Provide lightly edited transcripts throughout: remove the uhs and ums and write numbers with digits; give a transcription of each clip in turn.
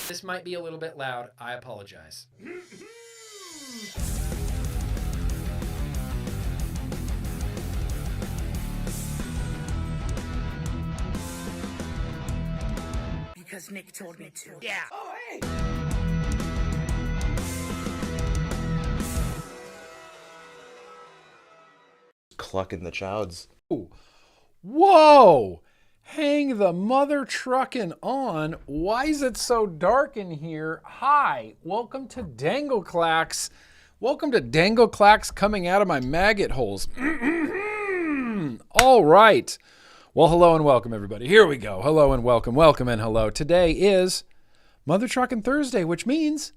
This might be a little bit loud. I apologize. Because Nick told me to. Yeah. Oh, hey! Clucking the chowds. Ooh. Whoa! Hang the mother truckin' on. Why is it so dark in here? Hi, welcome to Dangleclacks. Welcome to Dangleclacks coming out of my maggot holes. All right. Well, hello and welcome, everybody. Here we go. Hello and welcome, welcome and hello. Today is Mother Truckin' Thursday, which means,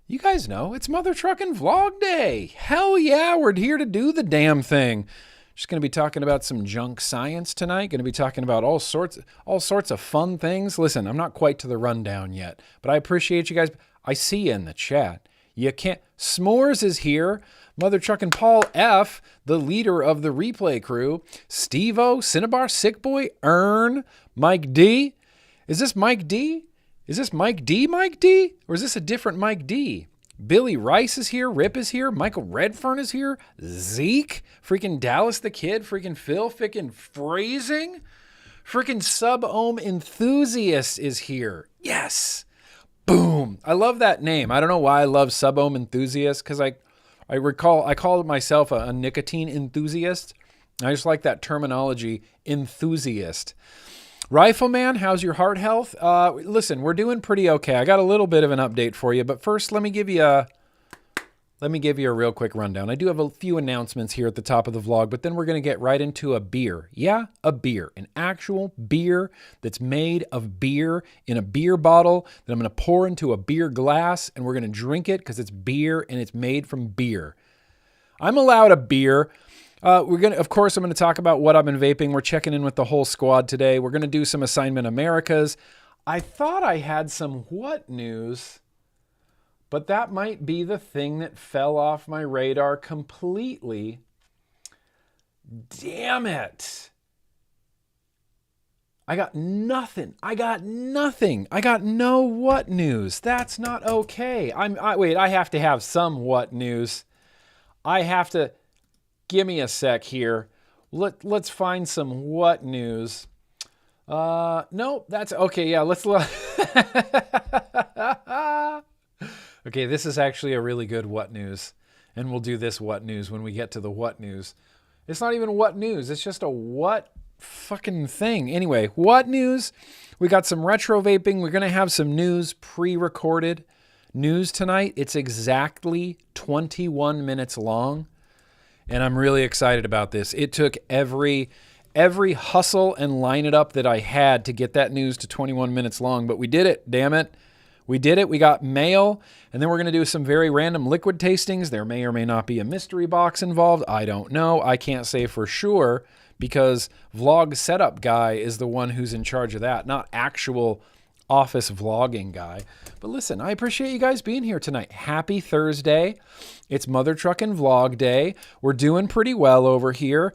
you guys know, it's Mother Truckin' Vlog Day. Hell yeah, we're here to do the damn thing. Just going to be talking about some junk science tonight. Going to be talking about all sorts of fun things. Listen, I'm not quite to the rundown yet, but I appreciate you guys. I see you in the chat. You can't. S'mores is here. Mother Truckin' Paul F, the leader of the replay crew. Steve-O, Cinnabar, Sick Boy, Ern, Mike D. Is this Mike D? Is this Mike D, or is this a different Mike D? Billy Rice is here, Rip is here, Michael Redfern is here, Zeke, freaking Dallas the Kid, freaking Phil, freaking Phrasing, freaking Sub-Ohm Enthusiast is here. Yes. Boom. I love that name. I don't know why I love Sub-Ohm Enthusiast, because I called myself a nicotine enthusiast. I just like that terminology, enthusiast. Rifleman, how's your heart health? Listen, we're doing pretty okay. I got a little bit of an update for you, but first let me give you a real quick rundown. I do have a few announcements here at the top of the vlog, but then we're going to get right into a beer. Yeah, a beer, an actual beer that's made of beer in a beer bottle that I'm going to pour into a beer glass, and we're going to drink it because it's beer and it's made from beer. I'm allowed a beer. Of course, I'm going to talk about what I've been vaping. We're checking in with the whole squad today. We're going to do some Assignment Americas. I thought I had some what news, but that might be the thing that fell off my radar completely. Damn it. I got nothing. I got no what news. That's not okay. Wait, I have to have some what news. Give me a sec here. Let's find some what news. Nope, that's okay. Yeah, let's look. Okay, this is actually a really good what news. And we'll do this what news when we get to the what news. It's not even what news. It's just a what fucking thing. Anyway, what news? We got some retro vaping. We're going to have some news, pre-recorded news tonight. It's exactly 21 minutes long. And I'm really excited about this. It took every every hustle and line it up that I had to get that news to 21 minutes long, but we did it, damn it. We did it. We got mail, and then we're going to do some very random liquid tastings. There may or may not be a mystery box involved. I don't know. I can't say for sure because vlog setup guy is the one who's in charge of that, not actual office vlogging guy. But listen, I appreciate you guys being here tonight. Happy Thursday. It's Mother Truckin' Vlog Day. We're doing pretty well over here.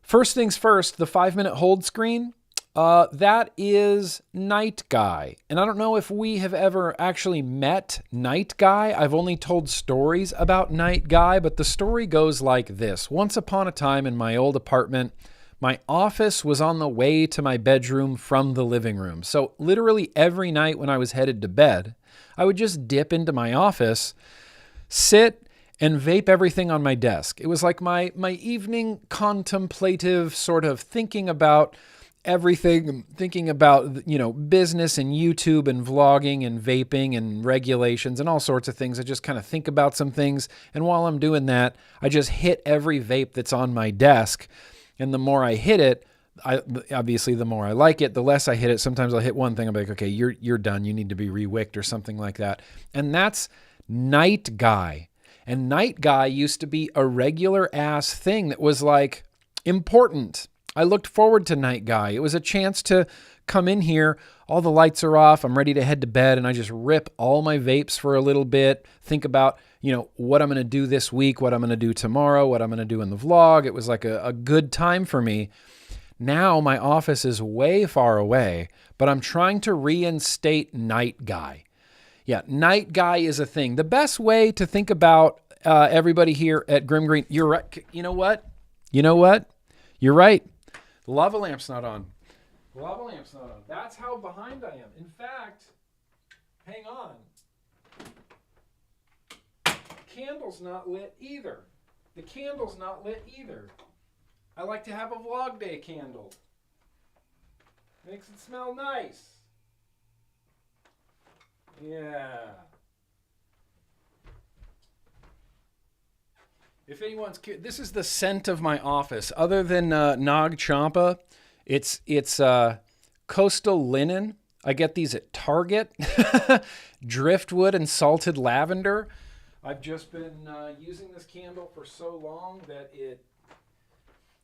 First things first, the 5-minute hold screen. That is Night Guy. And I don't know if we have ever actually met Night Guy. I've only told stories about Night Guy, but the story goes like this. Once upon a time in my old apartment, my office was on the way to my bedroom from the living room. So literally every night when I was headed to bed, I would just dip into my office, sit, and vape everything on my desk. It was like my evening contemplative sort of thinking about everything, thinking about, business and YouTube and vlogging and vaping and regulations and all sorts of things. I just kind of think about some things. And while I'm doing that, I just hit every vape that's on my desk. And the more I hit it, obviously the more I like it, the less I hit it. Sometimes I'll hit one thing. I'll be like, okay, you're done. You need to be rewicked or something like that. And that's Night Guy. And Night Guy used to be a regular ass thing that was like important. I looked forward to Night Guy. It was a chance to come in here. All the lights are off. I'm ready to head to bed, and I just rip all my vapes for a little bit. Think about, what I'm going to do this week, what I'm going to do tomorrow, what I'm going to do in the vlog. It was like a good time for me. Now my office is way far away, but I'm trying to reinstate Night Guy. Yeah, Night Guy is a thing. The best way to think about everybody here at GrimmGreen, you're right. You know what? You're right. The lava lamp's not on. The lava lamp's not on. That's how behind I am. In fact, hang on. The candle's not lit either. I like to have a vlog day candle. Makes it smell nice. Yeah. If anyone's curious, this is the scent of my office. Other than Nag Champa, it's coastal linen. I get these at Target. Driftwood and salted lavender. I've just been using this candle for so long that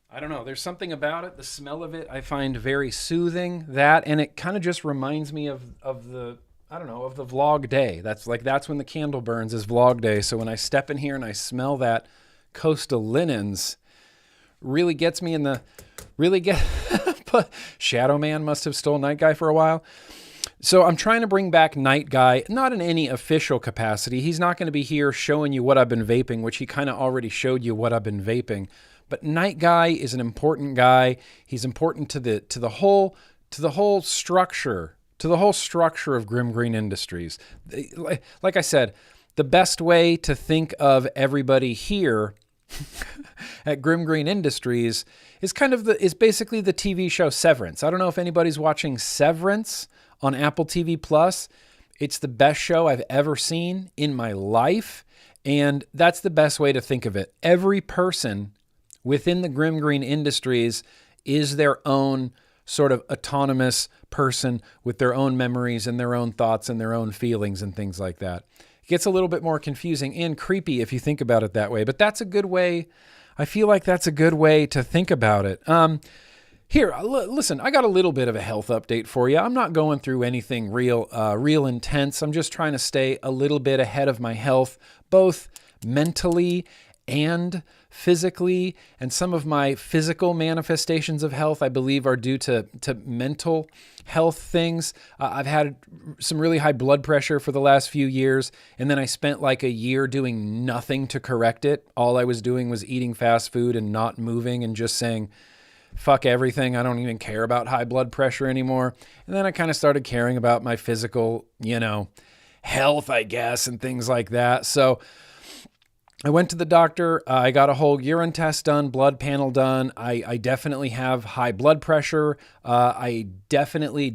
I don't know, there's something about it. The smell of it I find very soothing. That, and it kind of just reminds me of the vlog day. That's when the candle burns is vlog day. So when I step in here and I smell that coastal linens, really gets me but Shadow Man must have stole Night Guy for a while. So I'm trying to bring back Night Guy, not in any official capacity. He's not going to be here showing you what I've been vaping, which he kind of already showed you what I've been vaping. But Night Guy is an important guy. He's important to the whole structure of GrimmGreen Industries. Like I said, the best way to think of everybody here at GrimmGreen Industries is basically the TV show Severance. I don't know if anybody's watching Severance on Apple TV Plus. It's the best show I've ever seen in my life, and that's the best way to think of it. Every person within the GrimmGreen Industries is their own sort of autonomous person with their own memories and their own thoughts and their own feelings and things like that. It gets a little bit more confusing and creepy if you think about it that way, but that's a good way. I feel like that's a good way to think about it. Here, listen, I got a little bit of a health update for you. I'm not going through anything real intense. I'm just trying to stay a little bit ahead of my health, both mentally and physically. And some of my physical manifestations of health, I believe, are due to mental health things. I've had some really high blood pressure for the last few years, and then I spent like a year doing nothing to correct it. All I was doing was eating fast food and not moving and just saying, fuck everything. I don't even care about high blood pressure anymore. And then I kind of started caring about my physical, health, I guess, and things like that. So I went to the doctor. I got a whole urine test done, blood panel done. I definitely have high blood pressure. I definitely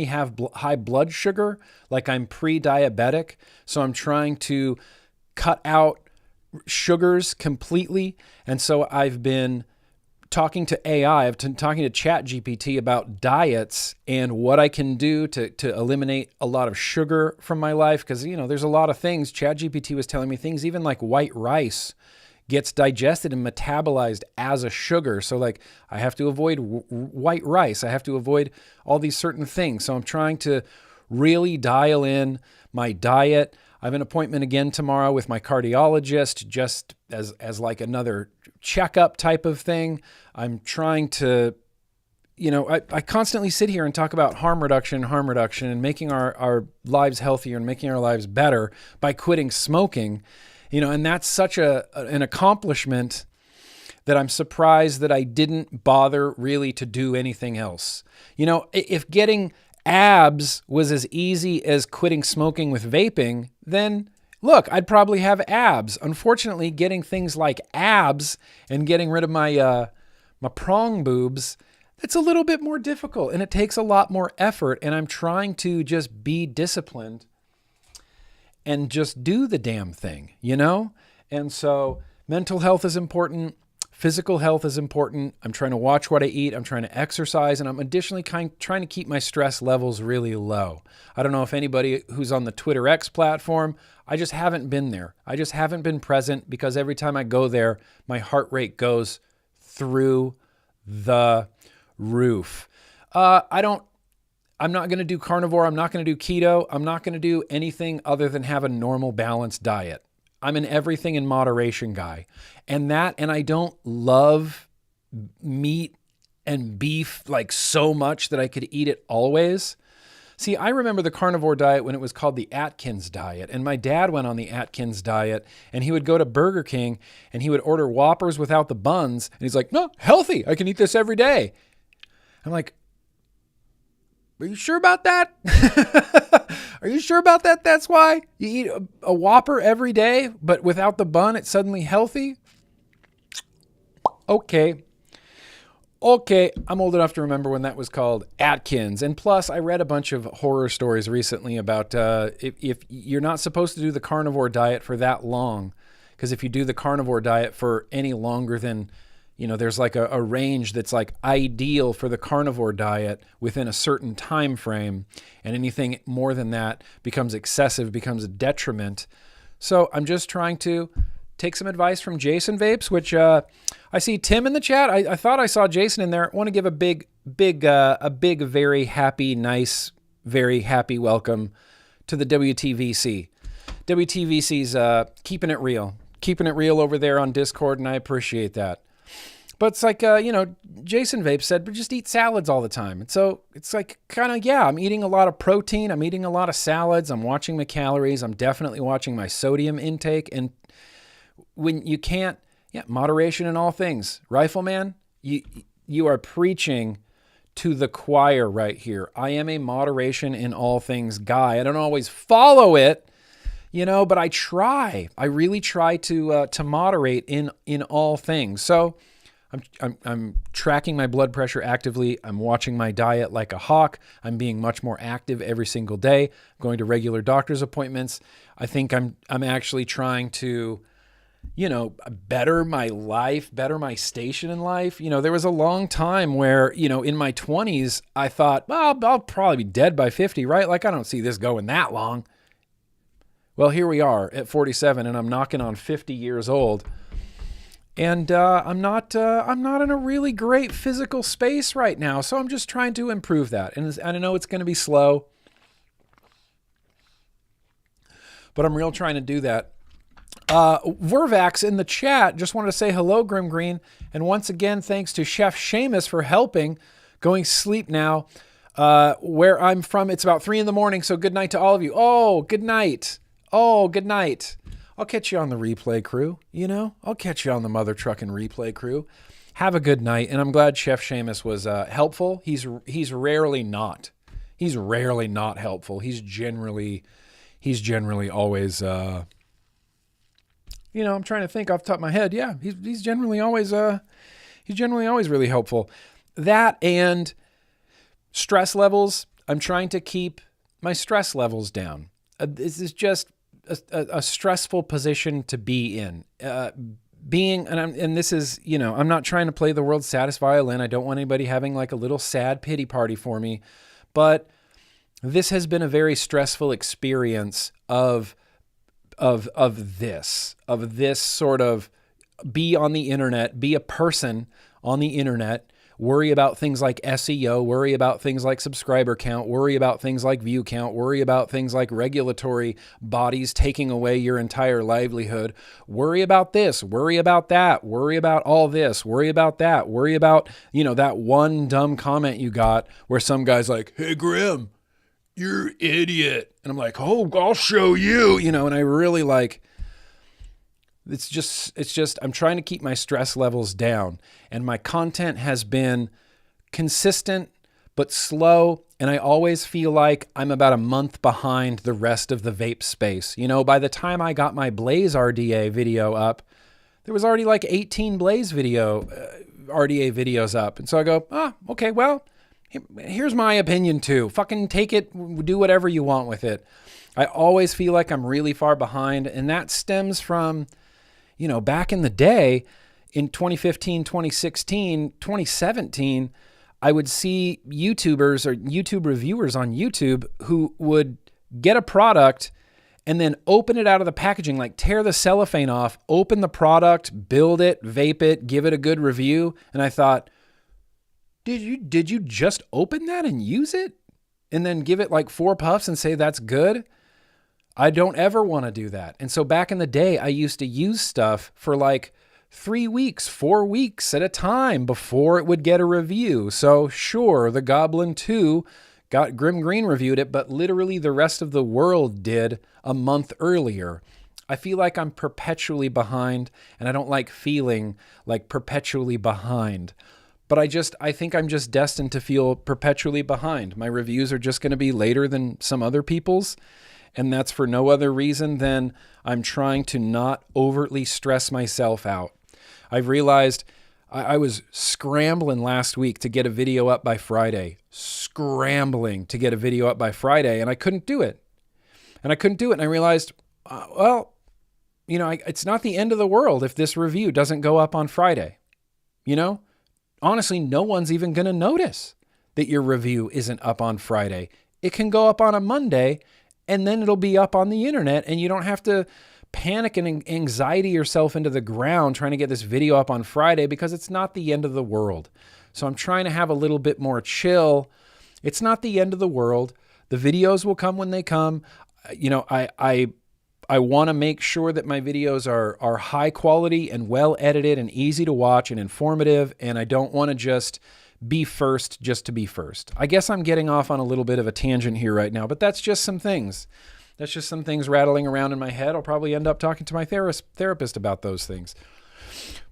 have high blood sugar. Like I'm pre-diabetic. So I'm trying to cut out sugars completely. And so I've been talking to AI, I've been talking to ChatGPT about diets and what I can do to eliminate a lot of sugar from my life. Because, there's a lot of things. ChatGPT was telling me things, even like white rice gets digested and metabolized as a sugar. So like I have to avoid white rice. I have to avoid all these certain things. So I'm trying to really dial in my diet. I have an appointment again tomorrow with my cardiologist, just as like another checkup type of thing. I'm trying to, I constantly sit here and talk about harm reduction and making our lives healthier and making our lives better by quitting smoking, and that's such an accomplishment that I'm surprised that I didn't bother really to do anything else. If getting abs was as easy as quitting smoking with vaping, then look, I'd probably have abs. Unfortunately, getting things like abs and getting rid of my prong boobs, it's a little bit more difficult and it takes a lot more effort. And I'm trying to just be disciplined and just do the damn thing, And so mental health is important. Physical health is important. I'm trying to watch what I eat. I'm trying to exercise. And I'm additionally trying to keep my stress levels really low. I don't know if anybody who's on the Twitter X platform, I just haven't been there. I just haven't been present because every time I go there, my heart rate goes through the roof. I'm not going to do carnivore. I'm not going to do keto. I'm not going to do anything other than have a normal balanced diet. I'm an everything in moderation guy. And I don't love meat and beef like so much that I could eat it always. See, I remember the carnivore diet when it was called the Atkins diet. And my dad went on the Atkins diet and he would go to Burger King and he would order Whoppers without the buns. And he's like, no, healthy. I can eat this every day. I'm like, are you sure about that? Are you sure about that? That's why you eat a Whopper every day, but without the bun, it's suddenly healthy? Okay, I'm old enough to remember when that was called Atkins. And plus, I read a bunch of horror stories recently about if you're not supposed to do the carnivore diet for that long, because if you do the carnivore diet for any longer than, there's like a range that's like ideal for the carnivore diet within a certain time frame, and anything more than that becomes excessive, becomes a detriment. So I'm just trying to take some advice from Jason Vapes, which I see Tim in the chat. I thought I saw Jason in there. I want to give a big, very happy, nice, very happy welcome to the WTVC. WTVC's keeping it real over there on Discord, and I appreciate that. But it's like, Jason Vape said, but just eat salads all the time. And so it's like I'm eating a lot of protein. I'm eating a lot of salads. I'm watching my calories. I'm definitely watching my sodium intake. And when you can't, moderation in all things. Rifleman, you are preaching to the choir right here. I am a moderation in all things guy. I don't always follow it, but I try. I really try to moderate in all things. So I'm tracking my blood pressure actively. I'm watching my diet like a hawk. I'm being much more active every single day. I'm going to regular doctor's appointments. I think I'm actually trying to, better my life, better my station in life. There was a long time where, in my 20s, I thought, well, I'll probably be dead by 50, right? Like, I don't see this going that long. Well, here we are at 47 and I'm knocking on 50 years old. And I'm not in a really great physical space right now. So I'm just trying to improve that. And I know it's going to be slow, but I'm real trying to do that. Vervax in the chat just wanted to say hello, GrimmGreen. And once again, thanks to Chef Seamus for helping. Going to sleep now. Where I'm from, it's about 3 a.m. So good night to all of you. Oh, good night. I'll catch you on the replay crew, I'll catch you on the mother trucking replay crew. Have a good night. And I'm glad Chef Seamus was helpful. He's rarely not. He's rarely not helpful. He's generally always, I'm trying to think off the top of my head. Yeah, he's generally always really helpful. That and stress levels. I'm trying to keep my stress levels down. This is just a stressful position to be in. and this is, I'm not trying to play the world's saddest violin. I don't want anybody having like a little sad pity party for me, but this has been a very stressful experience of this sort of be on the internet, be a person on the internet, worry about things like SEO, worry about things like subscriber count, worry about things like view count, worry about things like regulatory bodies taking away your entire livelihood, worry about this, worry about that, worry about all this, worry about that, worry about, that one dumb comment you got where some guy's like, "Hey, Grimm, you're an idiot." And I'm like, "Oh, I'll show you," and I really like, it's just, I'm trying to keep my stress levels down, and my content has been consistent, but slow. And I always feel like I'm about a month behind the rest of the vape space. By the time I got my Blaze RDA video up, there was already like 18 Blaze RDA videos up. And so I go, okay, well, here's my opinion too. Fucking take it, do whatever you want with it. I always feel like I'm really far behind, and that stems from, back in the day, in 2015, 2016, 2017, I would see YouTubers or YouTube reviewers on YouTube who would get a product and then open it out of the packaging, like tear the cellophane off, open the product, build it, vape it, give it a good review. And I thought, did you just open that and use it and then give it like 4 puffs and say that's good? I don't ever want to do that. And so back in the day, I used to use stuff for like 3 weeks, 4 weeks at a time before it would get a review. So sure, the Goblin 2 got GrimmGreen reviewed it, but literally the rest of the world did a month earlier. I feel like I'm perpetually behind, and I don't like feeling like perpetually behind. But I think I'm just destined to feel perpetually behind. My reviews are just going to be later than some other people's. And that's for no other reason than I'm trying to not overtly stress myself out. I've realized I was scrambling last week to get a video up by Friday. And I couldn't do it. And I realized, it's not the end of the world if this review doesn't go up on Friday. Honestly, no one's even going to notice that your review isn't up on Friday. It can go up on a Monday, and then it'll be up on the internet, and you don't have to panic and anxiety yourself into the ground trying to get this video up on Friday, because it's not the end of the world. So I'm trying to have a little bit more chill. It's not the end of the world. The videos will come when they come. I want to make sure that my videos are high quality and well edited and easy to watch and informative, and I don't want to just be first just to be first. I guess I'm getting off on a little bit of a tangent here right now, but that's just some things. That's just some things rattling around in my head. I'll probably end up talking to my therapist about those things.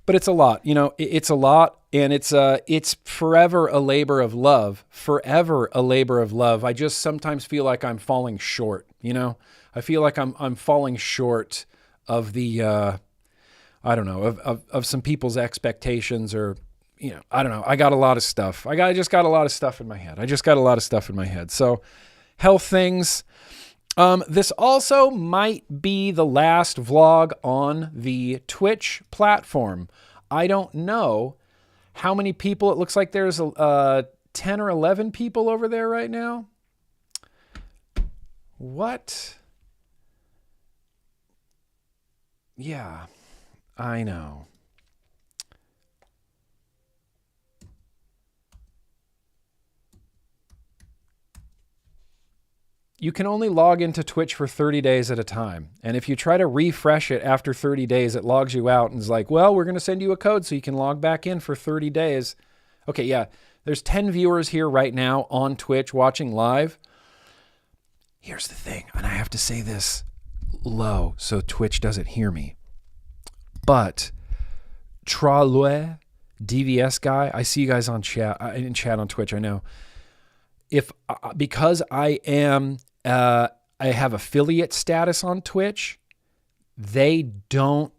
But it's a lot, it's a lot, and it's forever a labor of love, I just sometimes feel like I'm falling short, I feel like I'm falling short of the, of some people's expectations, or, I don't know. I got a lot of stuff. I just got a lot of stuff in my head. So health things. This also might be the last vlog on the Twitch platform. I don't know how many people. It looks like there's 10 or 11 people over there right now. What? Yeah, I know. You can only log into Twitch for 30 days at a time. And if you try to refresh it after 30 days, it logs you out and is like, well, we're going to send you a code so you can log back in for 30 days. Okay, yeah, there's 10 viewers here right now on Twitch watching live. Here's the thing, and I have to say this low so Twitch doesn't hear me. But Tralue, DVS guy, I see you guys on chat, in chat on Twitch, I know. Because I have affiliate status on Twitch, they don't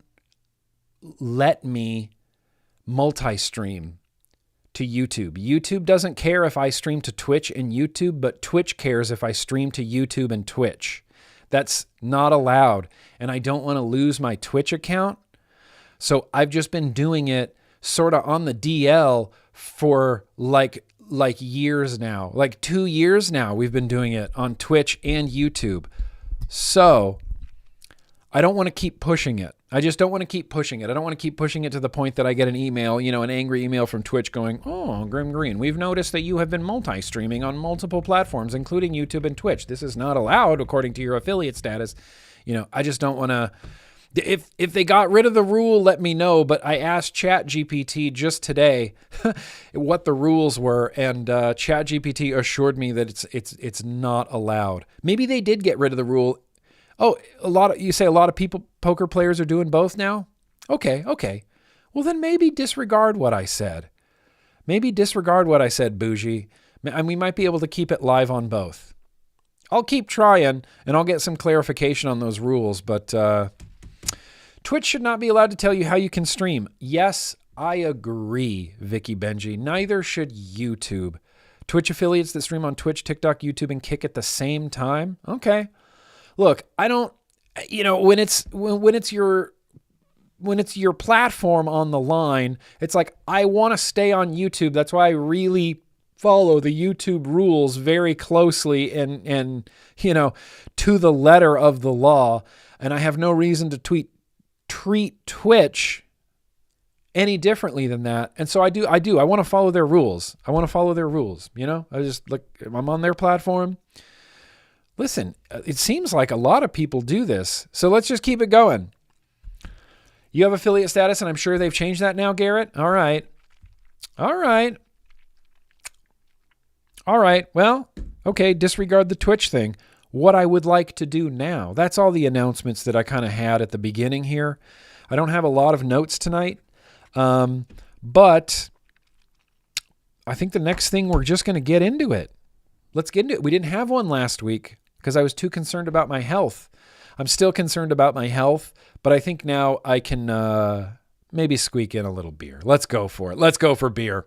let me multi-stream to YouTube. YouTube doesn't care if I stream to Twitch and YouTube, but Twitch cares if I stream to YouTube and Twitch. That's not allowed, and I don't want to lose my Twitch account. So I've just been doing it sort of on the DL for like years now, like 2 years now. We've been doing it on Twitch and YouTube. So I don't want to keep pushing it. I just don't want to keep pushing it. I don't want to keep pushing it to the point that I get an email, an angry email from Twitch going, "Oh, GrimmGreen, we've noticed that you have been multi-streaming on multiple platforms, including YouTube and Twitch. This is not allowed according to your affiliate status." I just don't want to. If they got rid of the rule, let me know. But I asked ChatGPT just today what the rules were, and ChatGPT assured me that it's not allowed. Maybe they did get rid of the rule. Oh, you say a lot of poker players are doing both now? Okay. Well, then maybe disregard what I said. Bougie. And we might be able to keep it live on both. I'll keep trying, and I'll get some clarification on those rules, but Twitch should not be allowed to tell you how you can stream. Yes, I agree, Vicky Benji. Neither should YouTube. Twitch affiliates that stream on Twitch, TikTok, YouTube, and Kick at the same time? Okay. Look, I don't, when it's your platform on the line, it's like, I want to stay on YouTube. That's why I really follow the YouTube rules very closely and to the letter of the law. And I have no reason to treat Twitch any differently than that. And so I do. I want to follow their rules. I just I'm on their platform. Listen, it seems like a lot of people do this. So let's just keep it going. You have affiliate status, and I'm sure they've changed that now, Garrett. All right. Well, okay, disregard the Twitch thing. What I would like to do now, that's all the announcements that I kind of had at the beginning here. I don't have a lot of notes tonight, but I think the next thing, we're just going to get into it. Let's get into it. We didn't have one last week because I was too concerned about my health. I'm still concerned about my health, but I think now I can maybe squeak in a little beer. Let's go for it. Let's go for beer.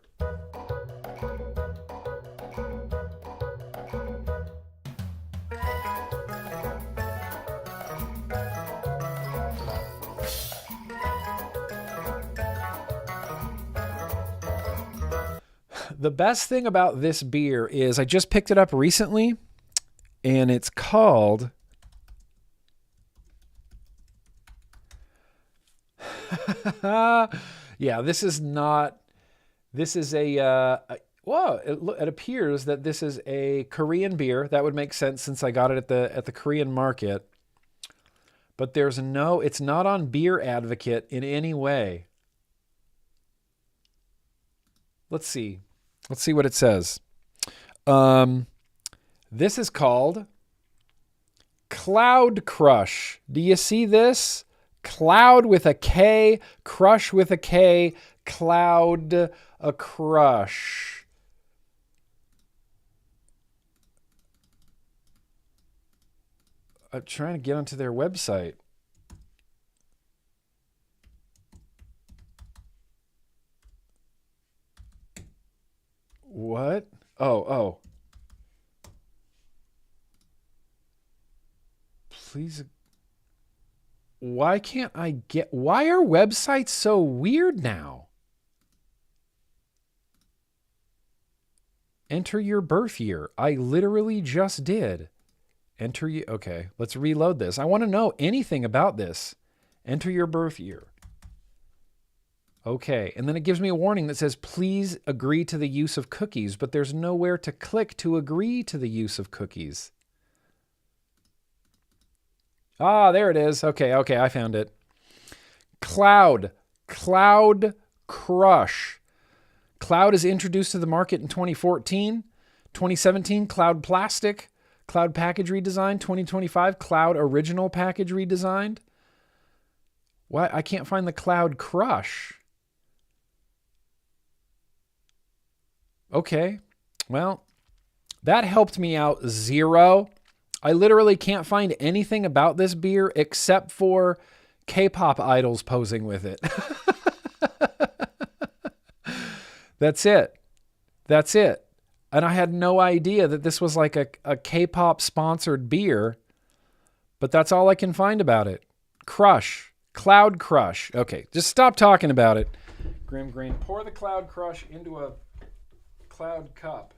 The best thing about this beer is I just picked it up recently, and it's called this is it appears that this is a Korean beer. That would make sense since I got it at the Korean market. But it's not on Beer Advocate in any way. Let's see what it says. This is called Cloud Crush. Do you see this? Cloud with a K, Crush with a K, Cloud a Crush. I'm trying to get onto their website. What? Oh. Please. Why are websites so weird now? Enter your birth year. I literally just did. Okay, let's reload this. I want to know anything about this. Enter your birth year. Okay, and then it gives me a warning that says, please agree to the use of cookies, but there's nowhere to click to agree to the use of cookies. Ah, there it is. Okay, I found it. Cloud Crush. Cloud is introduced to the market in 2014. 2017, Cloud Plastic. Cloud Package Redesigned. 2025, Cloud Original Package Redesigned. Why? I can't find the Cloud Crush. Okay, well, that helped me out zero. I literally can't find anything about this beer except for K-pop idols posing with it. That's it. And I had no idea that this was like a K-pop sponsored beer, but that's all I can find about it. Crush. Cloud Crush. Okay, just stop talking about it. GrimmGreen, pour the Cloud Crush into a cloud cup.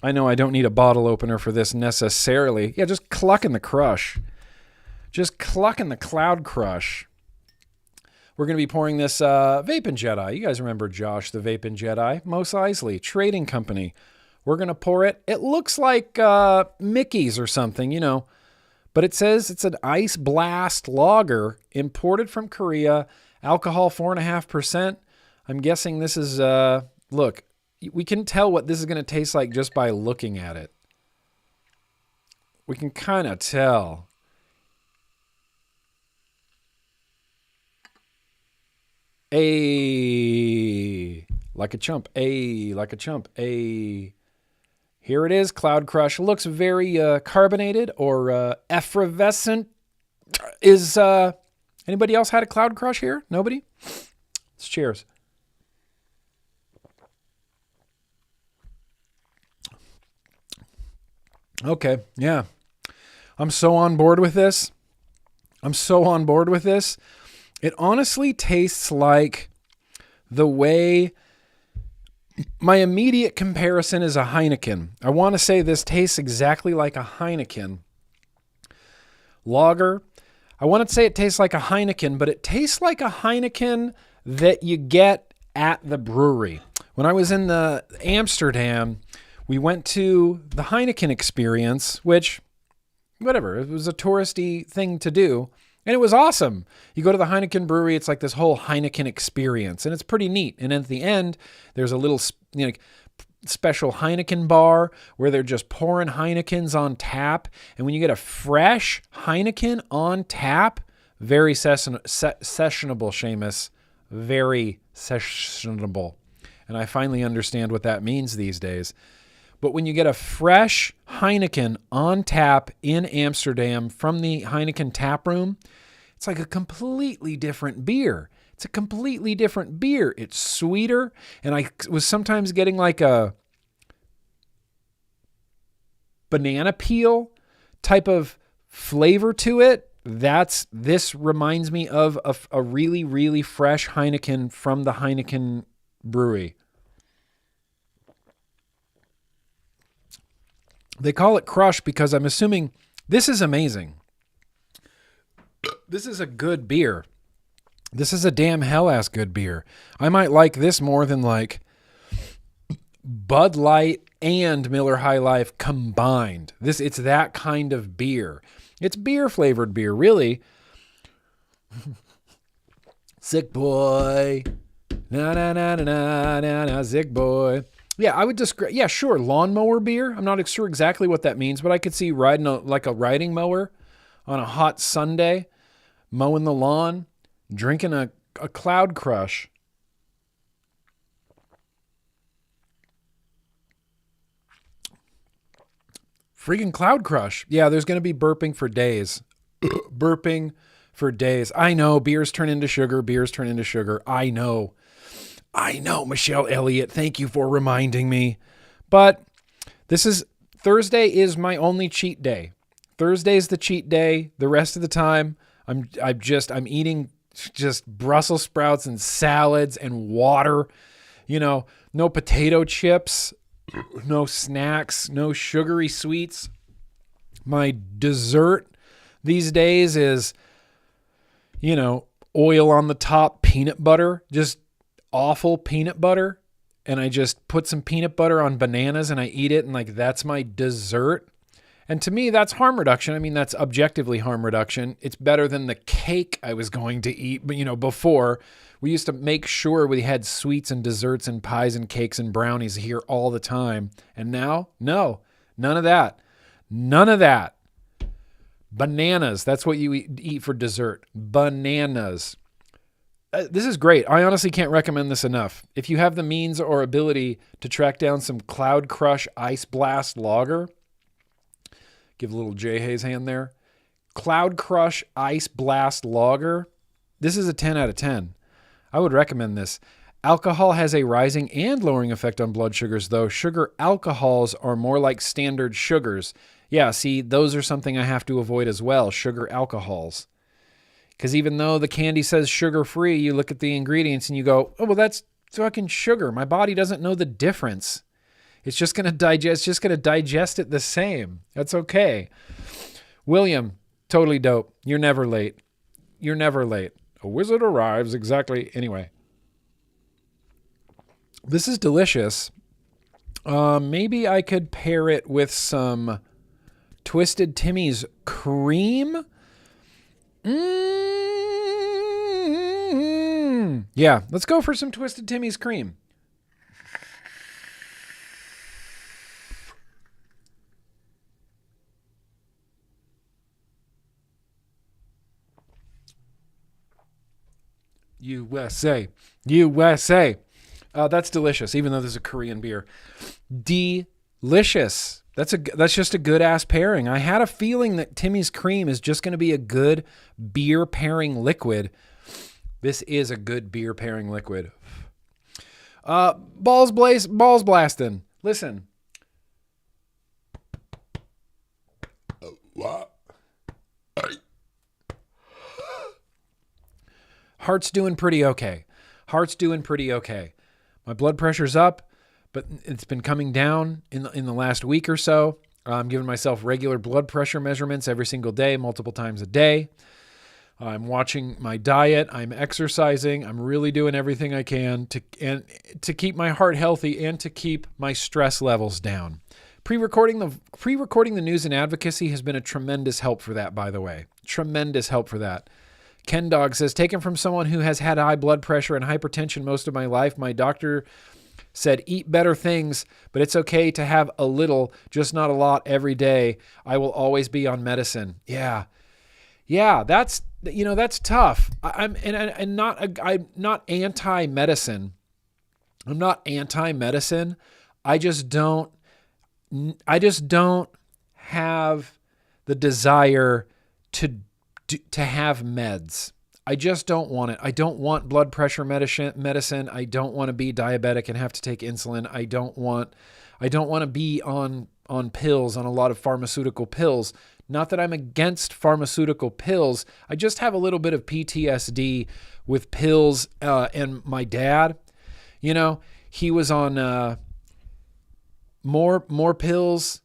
I know I don't need a bottle opener for this necessarily. Yeah, just clucking the crush. Just clucking the Cloud Crush. We're going to be pouring this Vaping Jedi. You guys remember Josh, the Vaping Jedi? Mos Eisley, trading company. We're going to pour it. It looks like Mickey's or something, you know. But it says it's an Ice Blast lager imported from Korea. Alcohol 4.5%. I'm guessing this is, look, we can tell what this is going to taste like just by looking at it. We can kind of tell. Like a chump. Like a chump. Here it is. Cloud Crush. Looks very carbonated or effervescent. Is anybody else had a Cloud Crush here? Nobody? Let's cheers. Okay, yeah. I'm so on board with this. It honestly tastes like the way my immediate comparison is a Heineken. I want to say this tastes exactly like a Heineken lager. I want to say it tastes like a Heineken, but it tastes like a Heineken that you get at the brewery. When I was in Amsterdam, we went to the Heineken experience, which, whatever, it was a touristy thing to do. And it was awesome. You go to the Heineken brewery, it's like this whole Heineken experience, and it's pretty neat. And at the end, there's a little special Heineken bar where they're just pouring Heinekens on tap. And when you get a fresh Heineken on tap, very sessionable, Seamus. Very sessionable. And I finally understand what that means these days. But when you get a fresh Heineken on tap in Amsterdam from the Heineken tap room, it's like a completely different beer. It's sweeter. And I was sometimes getting like a banana peel type of flavor to it. This reminds me of a really, really fresh Heineken from the Heineken brewery. They call it Crush because I'm assuming this is amazing. This is a good beer. This is a damn hell-ass good beer. I might like this more than like Bud Light and Miller High Life combined. It's that kind of beer. It's beer-flavored beer, really. Sick boy. Na, sick boy. Yeah, I would describe, yeah, sure, lawnmower beer. I'm not sure exactly what that means, but I could see riding a riding mower on a hot Sunday, mowing the lawn, drinking a Cloud Crush. Freaking Cloud Crush. Yeah, there's going to be burping for days. Burping for days. I know, beers turn into sugar. I know, Michelle Elliott. Thank you for reminding me. But Thursday is my only cheat day. Thursday's the cheat day. The rest of the time, I'm eating just Brussels sprouts and salads and water. You know, no potato chips, no snacks, no sugary sweets. My dessert these days is, you know, oil on the top, peanut butter, just awful peanut butter. And I just put some peanut butter on bananas and I eat it. And like, that's my dessert. And to me, that's harm reduction. I mean, that's objectively harm reduction. It's better than the cake I was going to eat. But, you know, before we used to make sure we had sweets and desserts and pies and cakes and brownies here all the time. And now, no, none of that. None of that. Bananas. That's what you eat for dessert. Bananas. This is great. I honestly can't recommend this enough. If you have the means or ability to track down some Cloud Crush Ice Blast Lager, give a little J. Hayes hand there. Cloud Crush Ice Blast Lager. This is a 10 out of 10. I would recommend this. Alcohol has a rising and lowering effect on blood sugars, though. Sugar alcohols are more like standard sugars. Yeah, see, those are something I have to avoid as well, sugar alcohols. Because even though the candy says sugar-free, you look at the ingredients and you go, oh, well, that's fucking sugar. My body doesn't know the difference. It's just going to digest it the same. That's okay. William, totally dope. You're never late. You're never late. A wizard arrives exactly. Anyway. This is delicious. Maybe I could pair it with some Twisted Timmy's cream. Yeah, let's go for some Twisted Timmy's cream. USA. USA. That's delicious, even though this is a Korean beer. Delicious. That's just a good ass pairing. I had a feeling that Timmy's Cream is just going to be a good beer pairing liquid. This is a good beer pairing liquid. Balls blasting. Listen. Heart's doing pretty okay. My blood pressure's up, but it's been coming down in the last week or so. I'm giving myself regular blood pressure measurements every single day, multiple times a day. I'm watching my diet. I'm exercising. I'm really doing everything I can to keep my heart healthy and to keep my stress levels down. Pre-recording the news and advocacy has been a tremendous help for that, by the way. Tremendous help for that. Ken Dog says, taken from someone who has had high blood pressure and hypertension most of my life, my doctor said, eat better things, but it's okay to have a little, just not a lot every day. I will always be on medicine. Yeah, that's tough. I'm not anti-medicine. I'm not anti-medicine. I just don't have the desire to have meds. I just don't want it. I don't want blood pressure medicine. I don't want to be diabetic and have to take insulin. I don't want to be on pills, on a lot of pharmaceutical pills. Not that I'm against pharmaceutical pills. I just have a little bit of PTSD with pills. And my dad, he was on more pills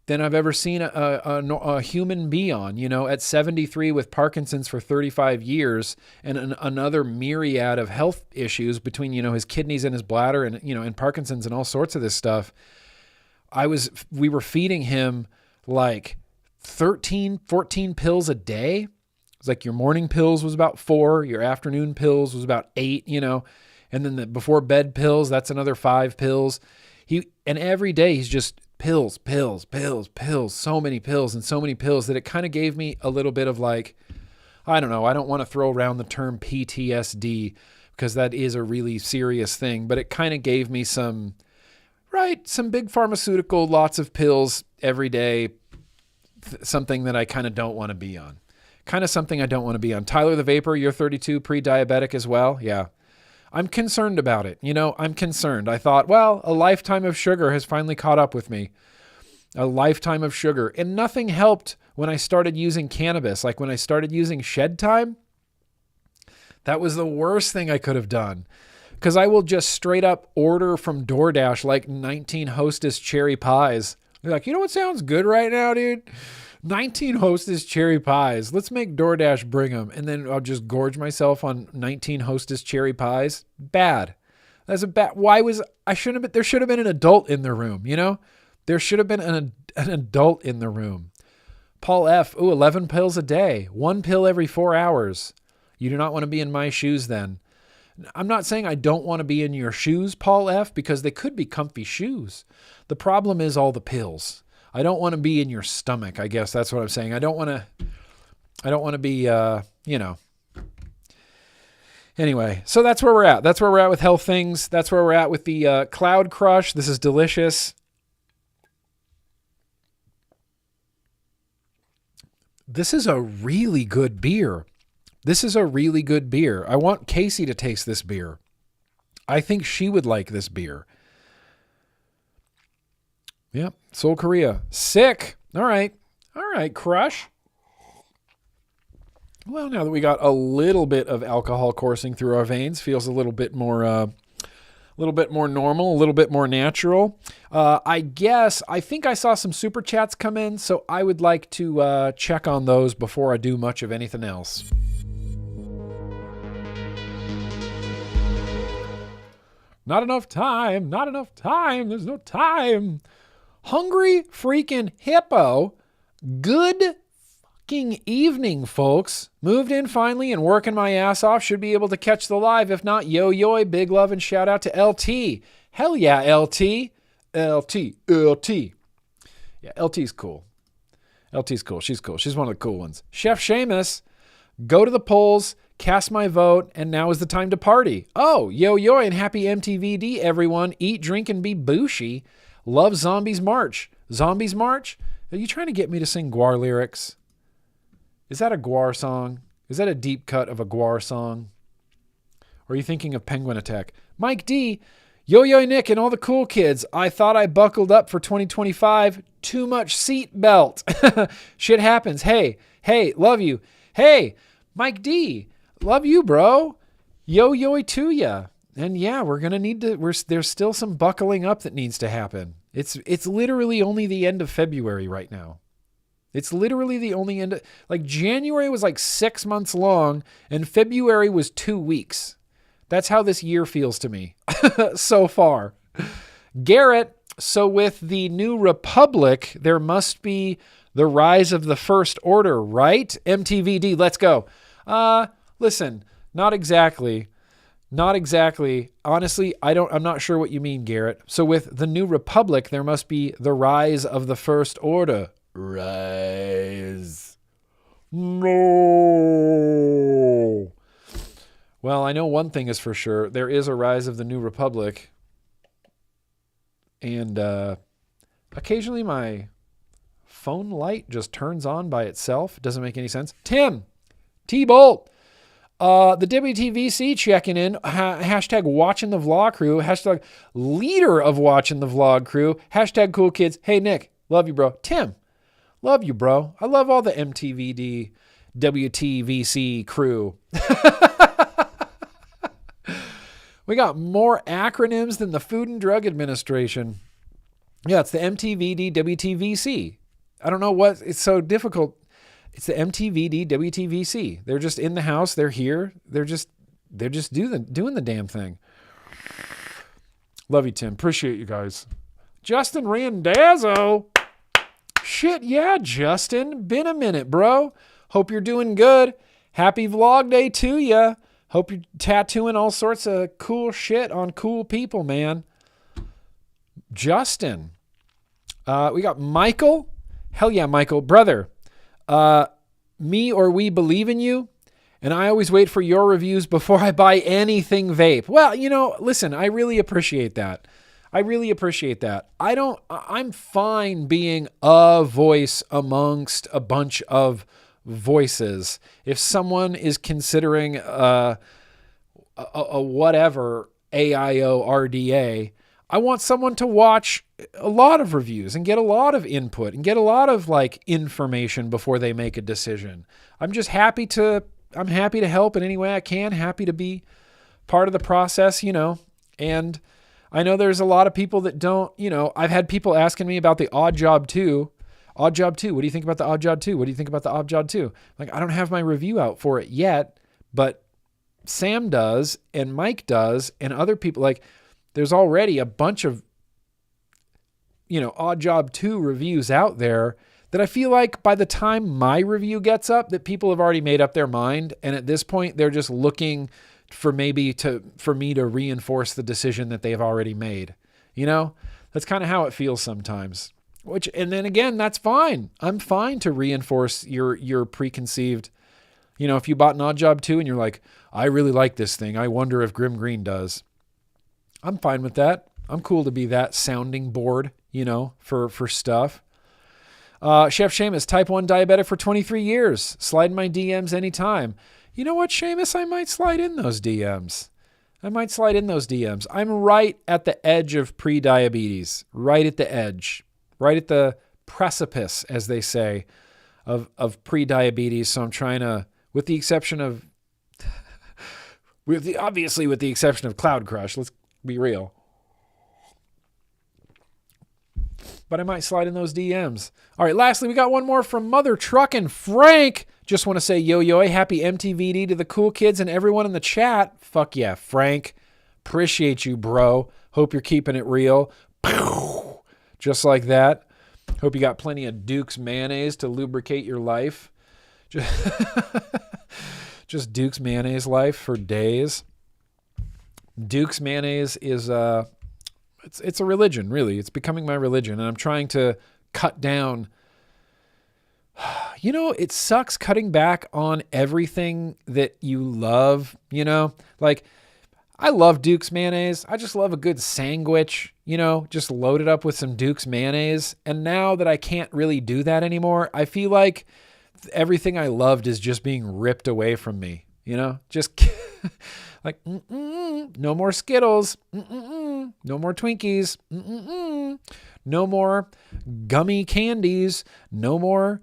than I've ever seen a human be on, at 73 with Parkinson's for 35 years and another myriad of health issues between, his kidneys and his bladder and Parkinson's and all sorts of this stuff. We were feeding him like 13, 14 pills a day. It's like your morning pills was about 4, your afternoon pills was about 8, and then the before bed pills, that's another 5 pills. And every day he's just pills, so many pills that it kind of gave me a little bit of like, I don't know. I don't want to throw around the term PTSD because that is a really serious thing, but it kind of gave me some big pharmaceutical, lots of pills every day, something that I kind of don't want to be on. Tyler the Vapor, you're 32, pre-diabetic as well. Yeah. I'm concerned about it. I'm concerned. I thought, well, a lifetime of sugar has finally caught up with me. A lifetime of sugar. And nothing helped when I started using cannabis. Like when I started using Shed Time, that was the worst thing I could have done. Because I will just straight up order from DoorDash like 19 Hostess cherry pies. They're like, you know what sounds good right now, dude? 19 Hostess cherry pies. Let's make DoorDash bring them. And then I'll just gorge myself on 19 Hostess cherry pies. Bad. That's a bad. There should have been an adult in the room, There should have been an adult in the room. Paul F. 11 pills a day. 1 pill every 4 hours. You do not want to be in my shoes then. I'm not saying I don't want to be in your shoes, Paul F., because they could be comfy shoes. The problem is all the pills. I don't want to be in your stomach. I guess that's what I'm saying. I don't want to be, Anyway, so that's where we're at. That's where we're at with health things. That's where we're at with the Cloud Crush. This is delicious. This is a really good beer. I want Casey to taste this beer. I think she would like this beer. Yep. Seoul, Korea. Sick. All right. Crush. Well, now that we got a little bit of alcohol coursing through our veins, feels a little bit more normal, a little bit more natural. I think I saw some super chats come in, so I would like to check on those before I do much of anything else. Not enough time, there's no time. Hungry freaking hippo, good fucking evening, folks. Moved in finally and working my ass off. Should be able to catch the live. If not, yo, big love and shout out to LT. Hell yeah, LT. LT. Yeah, LT's cool. LT's cool. She's cool. She's one of the cool ones. Chef Seamus, go to the polls, cast my vote, and now is the time to party. Oh, yo, and happy MTVD, everyone. Eat, drink, and be bushy. Love Zombies March. Zombies March? Are you trying to get me to sing Gwar lyrics? Is that a Gwar song? Is that a deep cut of a Gwar song? Or are you thinking of Penguin Attack? Mike D, Yo Nick and all the cool kids. I thought I buckled up for 2025. Too much seat belt. Shit happens. Hey, love you. Hey, Mike D, love you, bro. Yo to ya. And yeah, we're going to need to, there's still some buckling up that needs to happen. It's literally only the end of February right now. It's literally the only end. Like January was like 6 months long and February was 2 weeks. That's how this year feels to me so far. Garrett, so with the new republic, there must be the rise of the first order, right? MTVD, let's go. Listen, not exactly. Honestly, I'm not sure what you mean, Garrett. So with the new republic, there must be the rise of the first order. Rise. No. Well, I know one thing is for sure. There is a rise of the new republic. And occasionally my phone light just turns on by itself. It doesn't make any sense. Tim. T-Bolt. The WTVC checking in. Hashtag watching the vlog crew. Hashtag leader of watching the vlog crew. Hashtag cool kids. Hey, Nick. Love you, bro. Tim. Love you, bro. I love all the MTVD, WTVC crew. We got more acronyms than the Food and Drug Administration. Yeah, it's the MTVD, WTVC. I don't know what, it's so difficult. It's the MTVD, WTVC. They're just in the house. They're here. They're just doing the damn thing. Love you, Tim. Appreciate you guys. Justin Randazzo. Shit, yeah, Justin. Been a minute, bro. Hope you're doing good. Happy vlog day to ya. Hope you're tattooing all sorts of cool shit on cool people, man. Justin. We got Michael. Hell yeah, Michael. Brother, me or we believe in you, and I always wait for your reviews before I buy anything vape. Well, listen, I really appreciate that. I'm fine being a voice amongst a bunch of voices. If someone is considering a whatever AIORDA, I want someone to watch a lot of reviews and get a lot of input and get a lot of information before they make a decision. I'm happy to help in any way I can, happy to be part of the process, and I know there's a lot of people that don't, I've had people asking me about the Odd Job 2. Odd Job 2. What do you think about the Odd Job 2? What do you think about the Odd Job 2? I don't have my review out for it yet, but Sam does and Mike does and other people. There's already a bunch of, Odd Job 2 reviews out there that I feel like by the time my review gets up, that people have already made up their mind. And at this point, they're just looking for me to reinforce the decision that they've already made. That's kind of how it feels sometimes. And then again, that's fine. I'm fine to reinforce your preconceived, if you bought an Odd Job 2 and you're like, I really like this thing. I wonder if GrimmGreen does. I'm fine with that. I'm cool to be that sounding board, for stuff. Chef Seamus, type 1 diabetic for 23 years. Slide in my DMs anytime. You know what, Seamus? I might slide in those DMs. I'm right at the edge of pre-diabetes. Right at the edge. Right at the precipice, as they say, of pre-diabetes. So I'm trying to with the exception of, obviously with the exception of Cloud Crush. Let's be real. But I might slide in those DMs. All right, lastly, we got one more from Mother Truckin' Frank. Just want to say yo, happy MTVD to the cool kids and everyone in the chat. Fuck yeah, Frank. Appreciate you, bro. Hope you're keeping it real. Just like that. Hope you got plenty of Duke's mayonnaise to lubricate your life. Just Duke's mayonnaise life for days. Duke's mayonnaise is it's a religion, really. It's becoming my religion, and I'm trying to cut down. You know, it sucks cutting back on everything that you love, you know? Like, I love Duke's mayonnaise. I just love a good sandwich, you know, just load it up with some Duke's mayonnaise. And now that I can't really do that anymore, I feel like everything I loved is just being ripped away from me, you know? Just like, no more Skittles, no more Twinkies, no more gummy candies, no more...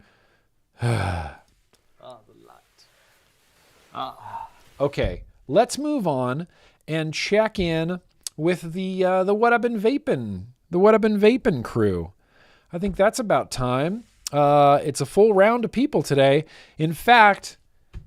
Okay, let's move on and check in with the What I've Been Vaping crew. I think that's about time. It's a full round of people today. In fact,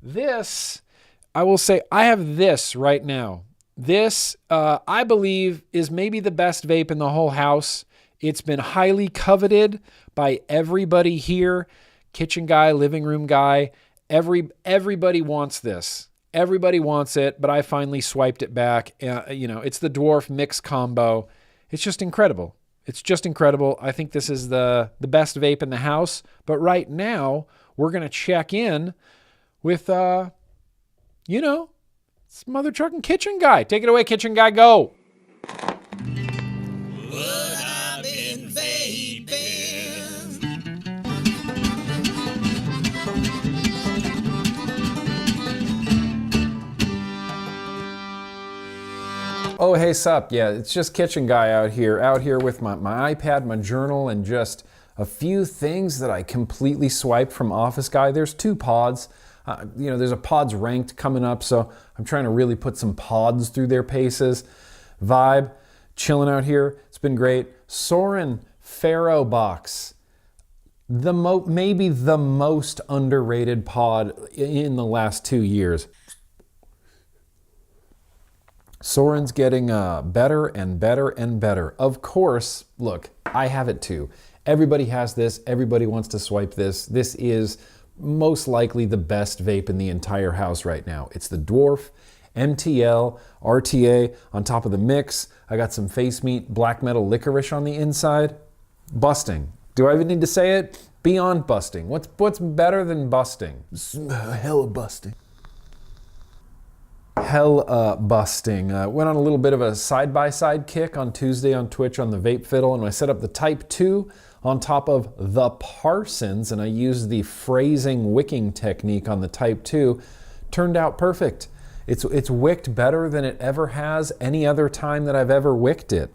I will say I have this right now. This, I believe, is maybe the best vape in the whole house. It's been highly coveted by everybody here. Kitchen guy, living room guy, everybody wants this. Everybody wants it, but I finally swiped it back. It's the Dwarf Mix Combo. It's just incredible. It's just incredible. I think this is the best vape in the house. But right now, we're going to check in with, it's Mother Truckin' Kitchen Guy. Take it away, Kitchen Guy, go. Oh, hey, sup. Yeah, it's just Kitchen Guy out here with my iPad, my journal, and just a few things that I completely swiped from Office Guy. There's 2 pods. There's a pods ranked coming up, so I'm trying to really put some pods through their paces. Vibe, chilling out here. It's been great. Soren Faro Box. Maybe the most underrated pod in the last 2 years. Soren's getting better and better and better. Of course, look, I have it too. Everybody has this. Everybody wants to swipe this. This is most likely the best vape in the entire house right now. It's the Dwarf MTL RTA on top of the mix. I got some face meat black metal licorice on the inside. Busting. Do I even need to say it? Beyond busting. What's better than busting? Hella busting. Busting. Went on a little bit of a side-by-side kick on Tuesday on Twitch on the Vape Fiddle, and I set up the Type 2 on top of the Parsons, and I used the phrasing wicking technique on the Type 2. Turned out perfect. It's wicked better than it ever has any other time that I've ever wicked it.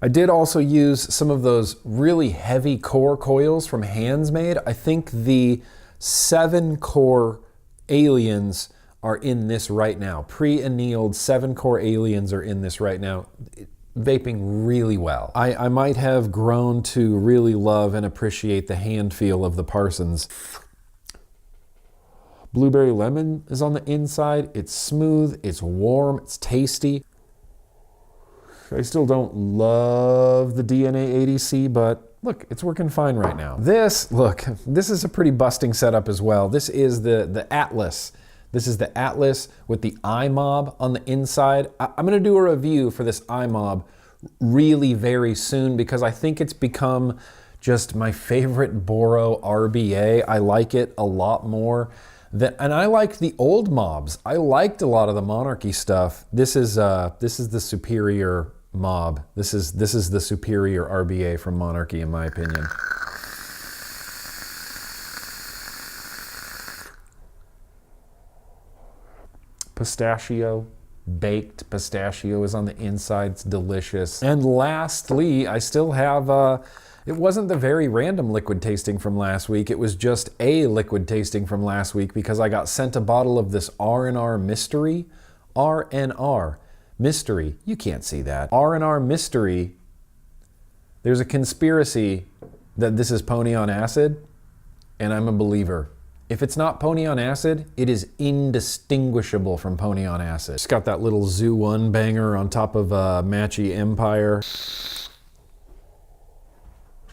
I did also use some of those really heavy core coils from Handsmade. I think the 7-core aliens are in this right now. Pre-annealed 7-core aliens are in this right now. Vaping really well. I might have grown to really love and appreciate the hand feel of the Parsons. Blueberry lemon is on the inside. It's smooth, it's warm, it's tasty. I still don't love the DNA ADC, but look, it's working fine right now. This is a pretty busting setup as well. This is the Atlas. This is the Atlas with the iMob on the inside. I'm gonna do a review for this iMob really very soon because I think it's become just my favorite Boro RBA. I like it a lot more. And I like the old mobs. I liked a lot of the Monarchy stuff. This is the superior mob. This is the superior RBA from Monarchy in my opinion. Pistachio, baked pistachio is on the inside. It's delicious. And lastly, I still have It wasn't the very random liquid tasting from last week. It was just a liquid tasting from last week because I got sent a bottle of this R&R Mystery. R&R Mystery. You can't see that. R&R Mystery. There's a conspiracy that this is pony on acid, and I'm a believer. If it's not pony on acid, it is indistinguishable from pony on acid. It's got that little Zoo 1 banger on top of Matchy Empire.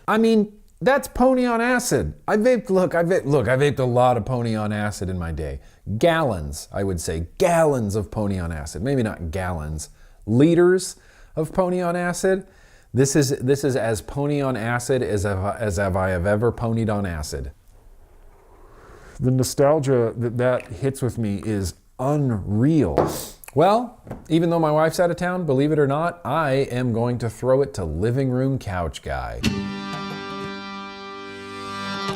I mean, that's pony on acid. I vaped a lot of pony on acid in my day. Gallons, I would say, gallons of pony on acid. Maybe not gallons, liters of pony on acid. This is as pony on acid as I have ever ponied on acid. The nostalgia that hits with me is unreal. Well, even though my wife's out of town, believe it or not, I am going to throw it to living room couch guy.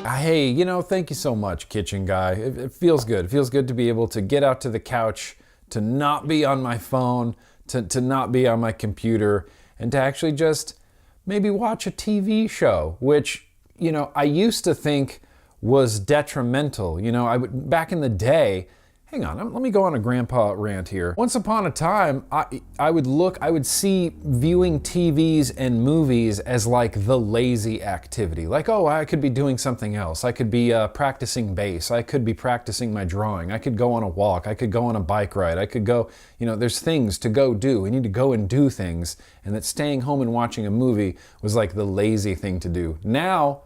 Hey, thank you so much, kitchen guy. It feels good. It feels good to be able to get out to the couch, to not be on my phone, to not be on my computer, and to actually just maybe watch a TV show, which, I used to think was detrimental. Back in the day, hang on, let me go on a grandpa rant here. Once upon a time, I would see viewing TVs and movies as like the lazy activity. Like, oh, I could be doing something else. I could be practicing bass. I could be practicing my drawing. I could go on a walk. I could go on a bike ride. I could go, there's things to go do. We need to go and do things. And that staying home and watching a movie was like the lazy thing to do. Now,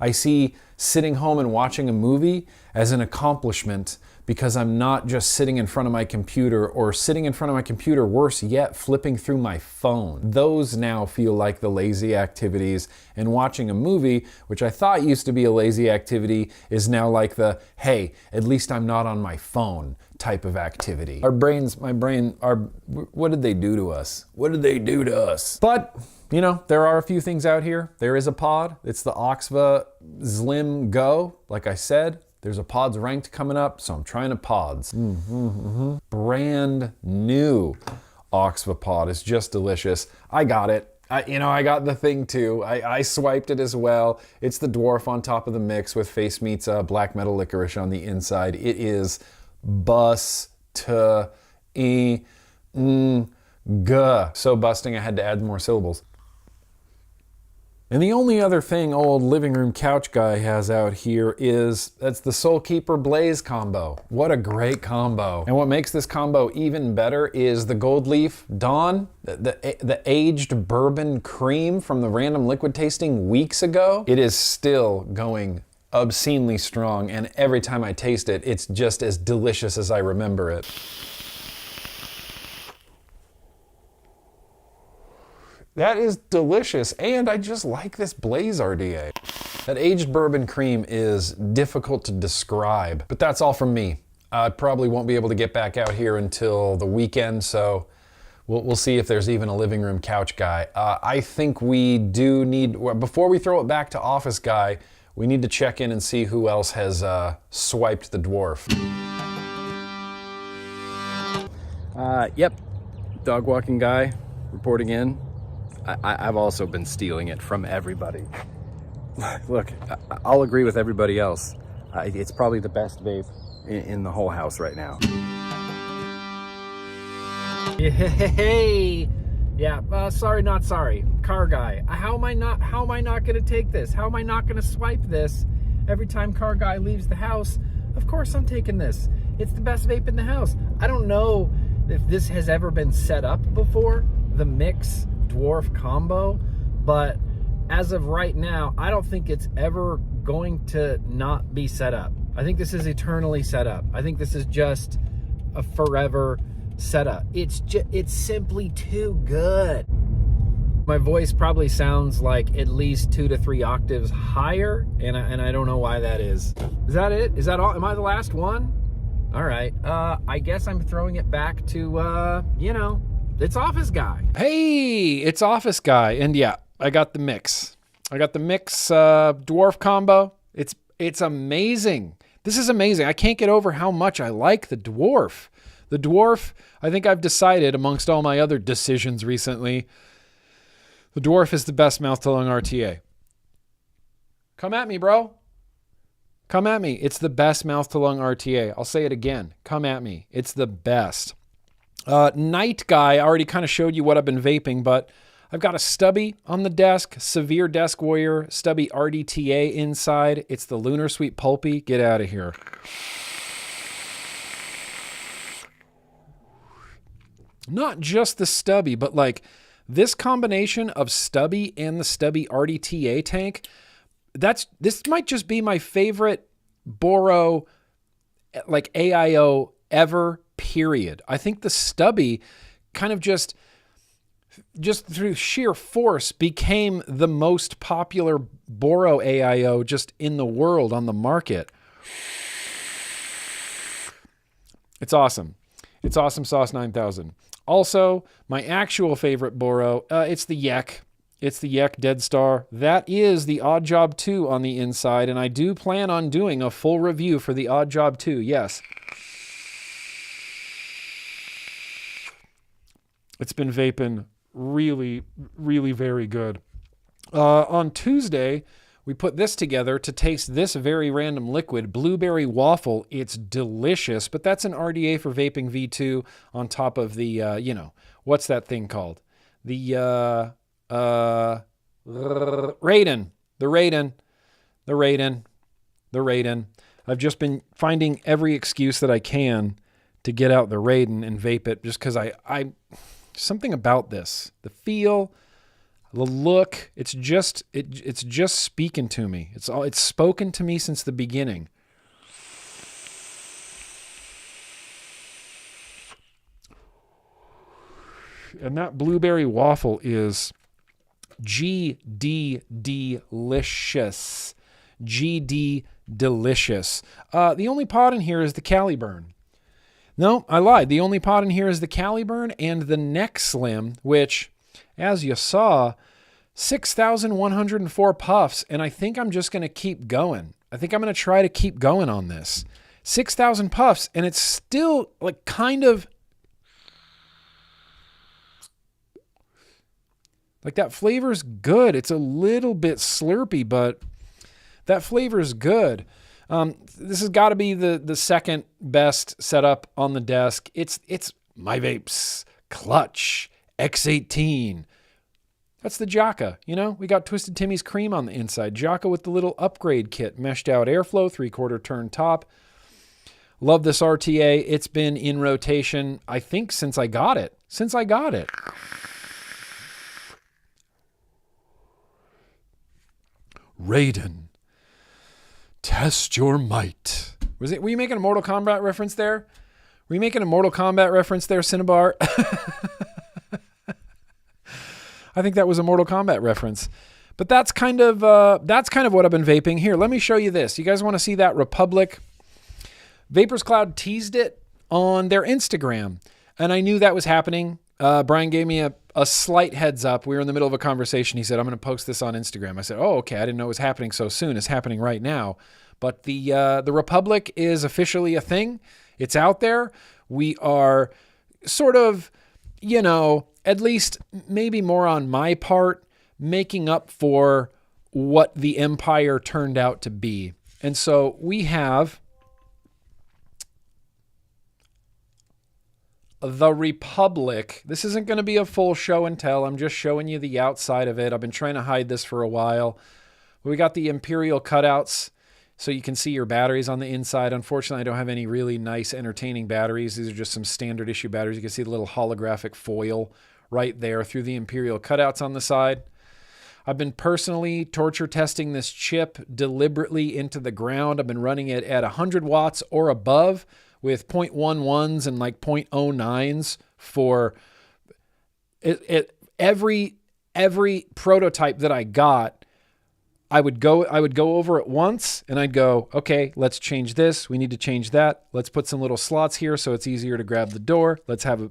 I see sitting home and watching a movie as an accomplishment because I'm not just sitting in front of my computer or sitting in front of my computer, worse yet, flipping through my phone. Those now feel like the lazy activities, and watching a movie, which I thought used to be a lazy activity, is now like the, hey, at least I'm not on my phone type of activity. What did they do to us? What did they do to us? But there are a few things out here. There is a pod. It's the Oxva Slim Go. Like I said, there's a pods ranked coming up, so I'm trying to pods. Brand new Oxva pod. It's just delicious. I got it. I got the thing too. I swiped it as well. It's the dwarf on top of the mix with Face Meats black metal licorice on the inside. It is bust-to-e-g. So busting I had to add more syllables. And the only other thing old living room couch guy has out here that's the Soul Keeper Blaze combo. What a great combo. And what makes this combo even better is the Gold Leaf Dawn, the aged bourbon cream from the random liquid tasting weeks ago. It is still going obscenely strong, and every time I taste it, it's just as delicious as I remember it. That is delicious, and I just like this Blaze RDA. That aged bourbon cream is difficult to describe, but that's all from me. I probably won't be able to get back out here until the weekend, so we'll see if there's even a living room couch guy. I think we do need, before we throw it back to office guy, we need to check in and see who else has swiped the dwarf. Yep, dog walking guy reporting in. I've also been stealing it from everybody. Look, I'll agree with everybody else. It's probably the best vape in the whole house right now. Hey, yeah, sorry, not sorry. Car guy, how am I not gonna take this? How am I not gonna swipe this? Every time car guy leaves the house, of course I'm taking this. It's the best vape in the house. I don't know if this has ever been set up before, the mix dwarf combo, but as of right now, I don't think it's ever going to not be set up. I think this is eternally set up. I think this is just a forever setup. It's simply too good. My voice probably sounds like at least 2 to 3 octaves higher, and I don't know why that is. Is that it? Is that all? Am I the last one? All right. I guess I'm throwing it back to it's office guy. Hey, it's office guy, and yeah, I got the mix. Dwarf combo. It's amazing. This is amazing. I can't get over how much I like the dwarf. The dwarf, I think I've decided amongst all my other decisions recently, the dwarf is the best mouth-to-lung RTA. Come at me, bro. Come at me. It's the best mouth-to-lung RTA. I'll say it again. Come at me. It's the best. Night Guy, I already kind of showed you what I've been vaping, but I've got a stubby on the desk, Severe Desk Warrior, stubby RDTA inside. It's the Lunar Sweet Pulpy. Get out of here. Not just the stubby, but like this combination of stubby and the stubby RDTA tank, this might just be my favorite Boro like AIO ever, period. I think the stubby kind of just through sheer force became the most popular Boro AIO just in the world on the market. It's awesome. It's Awesome Sauce 9000. Also, my actual favorite Boro, it's the Yek. It's the Yek Dead Star. That is the Odd Job 2 on the inside, and I do plan on doing a full review for the Odd Job 2, yes. It's been vaping really, really very good. On Tuesday, we put this together to taste this very random liquid, Blueberry Waffle. It's delicious, but that's an RDA for Vaping V2 on top of the, what's that thing called? The Raiden. I've just been finding every excuse that I can to get out the Raiden and vape it just because I something about this, the feel, the look, it's just speaking to me. It's spoken to me since the beginning. And that Blueberry Waffle is GD delicious. GD delicious. The only pot in here is the Caliburn. No, I lied. The only pot in here is the Caliburn and the Neck Slim, which, as you saw, 6,104 puffs, and I think I'm just going to keep going. I think I'm going to try to keep going on this. 6,000 puffs, and it's still like kind of like that flavor's good. It's a little bit slurpy, but that flavor's good. This has got to be the second best setup on the desk. It's My Vapes Clutch X18. That's the Jaka, we got Twisted Timmy's cream on the inside. Jaka with the little upgrade kit, meshed out airflow, 3/4 turn top. Love this RTA. It's been in rotation, I think, since I got it. Raiden, test your might. Were you making a Mortal Kombat reference there? Cinnabar? I think that was a Mortal Kombat reference. But that's kind of what I've been vaping. Here, let me show you this. You guys want to see that Republic? Vapors Cloud teased it on their Instagram, and I knew that was happening. Brian gave me a slight heads up. We were in the middle of a conversation. He said, I'm going to post this on Instagram. I said, oh, okay. I didn't know it was happening so soon. It's happening right now. But the Republic is officially a thing. It's out there. We are sort of, at least maybe more on my part, making up for what the Empire turned out to be. And so we have the Republic. This isn't going to be a full show and tell. I'm just showing you the outside of it. I've been trying to hide this for a while. We got the Imperial cutouts so you can see your batteries on the inside. Unfortunately, I don't have any really nice, entertaining batteries. These are just some standard issue batteries. You can see the little holographic foil right there through the Imperial cutouts on the side. I've been personally torture testing this chip deliberately into the ground. I've been running it at 100 watts or above with 0.11s and like 0.09s for it. Every prototype that I got, I would go over it once and I'd go, okay, let's change this. We need to change that. Let's put some little slots here so it's easier to grab the door. Let's have a,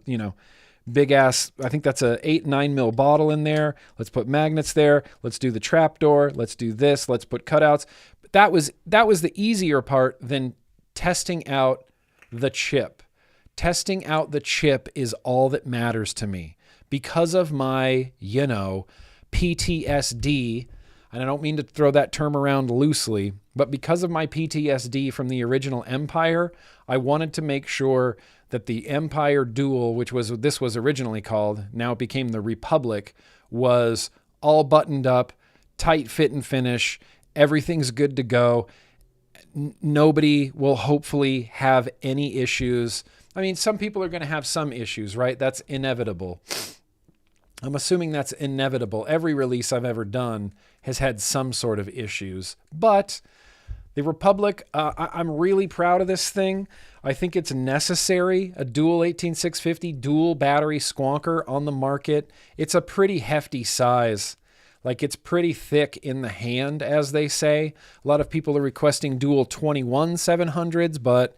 big ass, I think that's a 8-9 mil bottle in there. Let's put magnets there. Let's do the trap door. Let's do this. Let's put cutouts. But that was the easier part than testing out the chip. Testing out the chip is all that matters to me. Because of my, PTSD, and I don't mean to throw that term around loosely, but because of my PTSD from the original Empire, I wanted to make sure that the Empire Dual, which this was originally called, now it became the Republic, was all buttoned up, tight fit and finish. Everything's good to go. Nobody will hopefully have any issues. I mean, some people are going to have some issues, right? That's inevitable. I'm assuming that's inevitable. Every release I've ever done has had some sort of issues. But the Republic, I'm really proud of this thing. I think it's necessary. A dual 18650 dual battery squonker on the market. It's a pretty hefty size. Like, it's pretty thick in the hand, as they say. A lot of people are requesting dual 21700s, but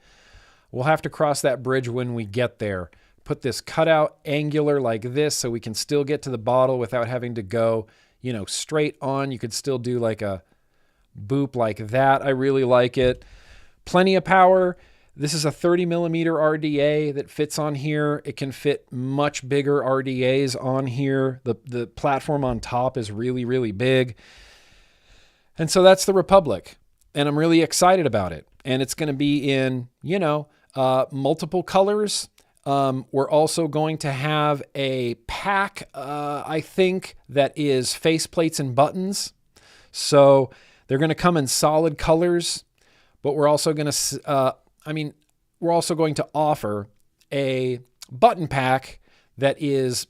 we'll have to cross that bridge when we get there. Put this cutout angular like this so we can still get to the bottle without having to go, straight on. You could still do like a boop like that. I really like it. Plenty of power. This is a 30 millimeter RDA that fits on here. It can fit much bigger RDAs on here. The platform on top is really, really big. And so that's the Republic. And I'm really excited about it. And it's going to be in, multiple colors. We're also going to have a pack, I think, that is faceplates and buttons. So they're going to come in solid colors, but we're also going to, we're also going to offer a button pack that is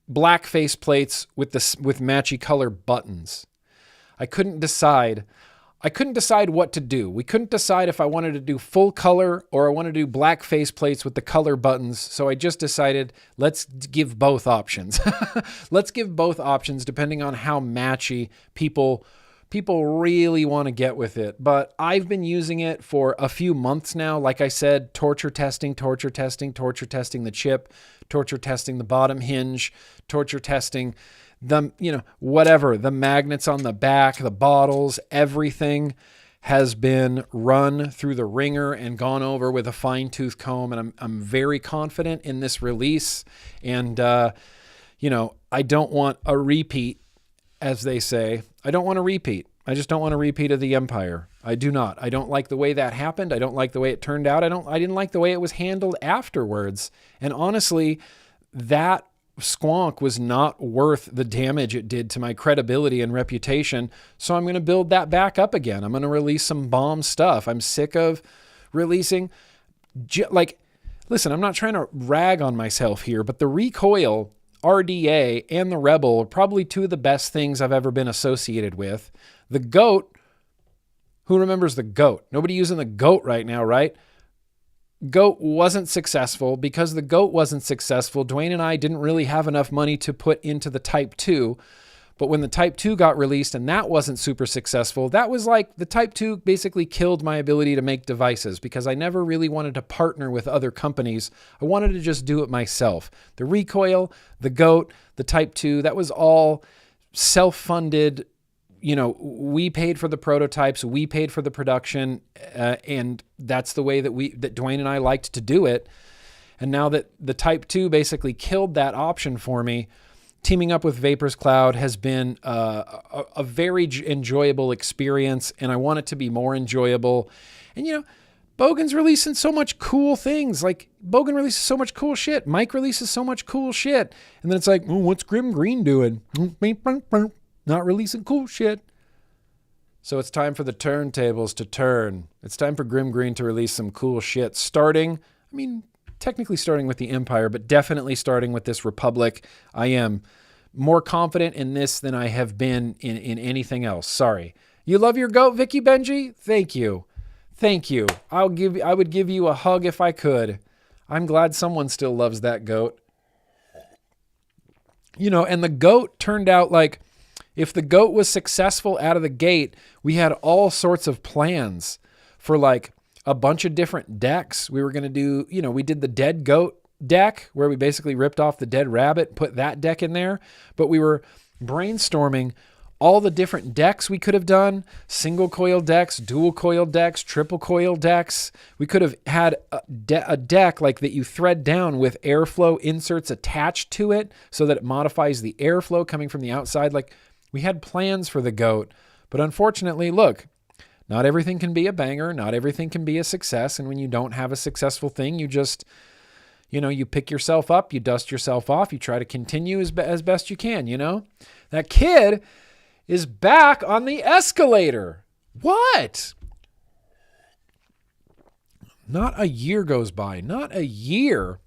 black faceplates with matchy color buttons. I couldn't decide what to do. We couldn't decide if I wanted to do full color or I wanted to do black faceplates with the color buttons. So I just decided, let's give both options. Let's give both options depending on how matchy people really want to get with it. But I've been using it for a few months now. Like I said, torture testing the chip, torture testing the bottom hinge, torture testing the magnets on the back, the bottles, everything has been run through the ringer and gone over with a fine-tooth comb. And I'm very confident in this release. And, I don't want a repeat, as they say. I don't want a repeat. I just don't want a repeat of the Empire. I do not. I don't like the way that happened. I don't like the way it turned out. I didn't like the way it was handled afterwards. And honestly, that Squonk was not worth the damage it did to my credibility and reputation. So I'm going to build that back up again. I'm going to release some bomb stuff. I'm sick of releasing, listen, I'm not trying to rag on myself here, but the Recoil RDA and the Rebel are probably two of the best things I've ever been associated with. The GOAT, who remembers the GOAT? Nobody using the GOAT right now, right? GOAT wasn't successful. Because the GOAT wasn't successful, Dwayne and I didn't really have enough money to put into the Type 2. But when the Type 2 got released and that wasn't super successful, that was like the Type 2 basically killed my ability to make devices because I never really wanted to partner with other companies. I wanted to just do it myself. The Recoil, the GOAT, the Type 2, that was all self-funded. We paid for the prototypes, we paid for the production, and that's the way that Dwayne and I liked to do it. And now that the Type 2 basically killed that option for me, teaming up with Vapors Cloud has been a very enjoyable experience, and I want it to be more enjoyable. And, Bogan's releasing so much cool things. Like, Bogan releases so much cool shit. Mike releases so much cool shit. And then it's like, what's GrimmGreen doing? Not releasing cool shit. So it's time for the turntables to turn. It's time for GrimmGreen to release some cool shit. Technically starting with the Empire, but definitely starting with this Republic. I am more confident in this than I have been in anything else. Sorry. You love your goat, Vicky Benji? Thank you. Thank you. I would give you a hug if I could. I'm glad someone still loves that goat. And the goat turned out like, if the GOAT was successful out of the gate, we had all sorts of plans for like a bunch of different decks. We were going to do, we did the Dead Goat deck where we basically ripped off the Dead Rabbit, put that deck in there. But we were brainstorming all the different decks we could have done, single coil decks, dual coil decks, triple coil decks. We could have had a deck like that you thread down with airflow inserts attached to it so that it modifies the airflow coming from the outside. Like, We had plans for the goat, but unfortunately, look, not everything can be a banger. Not everything can be a success. And when you don't have a successful thing, you just, you pick yourself up, you dust yourself off, you try to continue as best you can, That kid is back on the escalator. What? Not a year goes by. Not a year.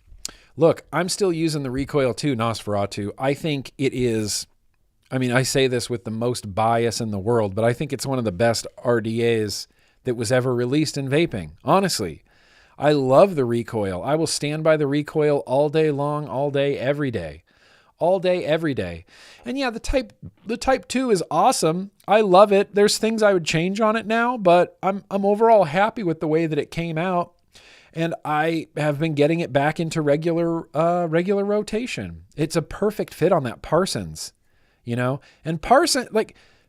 Look, I'm still using the Recoil 2 Nosferatu. I think it is, I say this with the most bias in the world, but I think it's one of the best RDAs that was ever released in vaping. Honestly, I love the Recoil. I will stand by the Recoil all day long, all day, every day. All day, every day. And yeah, the Type 2 is awesome. I love it. There's things I would change on it now, but I'm overall happy with the way that it came out. And I have been getting it back into regular rotation. It's a perfect fit on that Parsons, And Parsons,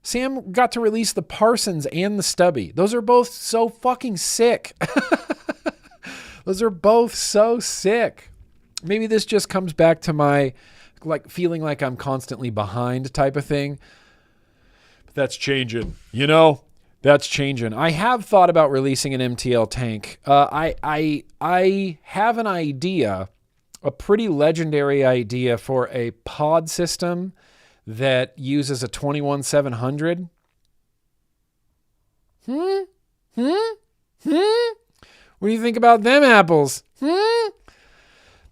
Sam got to release the Parsons and the Stubby. Those are both so fucking sick. Those are both so sick. Maybe this just comes back to my feeling like I'm constantly behind type of thing. But that's changing, That's changing. I have thought about releasing an MTL tank. I have an idea, a pretty legendary idea for a pod system that uses a 21700. What do you think about them apples?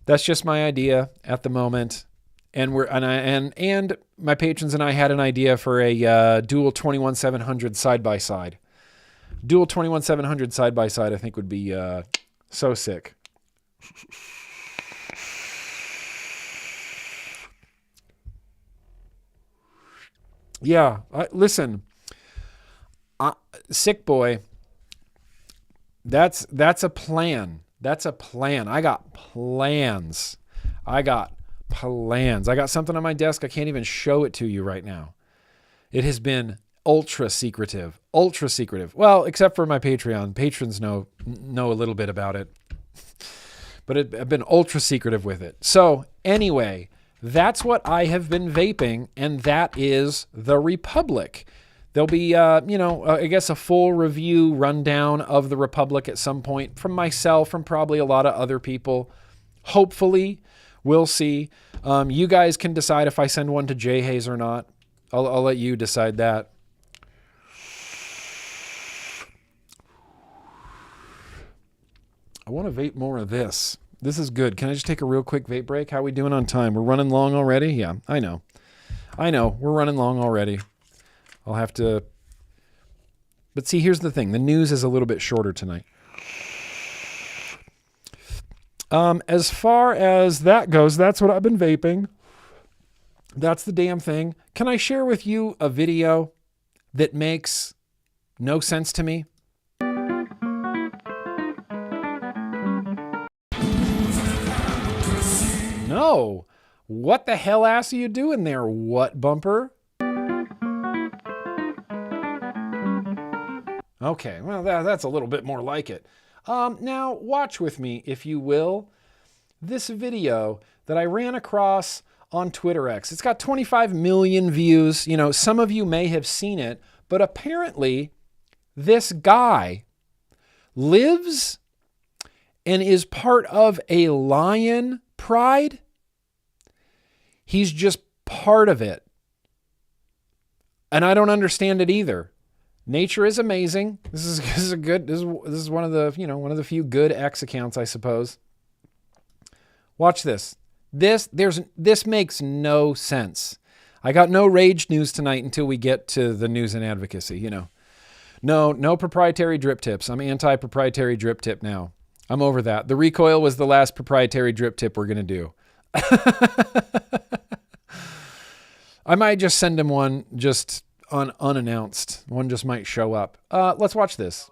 That's just my idea at the moment. And and my patrons and I had an idea for a dual 21700 side by side. Dual 21700 side by side, I think would be so sick. Yeah, listen, sick boy. That's a plan. That's a plan. I got plans. I got something on my desk. I can't even show it to you right now. It has been ultra secretive. Well, except for my Patreon. Patrons know a little bit about it. But I've been ultra secretive with it. So anyway, that's what I have been vaping, and that is the Republic. There'll be, I guess a full review rundown of the Republic at some point from myself, from probably a lot of other people. Hopefully, we'll see. You guys can decide if I send one to J Hayes or not. I'll let you decide that. I want to vape more of this. This is good. Can I just take a real quick vape break? How are we doing on time? We're running long already? Yeah, I know. We're running long already. I'll have to... But see, here's the thing. The news is a little bit shorter tonight. As far as that goes, that's what I've been vaping. That's the damn thing. Can I share with you a video that makes no sense to me? No. What the hell ass are you doing there, what bumper? Okay, well, that's a little bit more like it. Now, watch with me, if you will, this video that I ran across on Twitter X. It's got 25 million views. Some of you may have seen it, but apparently this guy lives and is part of a lion pride. He's just part of it. And I don't understand it either. Nature is amazing. This is one of the, one of the few good X accounts, I suppose. Watch this. This makes no sense. I got no rage news tonight until we get to the news and advocacy, No proprietary drip tips. I'm anti-proprietary drip tip now. I'm over that. The Recoil was the last proprietary drip tip we're going to do. I might just send him one just unannounced. One just might show up. Let's watch this.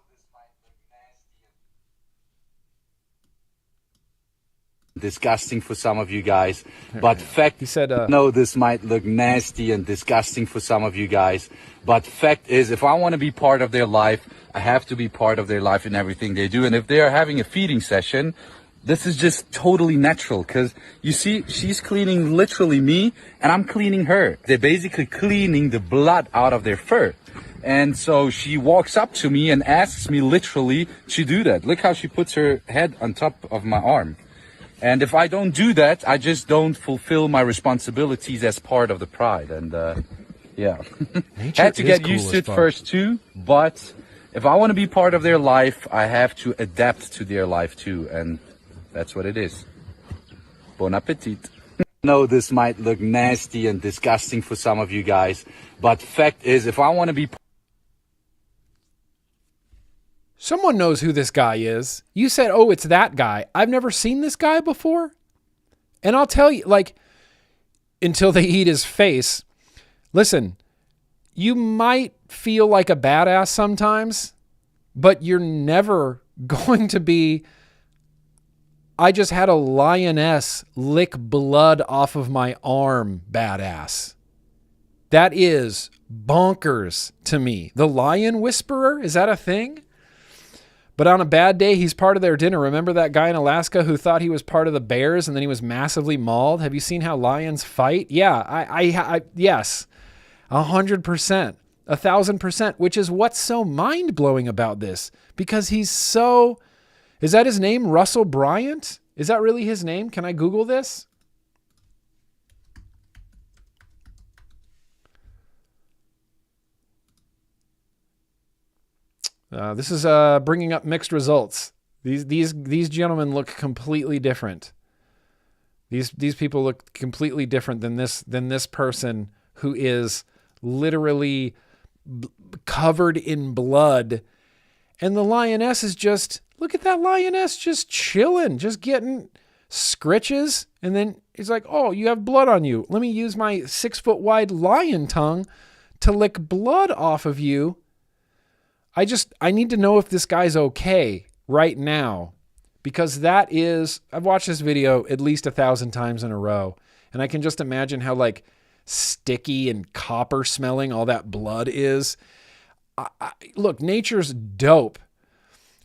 Disgusting for some of you guys, but fact, he said, no, this might look nasty and disgusting for some of you guys, but fact is, if I want to be part of their life, I have to be part of their life in everything they do. And if they are having a feeding session, this is just totally natural, because you see, she's cleaning literally me and I'm cleaning her. They're basically cleaning the blood out of their fur. And so she walks up to me and asks me literally to do that. Look how she puts her head on top of my arm. And if I don't do that, I just don't fulfill my responsibilities as part of the pride. And yeah, had to get used to it first too. But if I want to be part of their life, I have to adapt to their life too. And that's what it is. Bon appetit. I know this might look nasty and disgusting for some of you guys, but fact is, if I want to be... Someone knows who this guy is. You said, oh, it's that guy. I've never seen this guy before. And I'll tell you, like, until they eat his face. Listen, you might feel like a badass sometimes, but you're never going to be, I just had a lioness lick blood off of my arm badass. That is bonkers to me. The lion whisperer, is that a thing? But on a bad day, he's part of their dinner. Remember that guy in Alaska who thought he was part of the bears and then he was massively mauled? Have you seen how lions fight? Yeah, I yes, 100%, 1,000%, which is what's so mind-blowing about this. Because he's so, is that his name, Russell Bryant? Is that really his name? Can I Google this? This is bringing up mixed results. These gentlemen look completely different. These people look completely different than this person who is literally covered in blood. And the lioness is just, look at that lioness just chilling, just getting scritches. And then he's like, oh, you have blood on you. Let me use my 6 foot wide lion tongue to lick blood off of you. I need to know if this guy's okay right now, because that is, I've watched this video at least 1,000 times in a row, and I can just imagine how like sticky and copper smelling all that blood is. Look, nature's dope.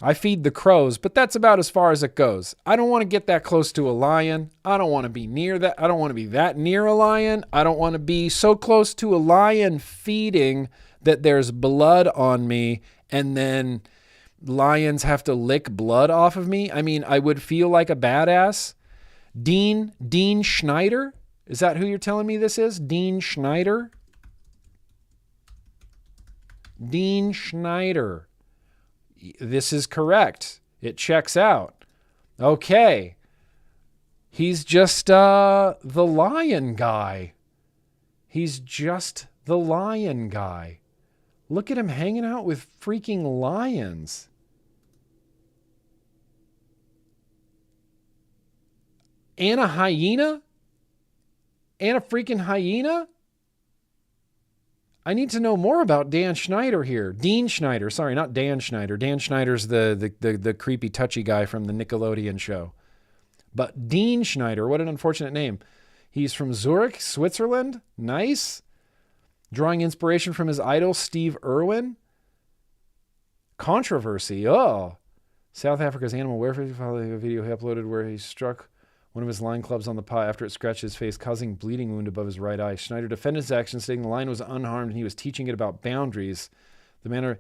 I feed the crows, but that's about as far as it goes. I don't want to get that close to a lion. I don't want to be near that. I don't want to be that near a lion. I don't want to be so close to a lion feeding that there's blood on me and then lions have to lick blood off of me. I mean, I would feel like a badass. Dean Schneider? Is that who you're telling me this is? Dean Schneider? Dean Schneider. This is correct. It checks out. Okay. He's just the lion guy. He's just the lion guy. Look at him hanging out with freaking lions. And a hyena? And a freaking hyena? I need to know more about Dan Schneider here. Dean Schneider. Sorry, not Dan Schneider. Dan Schneider's the creepy, touchy guy from the Nickelodeon show. But Dean Schneider, what an unfortunate name. He's from Zurich, Switzerland. Nice. Drawing inspiration from his idol, Steve Irwin. Controversy. Oh. South Africa's animal welfare following a video he uploaded where he struck one of his lion clubs on the paw after it scratched his face, causing a bleeding wound above his right eye. Schneider defended his action, stating the lion was unharmed and he was teaching it about boundaries. The manner,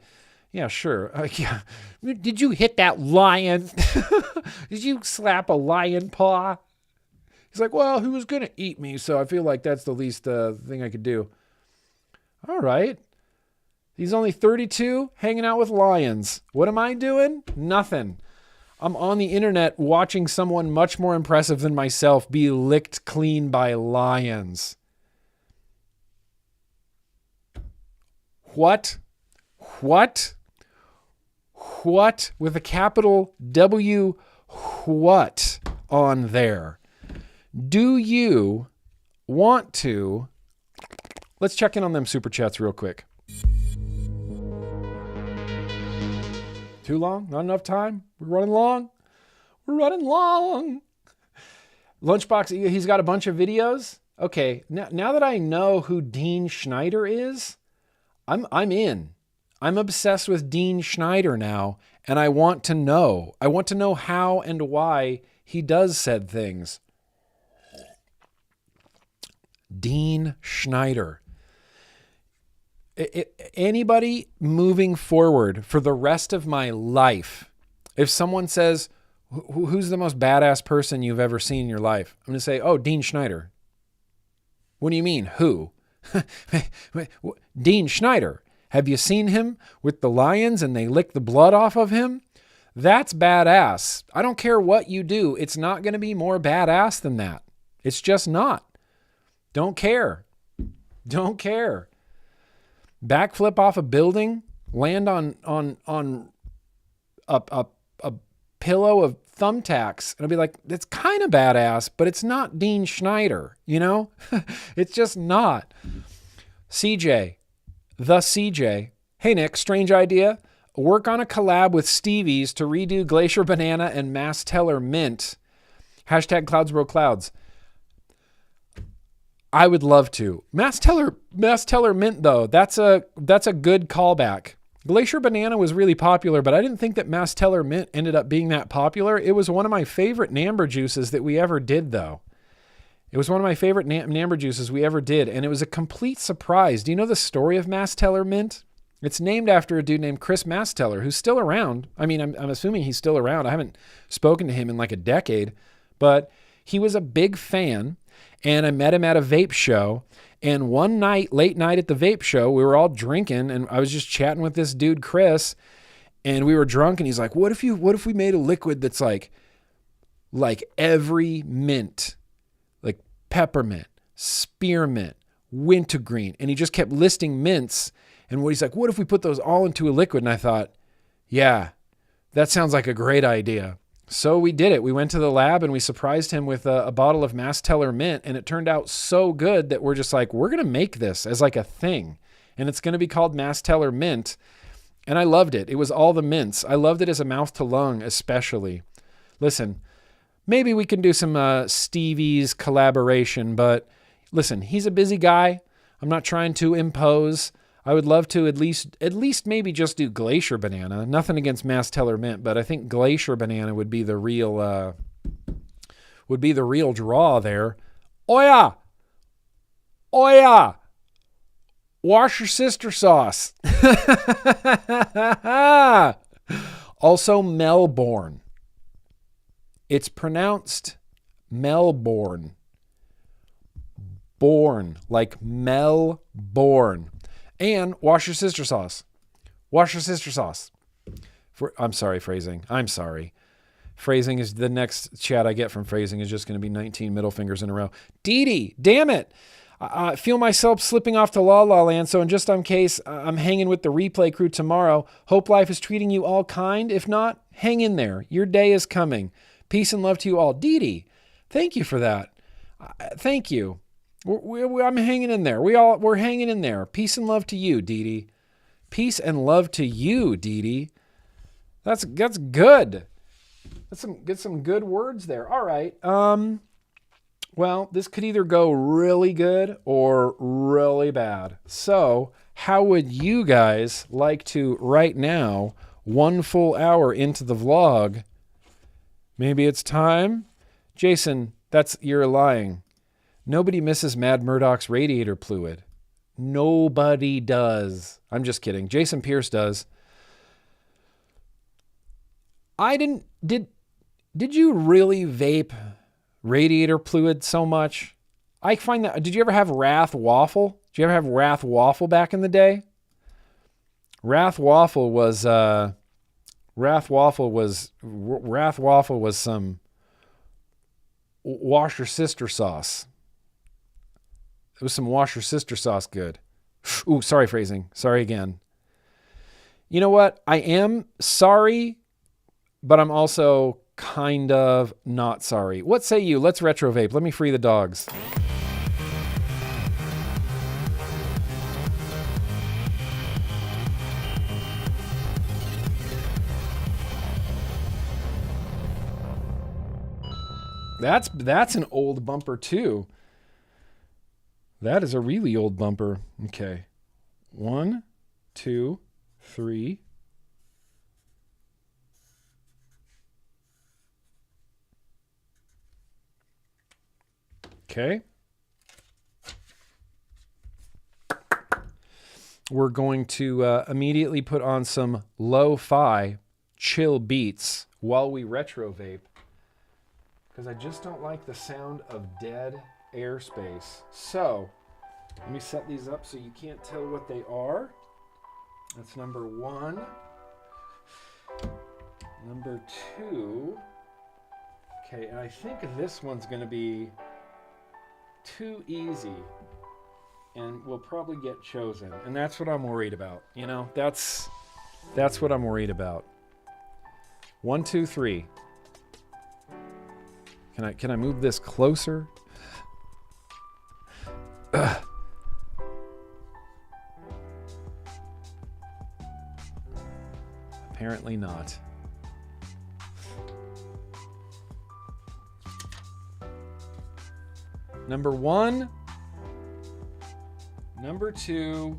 yeah, sure. Yeah. Did you hit that lion? Did you slap a lion paw? He's like, well, he was going to eat me, so I feel like that's the least thing I could do. All right. He's only 32, hanging out with lions. What am I doing? Nothing. I'm on the internet watching someone much more impressive than myself be licked clean by lions. What? What? What? With a capital W, what on there? Do you want to... Let's check in on them super chats real quick. Too long? Not enough time? We're running long? We're running long. Lunchbox, he's got a bunch of videos. Okay, now that I know who Dean Schneider is, I'm in. I'm obsessed with Dean Schneider now, and I want to know. I want to know how and why he does said things. Dean Schneider. Anybody moving forward for the rest of my life, if someone says, who's the most badass person you've ever seen in your life? I'm going to say, oh, Dean Schneider. What do you mean, who? Dean Schneider. Have you seen him with the lions and they lick the blood off of him? That's badass. I don't care what you do. It's not going to be more badass than that. It's just not. Don't care. Don't care. Backflip off a building, land on a pillow of thumbtacks, and I'll be like, that's kind of badass, but it's not Dean Schneider, you know? It's just not. CJ, the CJ. Hey, Nick, strange idea. Work on a collab with Stevie's to redo Glacier Banana and Mass Teller Mint. Hashtag Clouds Bro Clouds. I would love to. Mass Teller Mint, though, that's a good callback. Glacier Banana was really popular, but I didn't think that Mass Teller Mint ended up being that popular. It was one of my favorite Namber juices that we ever did, though. It was one of my favorite Namber juices we ever did, and it was a complete surprise. Do you know the story of Mass Teller Mint? It's named after a dude named Chris Masteller, who's still around. I mean, I'm assuming he's still around. I haven't spoken to him in like a decade, but he was a big fan. And I met him at a vape show. And one night, late night at the vape show, we were all drinking and I was just chatting with this dude, Chris, and we were drunk and he's like, what if we made a liquid that's like every mint, like peppermint, spearmint, wintergreen. And he just kept listing mints. And he's like, what if we put those all into a liquid? And I thought, yeah, that sounds like a great idea. So we did it. We went to the lab and we surprised him with a bottle of Mass Teller Mint, and it turned out so good that we're just like, we're going to make this as like a thing, and it's going to be called Mass Teller Mint. And I loved it. It was all the mints. I loved it as a mouth to lung, especially. Listen, maybe we can do some Stevie's collaboration, but listen, he's a busy guy. I'm not trying to impose. I would love to at least maybe just do Glacier Banana. Nothing against Mass Teller Mint, but I think Glacier Banana would be the real draw there. Oh yeah. Oh yeah. Wash your sister sauce. Also Melbourne. It's pronounced Melbourne. Born, like Melbourne. And wash your sister sauce. Wash your sister sauce. I'm sorry, phrasing. I'm sorry. Phrasing is the next chat I get from phrasing is just going to be 19 middle fingers in a row. Dee Dee, damn it. I feel myself slipping off to La La Land, so in just in case, I'm hanging with the replay crew tomorrow. Hope life is treating you all kind. If not, hang in there. Your day is coming. Peace and love to you all. Dee Dee, thank you for that. Thank you. I'm hanging in there. We're hanging in there. Peace and love to you, Dee Dee. Peace and love to you, Dee Dee. That's good. That's some good words there. All right. Well, this could either go really good or really bad. So, how would you guys like to right now, 1 full hour into the vlog? Maybe it's time. Jason, you're lying. Nobody misses Mad Murdoch's radiator fluid. Nobody does. I'm just kidding. Jason Pierce does. Did you really vape radiator fluid so much? I find that, did you ever have Wrath Waffle? Did you ever have Wrath Waffle back in the day? Wrath Waffle was some wash your sister sauce. It was some wash your sister sauce good. Ooh, sorry phrasing. Sorry again. You know what? I am sorry, but I'm also kind of not sorry. What say you? Let's retro vape. Let me free the dogs. That's an old bumper too. That is a really old bumper. Okay. 1, 2, 3. Okay. We're going to immediately put on some lo-fi chill beats while we retro vape, because I just don't like the sound of dead airspace. So let me set these up so you can't tell what they are. That's number 1. Number 2. Okay, and I think this one's going to be too easy and will probably get chosen. And that's what I'm worried about. You know, that's what I'm worried about. 1, 2, 3. Can I move this closer? Ugh. Apparently not. Number 1, number 2,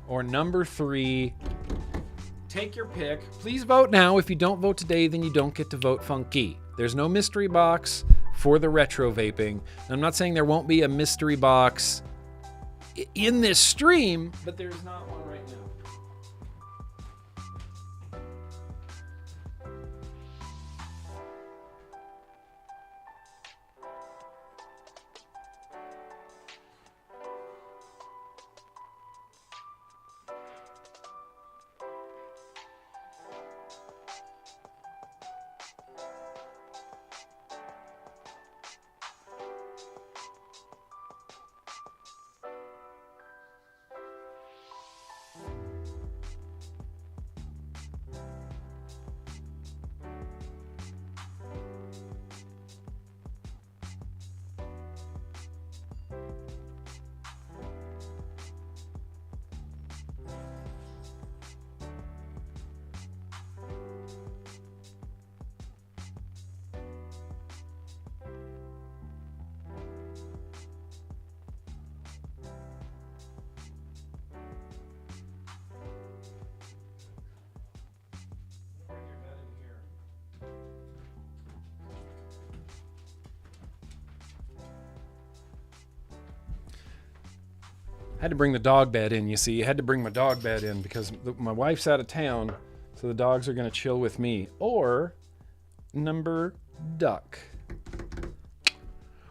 or number 3. Take your pick. Please vote now. If you don't vote today, then you don't get to vote funky. There's no mystery box for the retro vaping. I'm not saying there won't be a mystery box in this stream, but there's not one right now. Had to bring the dog bed in, you see. I had to bring my dog bed in because my wife's out of town, so the dogs are going to chill with me. Or number duck.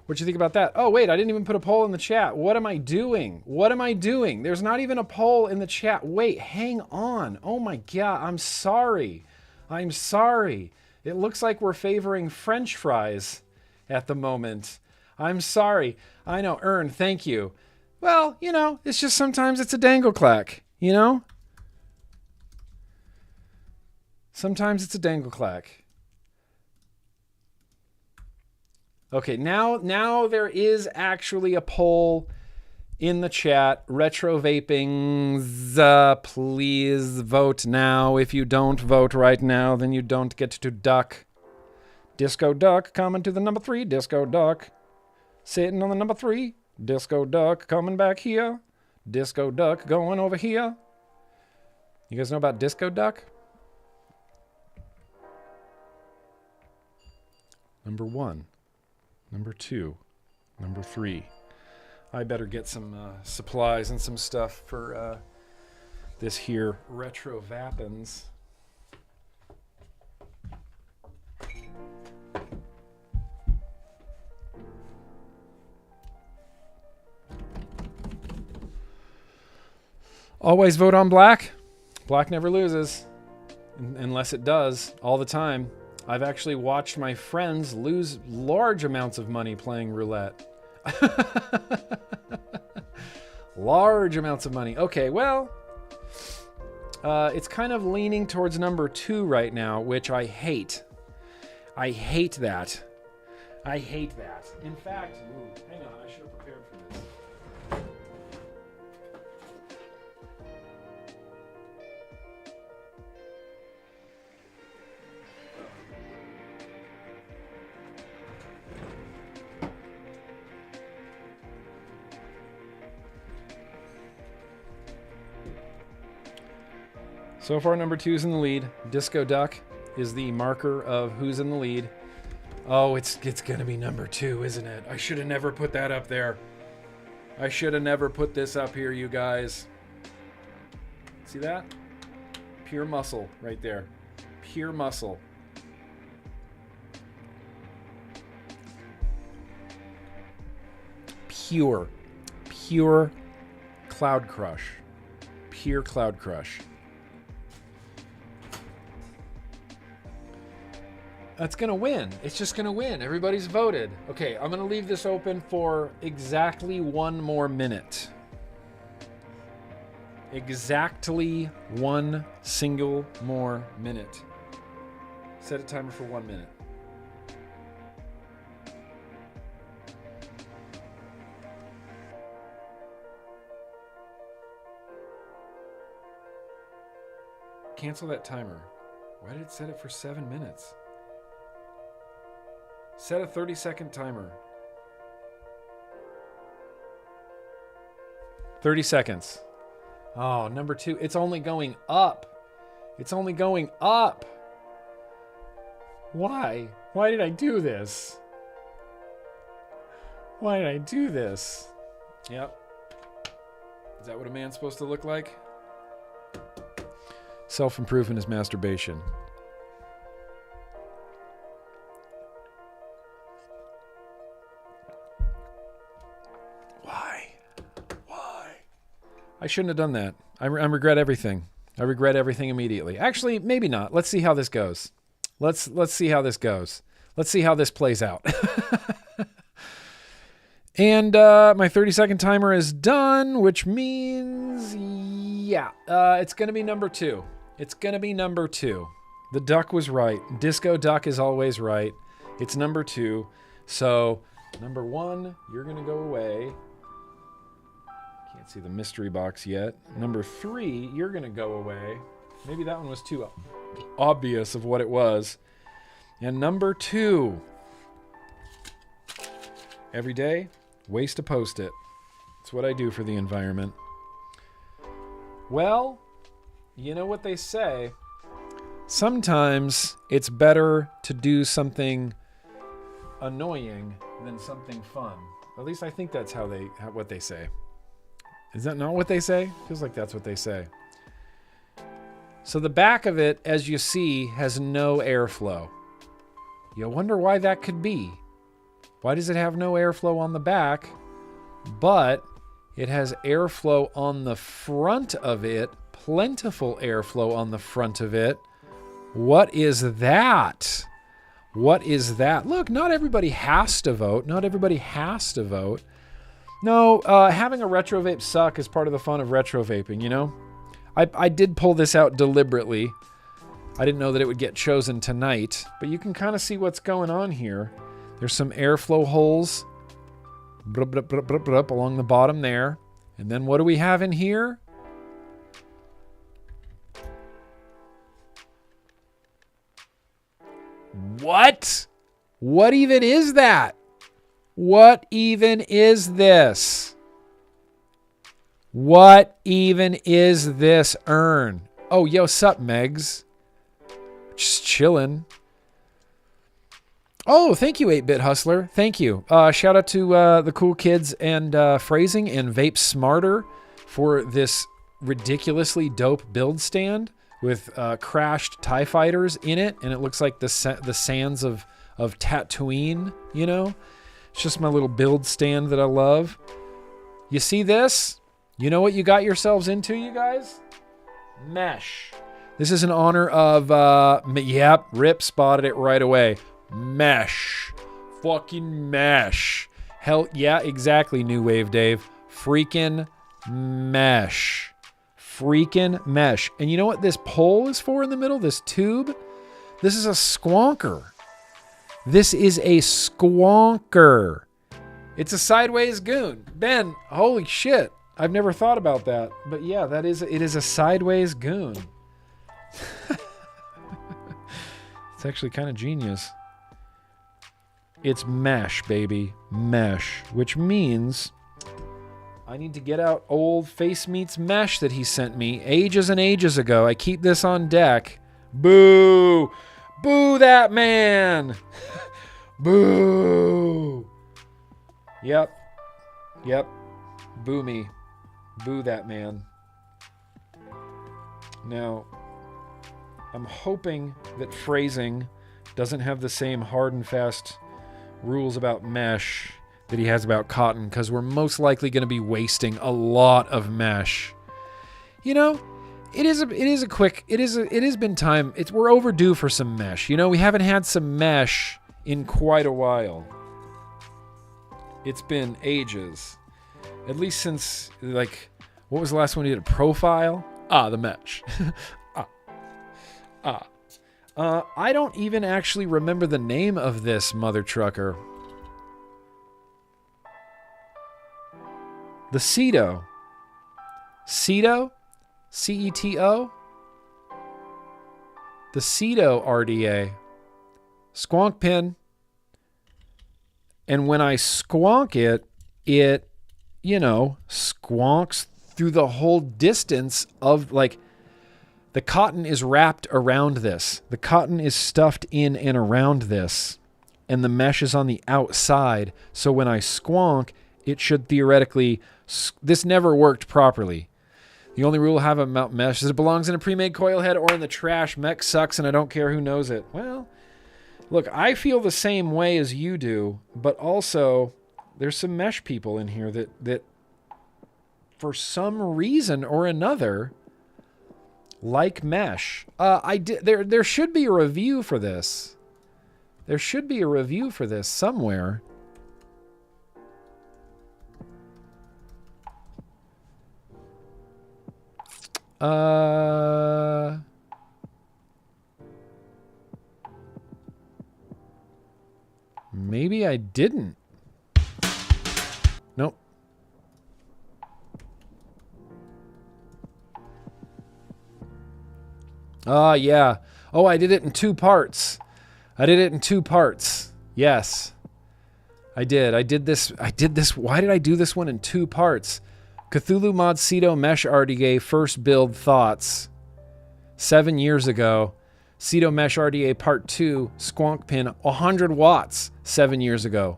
What do you think about that? Oh, wait, I didn't even put a poll in the chat. What am I doing? What am I doing? There's not even a poll in the chat. Wait, hang on. Oh my God, I'm sorry. I'm sorry. It looks like we're favoring French fries at the moment. I'm sorry. I know, Ern, thank you. Well, you know, it's just sometimes it's a dangle clack, you know? Sometimes it's a dangle clack. Okay, now there is actually a poll in the chat. Retro vapings, please vote now. If you don't vote right now, then you don't get to duck. Disco Duck coming to the number 3. Disco Duck sitting on the number 3. Disco Duck coming back here. Disco Duck going over here. You guys know about Disco Duck? Number 1. Number 2. Number 3. I better get some supplies and some stuff for this here retro vapins. Always vote on black. Black never loses, unless it does, all the time. I've actually watched my friends lose large amounts of money playing roulette. Large amounts of money. Okay, well, it's kind of leaning towards number 2 right now, which I hate. I hate that. I hate that. In fact, hang on, I should have prepared for this. So far, number 2 is in the lead. Disco Duck is the marker of who's in the lead. Oh, it's going to be number 2, isn't it? I should have never put that up there. I should have never put this up here, you guys. See that? Pure muscle right there. Pure muscle. Pure Cloud Crush. Pure Cloud Crush. That's going to win. It's just going to win. Everybody's voted. Okay, I'm going to leave this open for exactly 1 more minute. Exactly 1 single more minute. Set a timer for 1 minute. Cancel that timer. Why did it set it for 7 minutes? Set a 30-second timer. 30 seconds. Oh, number 2. It's only going up. It's only going up. Why? Why did I do this? Why did I do this? Yep. Is that what a man's supposed to look like? Self-improvement is masturbation. Why? I shouldn't have done that. I regret everything. I regret everything immediately. Actually, maybe not. Let's see how this goes. Let's see how this goes. Let's see how this plays out. And my 30-second timer is done, which means, yeah, it's going to be number 2. It's going to be number 2. The duck was right. Disco Duck is always right. It's number 2. So, number 1, you're going to go away. Can't see the mystery box yet. Number 3, you're going to go away. Maybe that one was too obvious of what it was. And number 2, every day, waste a Post-it. It's what I do for the environment. Well, you know what they say. Sometimes it's better to do something annoying than something fun. At least I think that's what they say. Is that not what they say? Feels like that's what they say. So the back of it, as you see, has no airflow. You wonder why that could be. Why does it have no airflow on the back, but it has airflow on the front of it, plentiful airflow on the front of it? What is that? What is that? Look, not everybody has to vote. Not everybody has to vote. No, having a retro vape suck is part of the fun of retro vaping, you know? I did pull this out deliberately. I didn't know that it would get chosen tonight, but you can kind of see what's going on here. There's some airflow holes along the bottom there. And then what do we have in here? What? What even is that? What even is this? What even is this urn? Oh, yo, sup, Megs? Just chilling. Oh, thank you, 8-Bit Hustler. Thank you. Shout out to the cool kids and Phrasing and Vape Smarter for this ridiculously dope build stand with crashed TIE fighters in it, and it looks like the sands of Tatooine, you know? It's just my little build stand that I love. You see this? You know what you got yourselves into, you guys? Mesh. This is in honor of, yep, Rip spotted it right away. Mesh. Fucking mesh. Hell, yeah, exactly, New Wave Dave. Freaking mesh. Freaking mesh. And you know what this pole is for in the middle? This tube? This is a squonker. This is a squonker. It's a sideways goon. Ben, holy shit. I've never thought about that. But yeah, it is a sideways goon. It's actually kind of genius. It's mesh, baby. Mesh. Which means I need to get out old Face Meets Mesh that he sent me ages and ages ago. I keep this on deck. Boo! Boo that man! Boo! Yep. Yep. Boo me. Boo that man. Now, I'm hoping that phrasing doesn't have the same hard and fast rules about mesh that he has about cotton, because we're most likely going to be wasting a lot of mesh. You know, it has been time. We're overdue for some mesh. You know, we haven't had some mesh in quite a while. It's been ages. At least since, like, what was the last one we did? A profile? The mesh. I don't even actually remember the name of this mother trucker. The CETO. CETO? C-E-T-O? The CETO RDA. Squonk pin. And when I squonk it, you know, squonks through the whole distance of, like, the cotton is wrapped around this. The cotton is stuffed in and around this. And the mesh is on the outside. So when I squonk, it should theoretically... This never worked properly. The only rule I have about mesh is it belongs in a pre-made coil head or in the trash. Mech sucks and I don't care who knows it. Well, look, I feel the same way as you do. But also, there's some mesh people in here that for some reason or another... like mesh. There should be a review for this. There should be a review for this somewhere. Maybe I didn't. Nope. Yeah. Oh, I did it in 2 parts. Yes. I did this. Why did I do this one in 2 parts? Cthulhu Mod CETO Mesh RDA first build thoughts. 7 years ago. CETO Mesh RDA Part 2 Squonk pin 100 watts 7 years ago.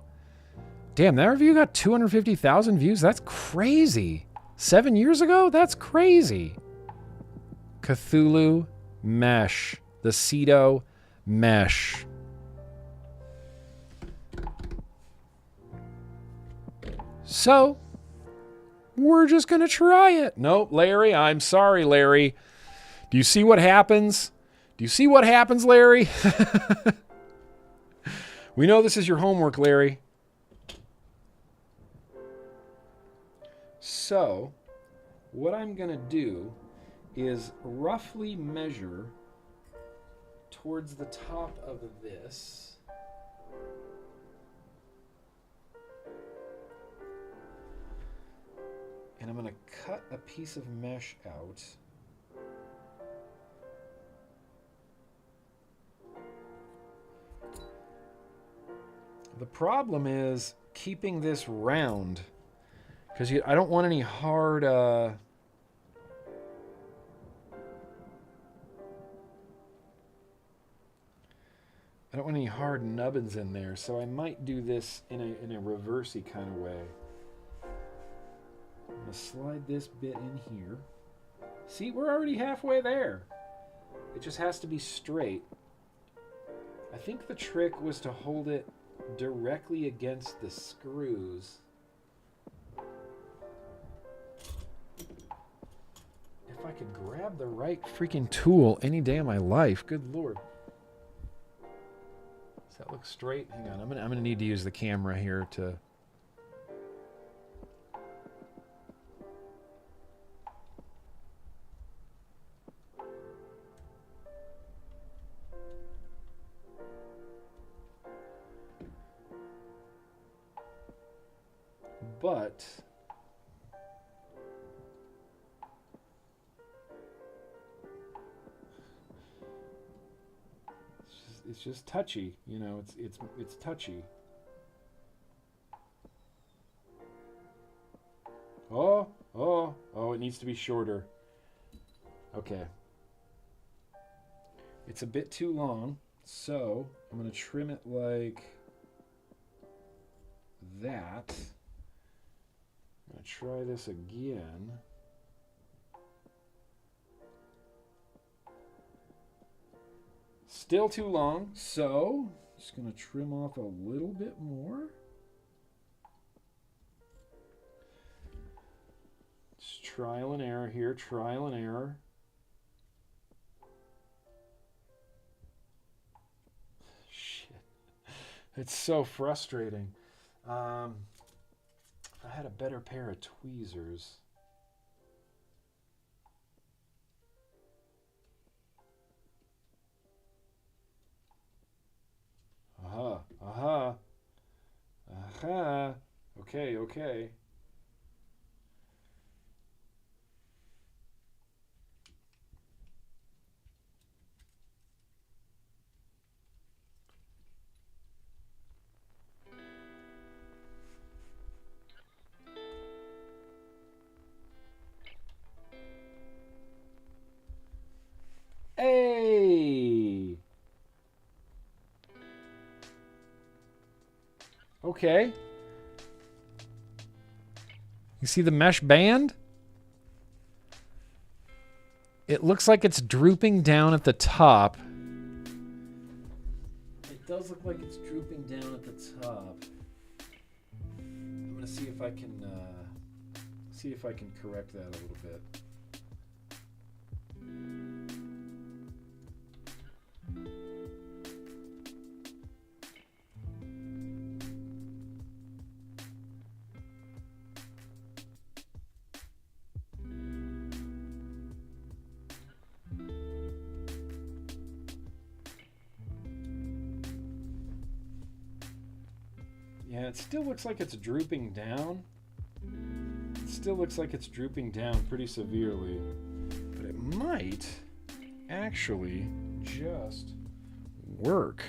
Damn, that review got 250,000 views. That's crazy. 7 years ago? That's crazy. Cthulhu Mesh. The CETO Mesh. So, we're just going to try it. Nope, Larry, I'm sorry, Larry. Do you see what happens? Larry? We know this is your homework, Larry. So, what I'm going to do is roughly measure towards the top of this. And I'm going to cut a piece of mesh out. The problem is keeping this round, because I don't want any hard... I don't want any hard nubbins in there, so I might do this in a reversey kind of way. I'm going to slide this bit in here. See, we're already halfway there. It just has to be straight. I think the trick was to hold it directly against the screws. If I could grab the right freaking tool any day of my life, good Lord. Does that look straight? Hang on, I'm gonna need to use the camera here to... But it's just touchy, you know. It's touchy. Oh! It needs to be shorter. Okay. It's a bit too long, so I'm gonna trim it like that. I'm going to try this again. Still too long, so just going to trim off a little bit more. Just trial and error here, trial and error. Shit. It's so frustrating. If I had a better pair of tweezers. Aha, aha, aha. Okay, okay. Hey! Okay. You see the mesh band? It looks like it's drooping down at the top. It does look like it's drooping down at the top. I'm gonna see if I can correct that a little bit. Yeah, it still looks like it's drooping down. It still looks like it's drooping down pretty severely. But it might actually just work.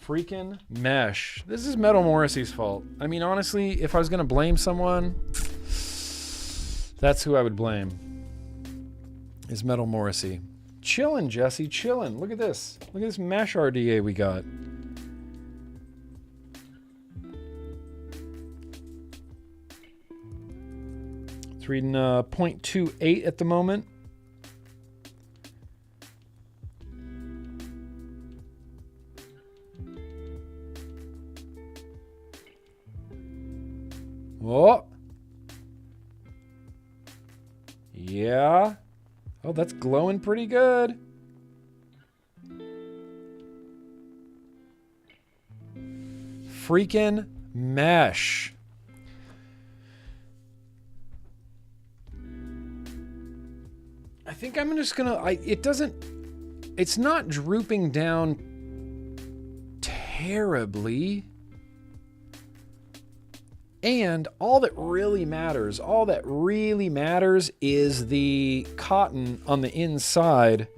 Freaking mesh. This is Metal Morrissey's fault. I mean, honestly, if I was going to blame someone, that's who I would blame. Is Metal Morrissey. Chillin', Jesse, chillin'. Look at this. Look at this mesh RDA we got. It's reading 0.28 at the moment. Oh. Yeah. Oh, that's glowing pretty good. Freaking mesh. I think I'm just gonna, it's not drooping down terribly. And all that really matters is the cotton on the inside,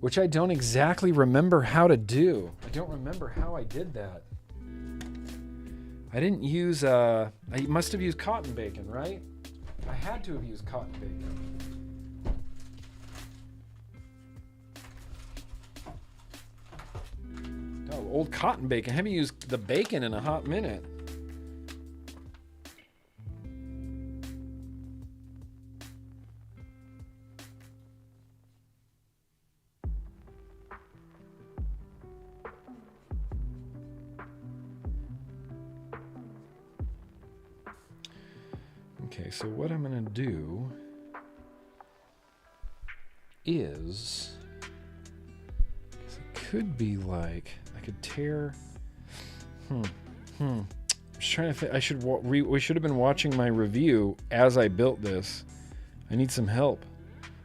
which I don't exactly remember how to do. I don't remember how I did that. I didn't use, I must have used cotton bacon, right? I had to have used cotton bacon. Oh, old cotton bacon. I haven't used the bacon in a hot minute. Okay, so what I'm going to do is, it could be like, I could tear, I'm just trying to think, we should have been watching my review as I built this. I need some help.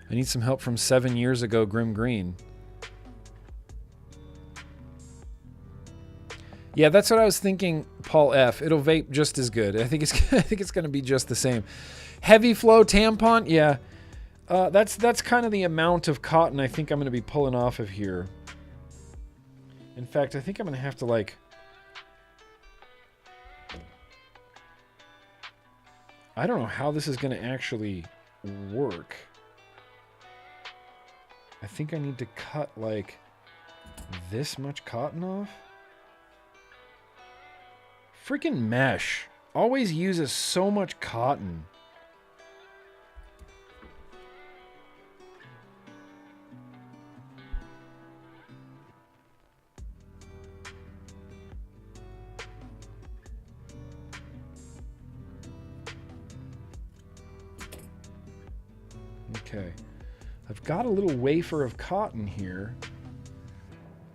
I need some help from 7 years ago, GrimmGreen. Yeah, that's what I was thinking, Paul F. It'll vape just as good. I think it's going to be just the same. Heavy flow tampon, yeah. That's kind of the amount of cotton I think I'm going to be pulling off of here. In fact, I think I'm going to have to like, I don't know how this is going to actually work. I think I need to cut like this much cotton off. Freaking mesh always uses so much cotton. Okay, I've got a little wafer of cotton here,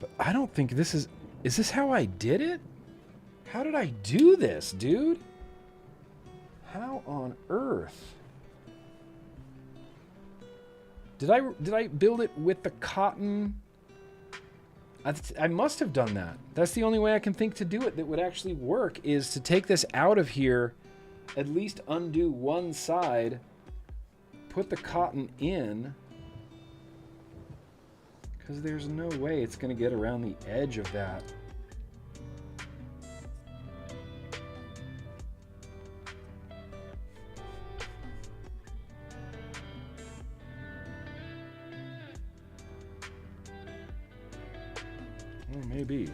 but I don't think this is this how I did it? How did I do this, dude? How on earth? Did I build it with the cotton? I must have done that. That's the only way I can think to do it that would actually work, is to take this out of here, at least undo one side, put the cotton in, because there's no way it's going to get around the edge of that. Oh, maybe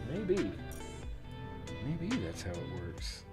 that's how it works.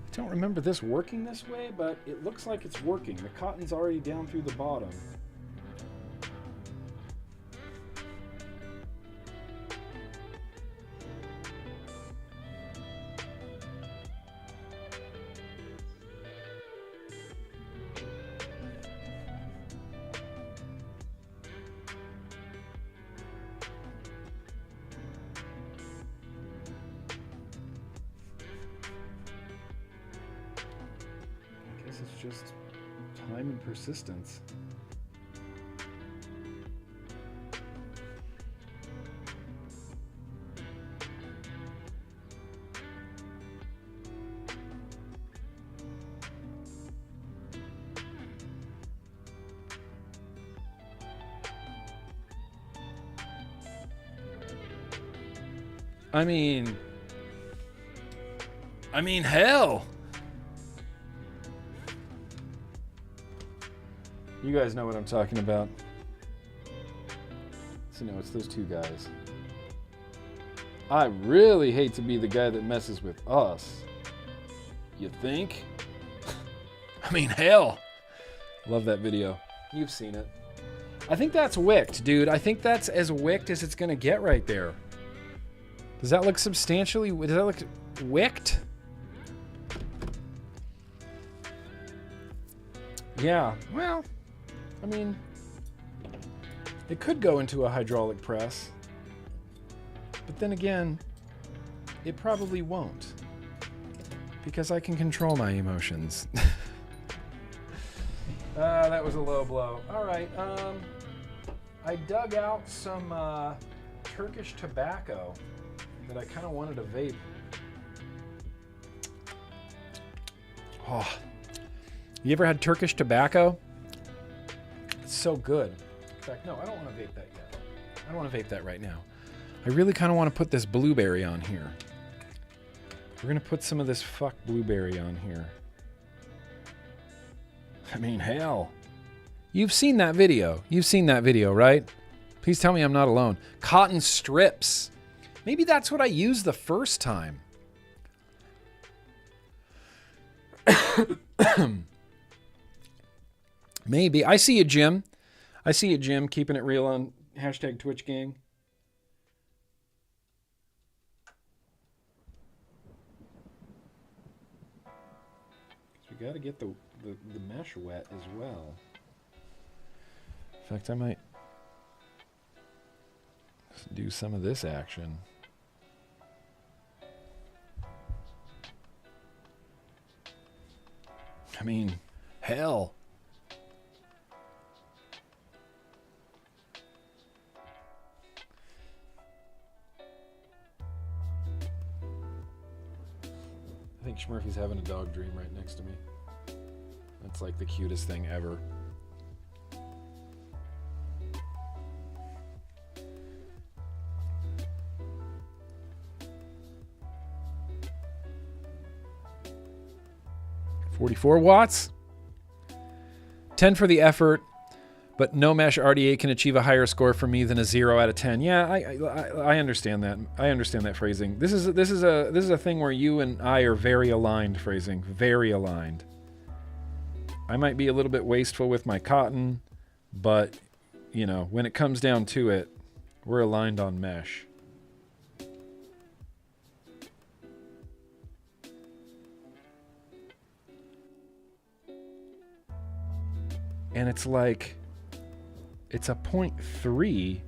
I don't remember this working this way, but it looks like it's working. The cotton's already down through the bottom. It's just time and persistence. I mean, hell. You guys know what I'm talking about. So no, it's those two guys. I really hate to be the guy that messes with us. You think? I mean, hell. Love that video. You've seen it. I think that's wicked, dude. I think that's as wicked as it's gonna get right there. Does that look substantially, does that look wicked? Yeah, well, I mean, it could go into a hydraulic press, but then again, it probably won't, because I can control my emotions. That was a low blow. All right, I dug out some Turkish tobacco that I kind of wanted to vape. Oh, you ever had Turkish tobacco? It's so good. In fact, no, I don't want to vape that yet. I don't want to vape that right now. I really kind of want to put this blueberry on here. We're going to put some of this blueberry on here. I mean, hell. You've seen that video. You've seen that video, right? Please tell me I'm not alone. Cotton strips. Maybe that's what I used the first time. Maybe. I see you, Jim. I see you, Jim, keeping it real on hashtag Twitch Gang. So we got to get the mesh wet as well. In fact, I might do some of this action. I mean, hell. think Schmurphy's having a dog dream right next to me. That's like the cutest thing ever. $44. 10 for the effort, but no mesh RDA can achieve a higher score for me than a 0 out of 10. Yeah, I understand that. I understand that phrasing. This is a thing where you and I are very aligned. Phrasing, very aligned. I might be a little bit wasteful with my cotton, but you know, when it comes down to it, we're aligned on mesh. And it's like, it's a 0.3,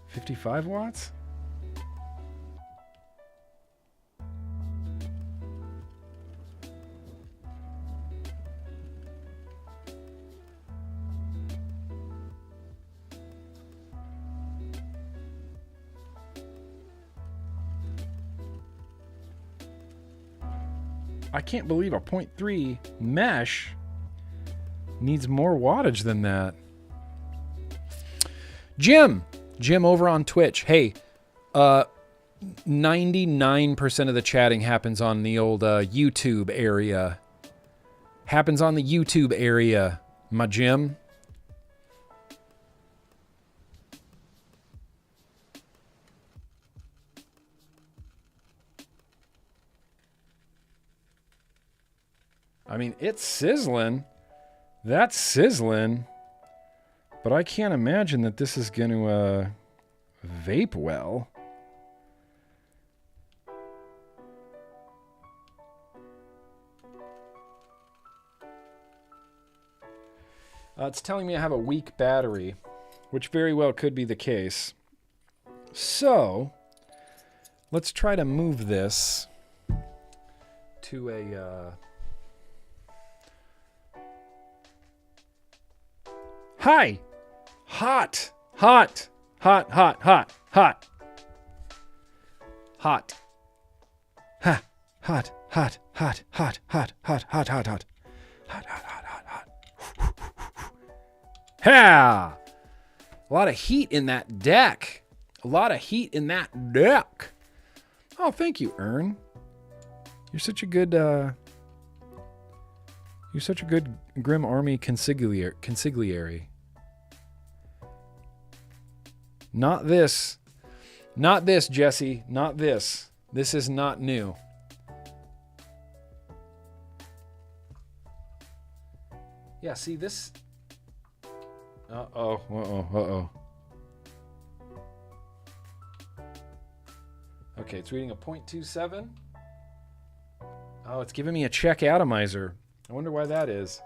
55 watts? I can't believe a 0.3 mesh needs more wattage than that. Jim over on Twitch. Hey, 99% of the chatting happens on the old YouTube area. Happens on the YouTube area, my Jim. I mean, it's sizzling. That's sizzling. But I can't imagine that this is going to vape well. It's telling me I have a weak battery, which very well could be the case. So, let's try to move this to a... Hi! Hot! Hot! Hot, hot, hot, hot. Hot. Ha! Hot, hot, hot, hot, hot, hot, hot, hot, hot. Hot, hot, hot, hot, hot. Ha! A lot of heat in that deck. A lot of heat in that deck. Oh, thank you, Ern. You're such a good, You're such a good Grimm Army consigliere. Not this. Not this, Jesse. Not this. This is not new. Yeah, see this... Uh-oh, uh-oh, uh-oh. Okay, it's reading a 0.27. Oh, it's giving me a check atomizer. I wonder why that is.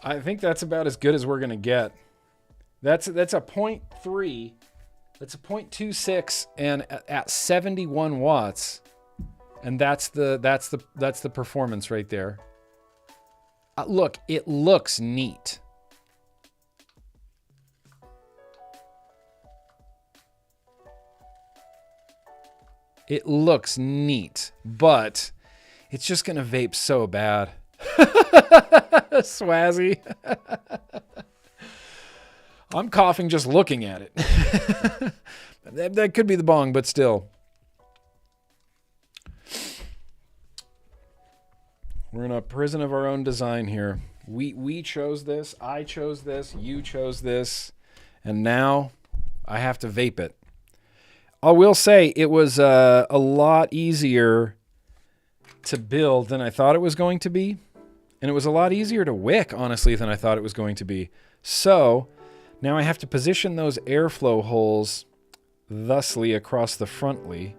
I think that's about as good as we're going to get. That's a 0.3. That's a 0.26 and at 71 watts. And that's the performance right there. Look, it looks neat. It looks neat, but it's just going to vape so bad. Swazzy. I'm coughing just looking at it. that could be the bong, but still. We're in a prison of our own design here. We chose this. I chose this. You chose this. And now I have to vape it. I will say it was a lot easier to build than I thought it was going to be. And it was a lot easier to wick, honestly, than I thought it was going to be. So now I have to position those airflow holes thusly across the frontly.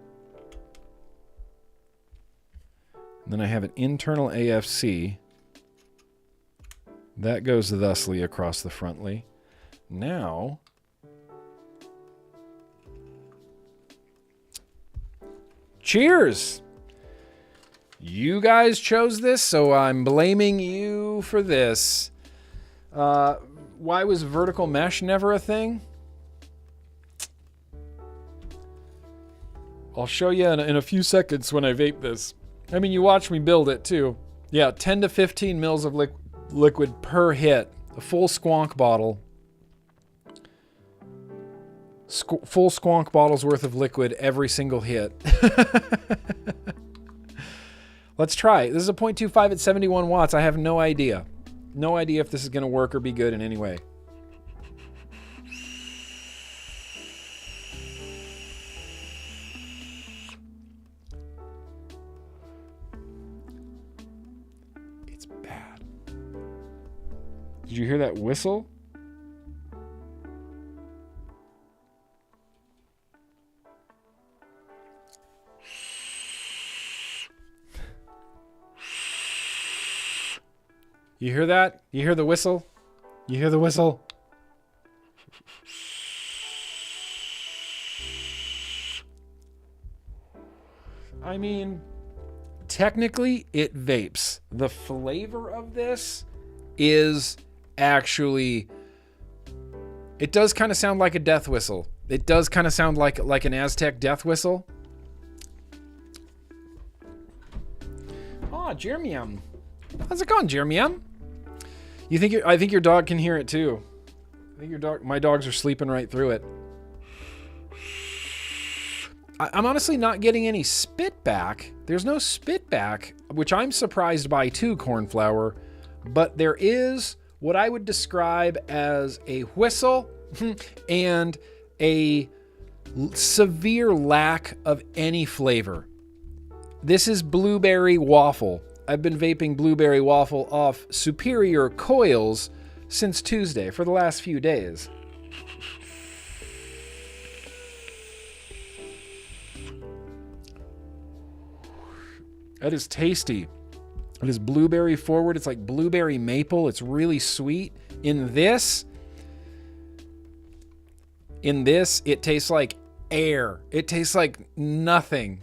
And Then I have an internal AFC. That goes thusly across the frontly. Now, cheers! You guys chose this, so I'm blaming you for this. Why was vertical mesh never a thing? I'll show you in a few seconds when I vape this. I mean, you watch me build it too. Yeah, 10 to 15 mils of liquid per hit. A full Squonk bottle. Full Squonk bottle's worth of liquid every single hit. Let's try. This is a 0.25 at 71 watts. I have no idea. No idea if this is going to work or be good in any way. It's bad. Did you hear that whistle? You hear that? You hear the whistle? You hear the whistle? I mean, technically it vapes. The flavor of this is actually, it does kind of sound like a death whistle. It does kind of sound like an Aztec death whistle. Oh, Jeremy. How's it going, Jeremy? You think I think your dog can hear it too. I think my dogs are sleeping right through it. I'm honestly not getting any spit back. There's no spit back, which I'm surprised by too, Cornflower. But there is what I would describe as a whistle and a severe lack of any flavor. This is blueberry waffle. I've been vaping blueberry waffle off Superior coils since Tuesday for the last few days. That is tasty. It is blueberry forward. It's like blueberry maple. It's really sweet. In this, it tastes like air. It tastes like nothing.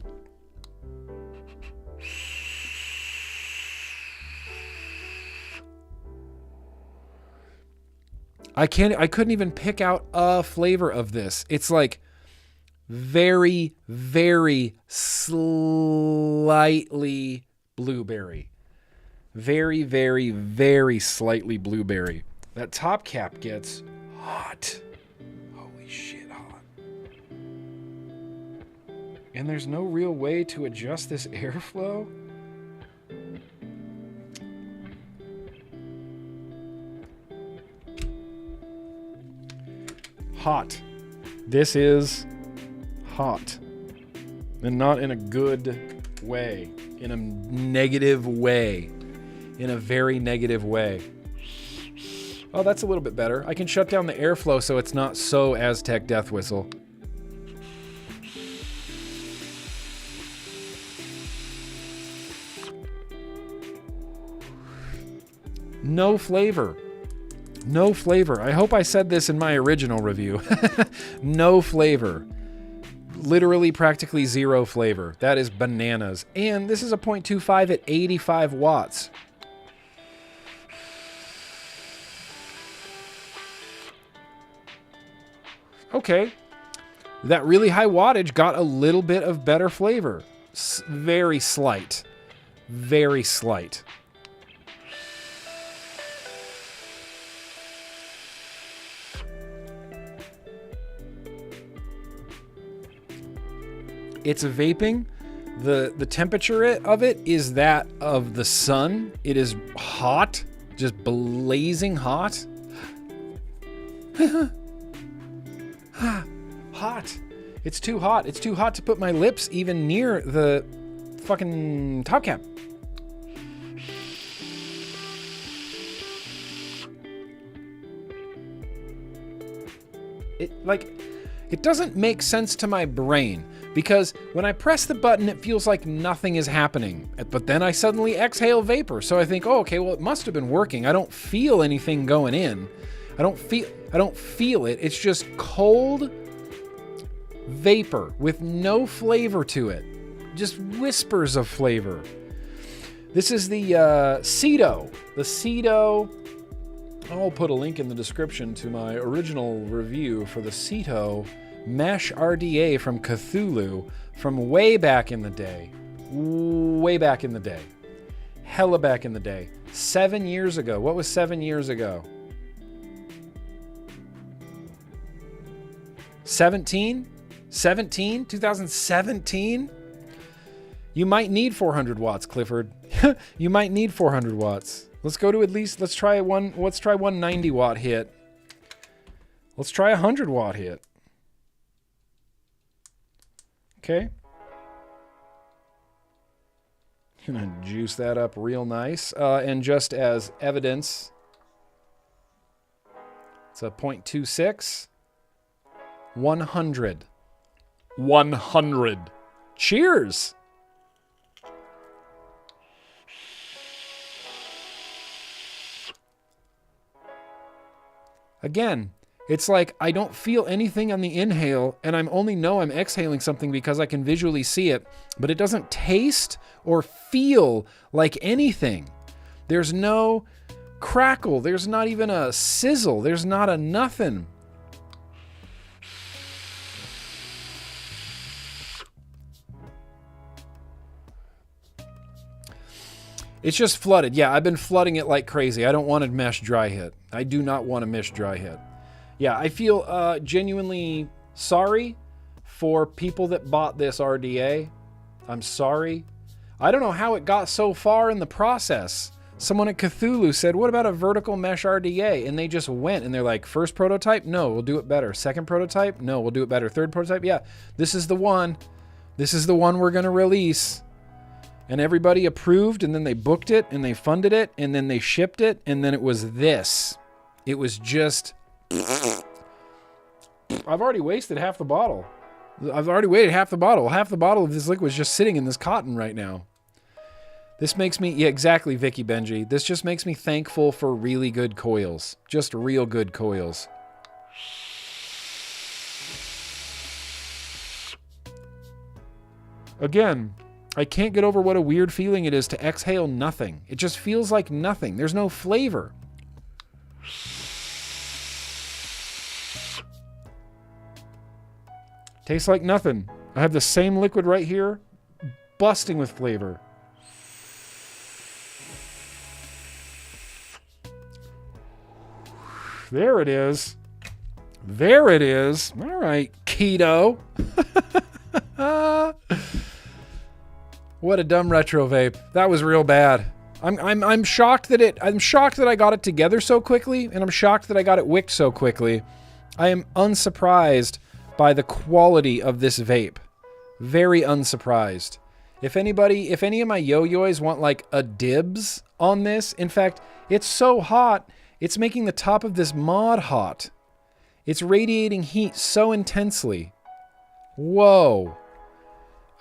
I couldn't even pick out a flavor of this. It's like very, very slightly blueberry. Very, very, very slightly blueberry. That top cap gets hot. Holy shit, hot. And there's no real way to adjust this airflow. Hot. This is hot. And not in a good way. In a negative way. In a very negative way. Oh, that's a little bit better. I can shut down the airflow so it's not so Aztec death whistle. No flavor. No flavor. I hope I said this in my original review. No flavor. Literally practically zero flavor. That is bananas. And this is a 0.25 at 85 watts. Okay. That really high wattage got a little bit of better flavor. Very slight. Very slight. It's vaping. The temperature of it is that of the sun. It is hot, just blazing hot. Hot. It's too hot. It's too hot to put my lips even near the fucking top cap. It doesn't make sense to my brain Because when I press the button, it feels like nothing is happening. But then I suddenly exhale vapor. So I think, oh, okay, well, it must have been working. I don't feel anything going in. I don't feel it. It's just cold vapor with no flavor to it. Just whispers of flavor. This is the Cedo. The Cedo. I'll put a link in the description to my original review for the Cedo Mesh RDA from Cthulhu from way back in the day. Way back in the day. Hella back in the day. 7 years ago. What was 7 years ago? 17? 2017? You might need 400 watts, Clifford. You might need 400 watts. Let's go to at least, let's try 190 watt hit. Let's try a 100 watt hit. Okay. Gonna juice that up real nice. And just as evidence, it's a 0.26. 100. 100. Cheers. Again, it's like I don't feel anything on the inhale, and I'm exhaling something because I can visually see it, but it doesn't taste or feel like anything. There's no crackle. There's not even a sizzle. There's not a nothing. It's just flooded. Yeah, I've been flooding it like crazy. I don't want a mesh dry hit. I do not want a mesh dry hit. Yeah, I feel genuinely sorry for people that bought this RDA. I'm sorry. I don't know how it got so far in the process. Someone at Cthulhu said, what about a vertical mesh RDA? And they just went and they're like, first prototype? No, we'll do it better. Second prototype? No, we'll do it better. Third prototype? Yeah, this is the one. This is the one we're going to release. And everybody approved, and then they booked it, and they funded it, and then they shipped it, and then it was this. It was just... I've already wasted half the bottle. I've already waited half the bottle. Half the bottle of this liquid is just sitting in this cotton right now. This makes me... Yeah, exactly, Vicky Benji. This just makes me thankful for really good coils. Just real good coils. Again... I can't get over what a weird feeling it is to exhale nothing. It just feels like nothing. There's no flavor. Tastes like nothing. I have the same liquid right here, busting with flavor. There it is. There it is. All right, keto. What a dumb retro vape. That was real bad. I'm shocked that I got it together so quickly, and I'm shocked that I got it wicked so quickly. I am unsurprised by the quality of this vape. Very unsurprised. If any of my yo-yoys want like a dibs on this, in fact, it's so hot, it's making the top of this mod hot. It's radiating heat so intensely. Whoa.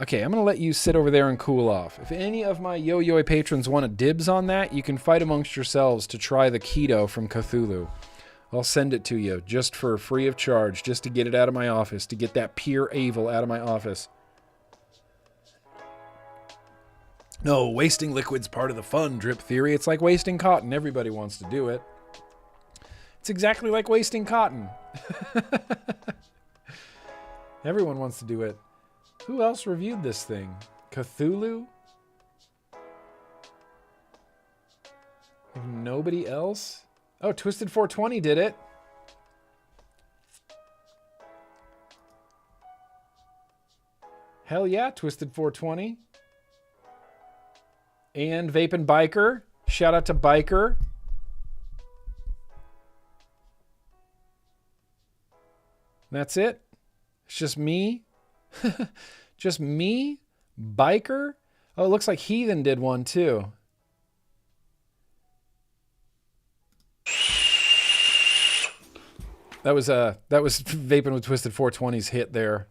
Okay, I'm going to let you sit over there and cool off. If any of my yo-yo patrons want a dibs on that, you can fight amongst yourselves to try the keto from Cthulhu. I'll send it to you just for free of charge, just to get it out of my office, to get that pure evil out of my office. No, wasting liquid's part of the fun, drip theory. It's like wasting cotton. Everybody wants to do it. It's exactly like wasting cotton. Everyone wants to do it. Who else reviewed this thing? Cthulhu? Nobody else? Oh, Twisted 420 did it. Hell yeah, Twisted 420. And Vape and Biker. Shout out to Biker. That's it. It's just me. Just me, Biker. Oh, it looks like Heathen did one too. That was Vaping with Twisted 420's hit there.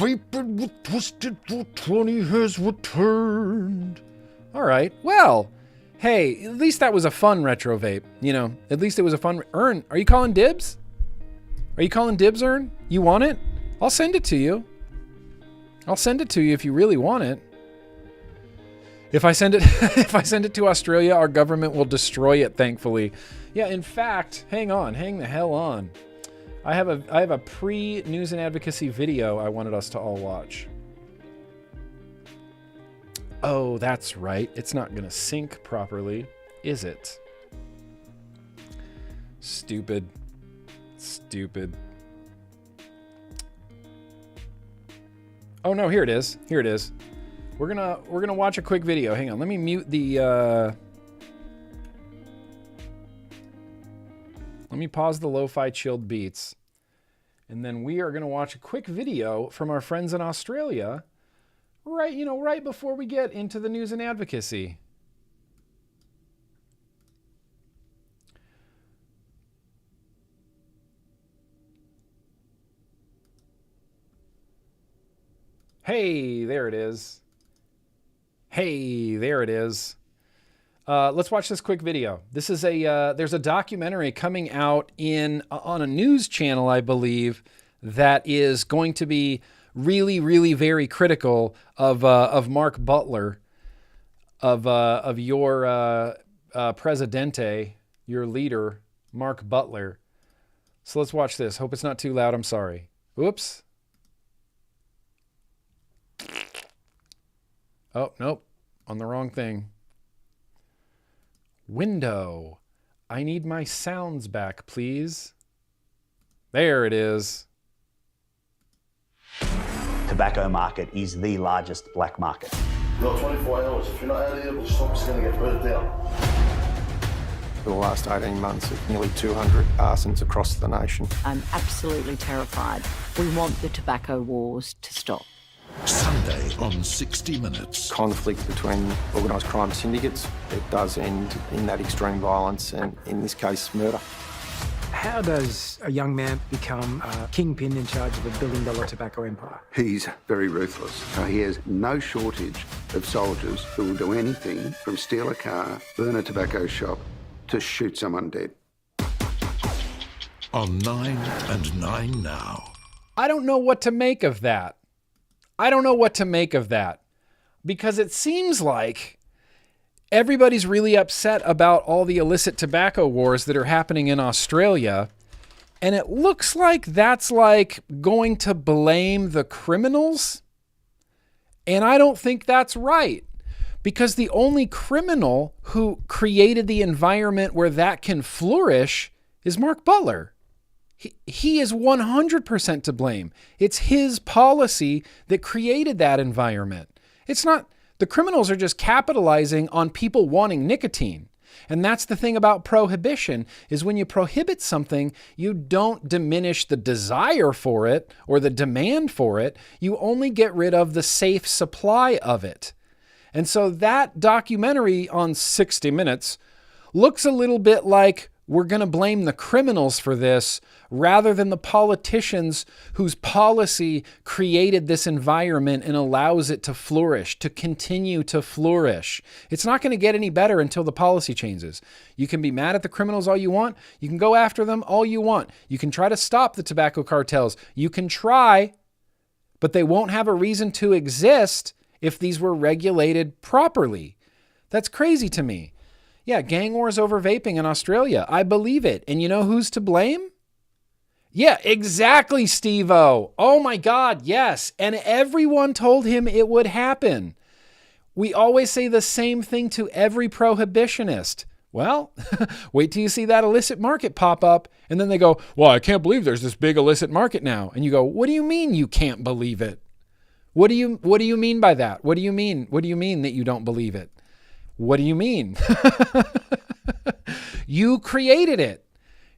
Vaping with Twisted 420 has returned. All right. Well, hey, at least that was a fun retro vape. You know, at least it was a fun... Ern, are you calling dibs? Are you calling dibs, Ern? You want it? I'll send it to you. I'll send it to you if you really want it. If I send it to Australia, our government will destroy it, thankfully. Yeah, in fact, hang the hell on. I have a pre-news and advocacy video I wanted us to all watch. Oh, that's right. It's not going to sync properly, is it? Stupid. Oh no, here it is. We're gonna watch a quick video. Hang on, let me mute the let me pause the lo-fi chilled beats. And then we are gonna watch a quick video from our friends in Australia, right before we get into the news and advocacy. Hey, there it is. Let's watch this quick video. This is there's a documentary coming out on a news channel, I believe, that is going to be really, really very critical of Mark Butler, of your presidente, your leader, Mark Butler. So let's watch this. Hope it's not too loud. I'm sorry. Oops. Oh, nope. On the wrong thing. Window. I need my sounds back, please. There it is. Tobacco market is the largest black market. You've got 24 hours. If you're not out of here, the stock's going to get burnt down. For the last 18 months, of nearly 200 arsons across the nation. I'm absolutely terrified. We want the tobacco wars to stop. Sunday on 60 Minutes. Conflict between organised crime syndicates. It does end in that extreme violence and, in this case, murder. How does a young man become a kingpin in charge of $1 billion tobacco empire? He's very ruthless. He has no shortage of soldiers who will do anything from steal a car, burn a tobacco shop, to shoot someone dead. On 9 and 9 Now. I don't know what to make of that. Because it seems like everybody's really upset about all the illicit tobacco wars that are happening in Australia. And it looks like that's like going to blame the criminals. And I don't think that's right. Because the only criminal who created the environment where that can flourish is Mark Butler. He is 100% to blame. It's his policy that created that environment. It's not, the criminals are just capitalizing on people wanting nicotine. And that's the thing about prohibition, is when you prohibit something, you don't diminish the desire for it or the demand for it. You only get rid of the safe supply of it. And so that documentary on 60 Minutes looks a little bit like we're going to blame the criminals for this rather than the politicians whose policy created this environment and allows it to flourish, to continue to flourish. It's not going to get any better until the policy changes. You can be mad at the criminals all you want. You can go after them all you want. You can try to stop the tobacco cartels. You can try, but they won't have a reason to exist if these were regulated properly. That's crazy to me. Yeah, gang wars over vaping in Australia. I believe it. And you know who's to blame? Yeah, exactly, Steve-O. Oh my God, yes. And everyone told him it would happen. We always say the same thing to every prohibitionist. Well, wait till you see that illicit market pop up. And then they go, well, I can't believe there's this big illicit market now. And you go, what do you mean you can't believe it? What do you mean by that? What do you mean? What do you mean that you don't believe it? What do you mean? You created it.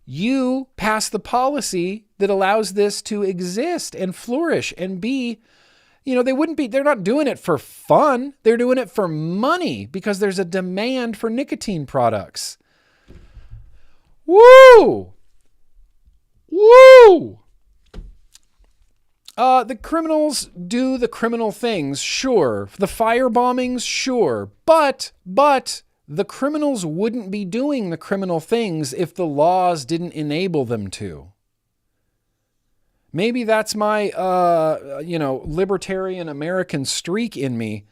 You passed the policy that allows this to exist and flourish and be, they're not doing it for fun. They're doing it for money because there's a demand for nicotine products. Woo! Woo! The criminals do the criminal things, sure. The fire bombings, sure. But the criminals wouldn't be doing the criminal things if the laws didn't enable them to. Maybe that's my, libertarian American streak in me.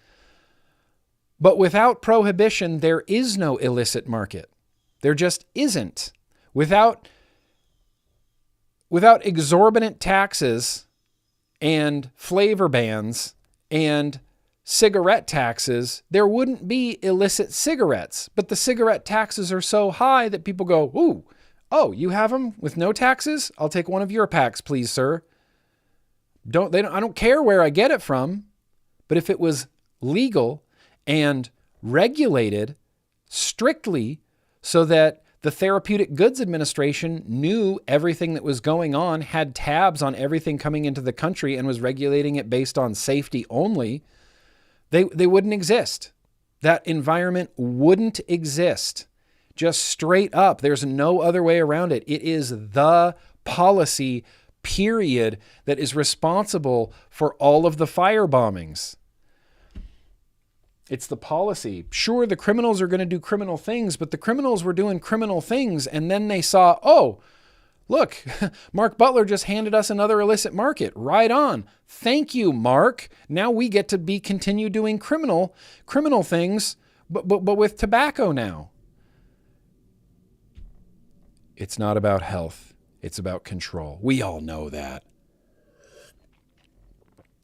But without prohibition, there is no illicit market. There just isn't. Without exorbitant taxes and flavor bans and cigarette taxes, there wouldn't be illicit cigarettes. But the cigarette taxes are so high that people go, ooh, oh, you have them with no taxes? I'll take one of your packs, please, sir. I don't care where I get it from. But if it was legal and regulated strictly so that the Therapeutic Goods Administration knew everything that was going on, had tabs on everything coming into the country, and was regulating it based on safety only, they wouldn't exist. That environment wouldn't exist. Just straight up. There's no other way around it. It is the policy, period, that is responsible for all of the fire bombings. It's the policy. Sure, the criminals are going to do criminal things, but the criminals were doing criminal things, and then they saw, oh, look, Mark Butler just handed us another illicit market. Right on. Thank you, Mark. Now we get to continue doing criminal things, but with tobacco now. It's not about health. It's about control. We all know that.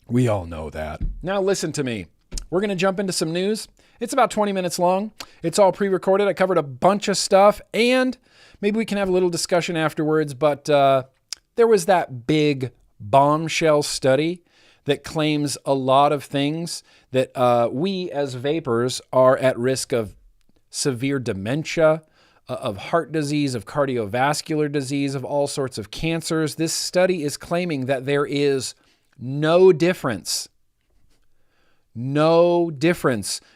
We all know that. Now listen to me. We're going to jump into some news. It's about 20 minutes long. It's all pre-recorded. I covered a bunch of stuff, and maybe we can have a little discussion afterwards, but there was that big bombshell study that claims a lot of things, that we as vapors are at risk of severe dementia, of heart disease, of cardiovascular disease, of all sorts of cancers. This study is claiming that there is no difference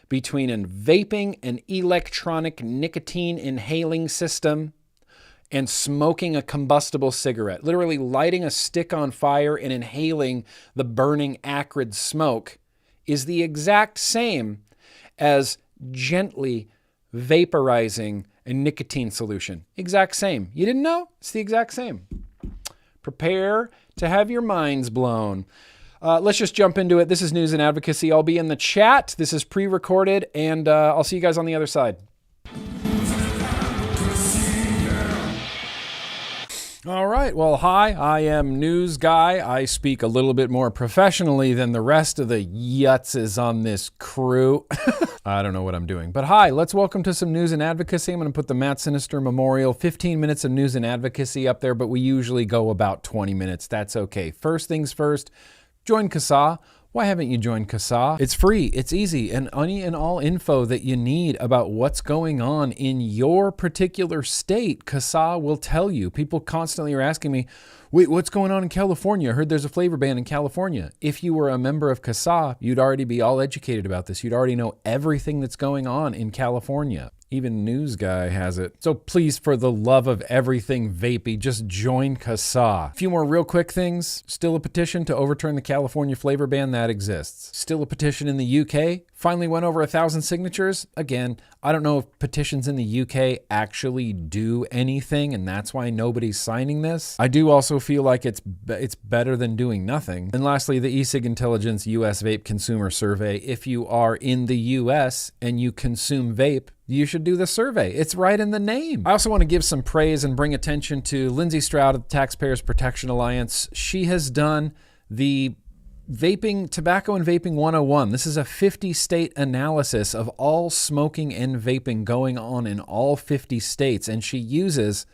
between a vaping an electronic nicotine inhaling system and smoking a combustible cigarette. Literally lighting a stick on fire and inhaling the burning acrid smoke is the exact same as gently vaporizing a nicotine solution. Exact same. You didn't know? It's the exact same. Prepare to have your minds blown. Let's just jump into it. This is News and Advocacy. I'll be in the chat. This is pre-recorded, and I'll see you guys on the other side. All right. Well, hi. I am News Guy. I speak a little bit more professionally than the rest of the yutzes on this crew. I don't know what I'm doing. But hi, let's welcome to some News and Advocacy. I'm going to put the Matt Sinister Memorial 15 minutes of News and Advocacy up there, but we usually go about 20 minutes. That's okay. First things first. Join CASAA. Why haven't you joined CASAA? It's free, it's easy, and any and all info that you need about what's going on in your particular state, CASAA will tell you. People constantly are asking me, wait, what's going on in California? I heard there's a flavor ban in California. If you were a member of CASAA, you'd already be all educated about this. You'd already know everything that's going on in California. Even News Guy has it. So please, for the love of everything vapey, just join CASAA. A few more real quick things. Still a petition to overturn the California flavor ban that exists. Still a petition in the UK. Finally went over 1,000 signatures. Again, I don't know if petitions in the UK actually do anything, and that's why nobody's signing this. I do also feel like it's better than doing nothing. And lastly, the eSig Intelligence US Vape Consumer Survey. If you are in the US and you consume vape, you should do the survey. It's right in the name. I also want to give some praise and bring attention to Lindsay Stroud of the Taxpayers Protection Alliance. She has done the Tobacco and Vaping 101. This is a 50-state analysis of all smoking and vaping going on in all 50 states, and she uses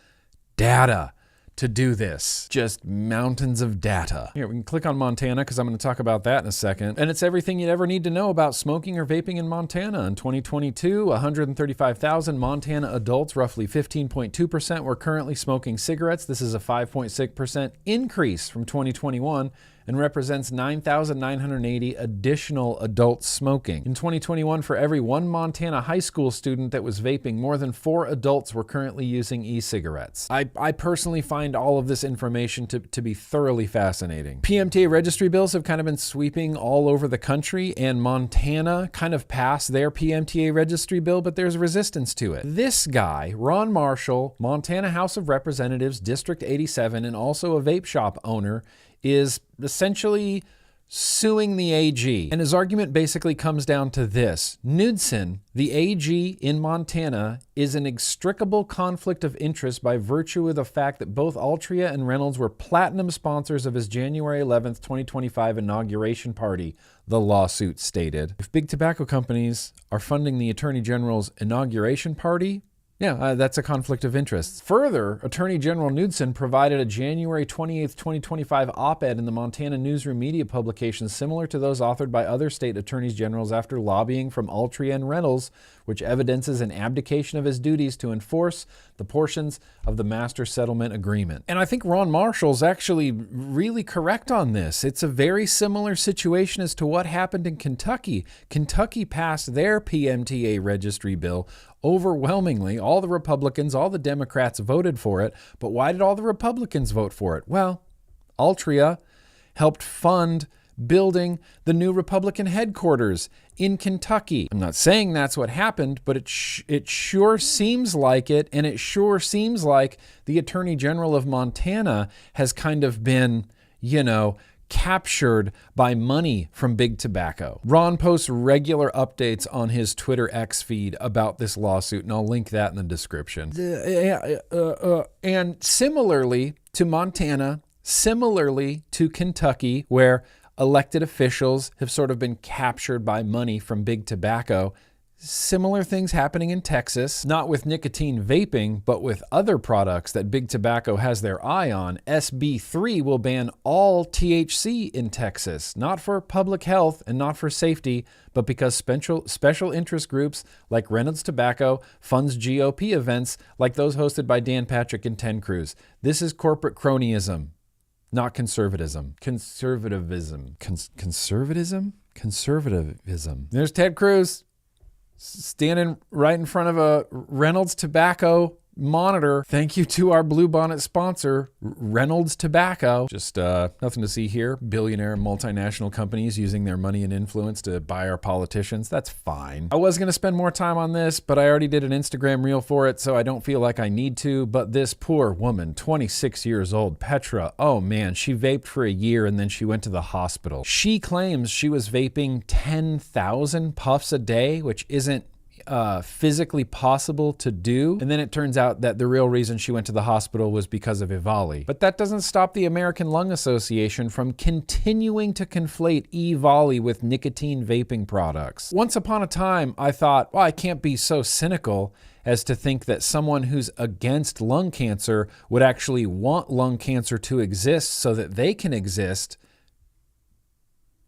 data to do this. Just mountains of data. Here, we can click on Montana because I'm going to talk about that in a second. And it's everything you'd ever need to know about smoking or vaping in Montana. In 2022, 135,000 Montana adults, roughly 15.2%, were currently smoking cigarettes. This is a 5.6% increase from 2021. and represents 9,980 additional adults smoking. In 2021, for every one Montana high school student that was vaping, more than 4 adults were currently using e-cigarettes. I personally find all of this information to be thoroughly fascinating. PMTA registry bills have kind of been sweeping all over the country, and Montana kind of passed their PMTA registry bill, but there's resistance to it. This guy, Ron Marshall, Montana House of Representatives, District 87, and also a vape shop owner, is essentially suing the AG. And his argument basically comes down to this. Knudsen, the AG in Montana, is an inextricable conflict of interest by virtue of the fact that both Altria and Reynolds were platinum sponsors of his January 11th, 2025 inauguration party, the lawsuit stated. If big tobacco companies are funding the Attorney General's inauguration party, yeah, that's a conflict of interest. Further, Attorney General Knudsen provided a January 28, 2025 op-ed in the Montana Newsroom media publication similar to those authored by other state attorneys generals after lobbying from Altria and Reynolds, which evidences an abdication of his duties to enforce the portions of the master settlement agreement. And I think Ron Marshall's actually really correct on this. It's a very similar situation as to what happened in Kentucky. Kentucky passed their PMTA registry bill overwhelmingly. All the Republicans, all the Democrats voted for it. But why did all the Republicans vote for it? Well, Altria helped fund building the new Republican headquarters in Kentucky. I'm not saying that's what happened, but it sure seems like it, and it sure seems like the Attorney General of Montana has kind of been, captured by money from big tobacco. Ron posts regular updates on his Twitter X feed about this lawsuit, and I'll link that in the description. And similarly to Montana, similarly to Kentucky, where elected officials have sort of been captured by money from big tobacco, similar things happening in Texas, not with nicotine vaping, but with other products that big tobacco has their eye on. SB 3 will ban all THC in Texas, not for public health and not for safety, but because special interest groups like Reynolds Tobacco funds GOP events like those hosted by Dan Patrick and Ted Cruz. This is corporate cronyism, not conservatism. Conservatism. There's Ted Cruz standing right in front of a Reynolds Tobacco monitor. Thank you to our Bluebonnet sponsor, Reynolds Tobacco. Just nothing to see here. Billionaire multinational companies using their money and influence to buy our politicians. That's fine. I was going to spend more time on this, but I already did an Instagram reel for it, so I don't feel like I need to. But this poor woman, 26 years old, Petra, oh man, she vaped for a year and then she went to the hospital. She claims she was vaping 10,000 puffs a day, which isn't physically possible to do. And then it turns out that the real reason she went to the hospital was because of EVALI. But that doesn't stop the American Lung Association from continuing to conflate EVALI with nicotine vaping products. Once upon a time, I thought, well, I can't be so cynical as to think that someone who's against lung cancer would actually want lung cancer to exist so that they can exist.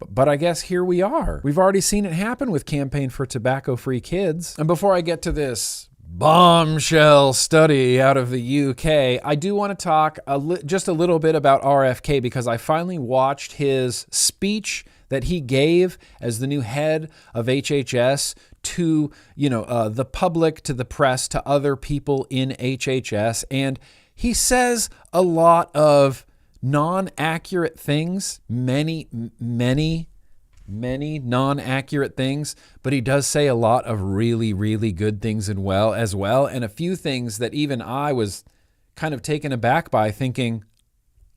But I guess here we are. We've already seen it happen with Campaign for Tobacco-Free Kids. And before I get to this bombshell study out of the UK, I do want to talk just a little bit about RFK because I finally watched his speech that he gave as the new head of HHS to, the public, to the press, to other people in HHS. And he says a lot of non-accurate things, many non-accurate things, but he does say a lot of really, really good things as well, and a few things that even I was kind of taken aback by, thinking,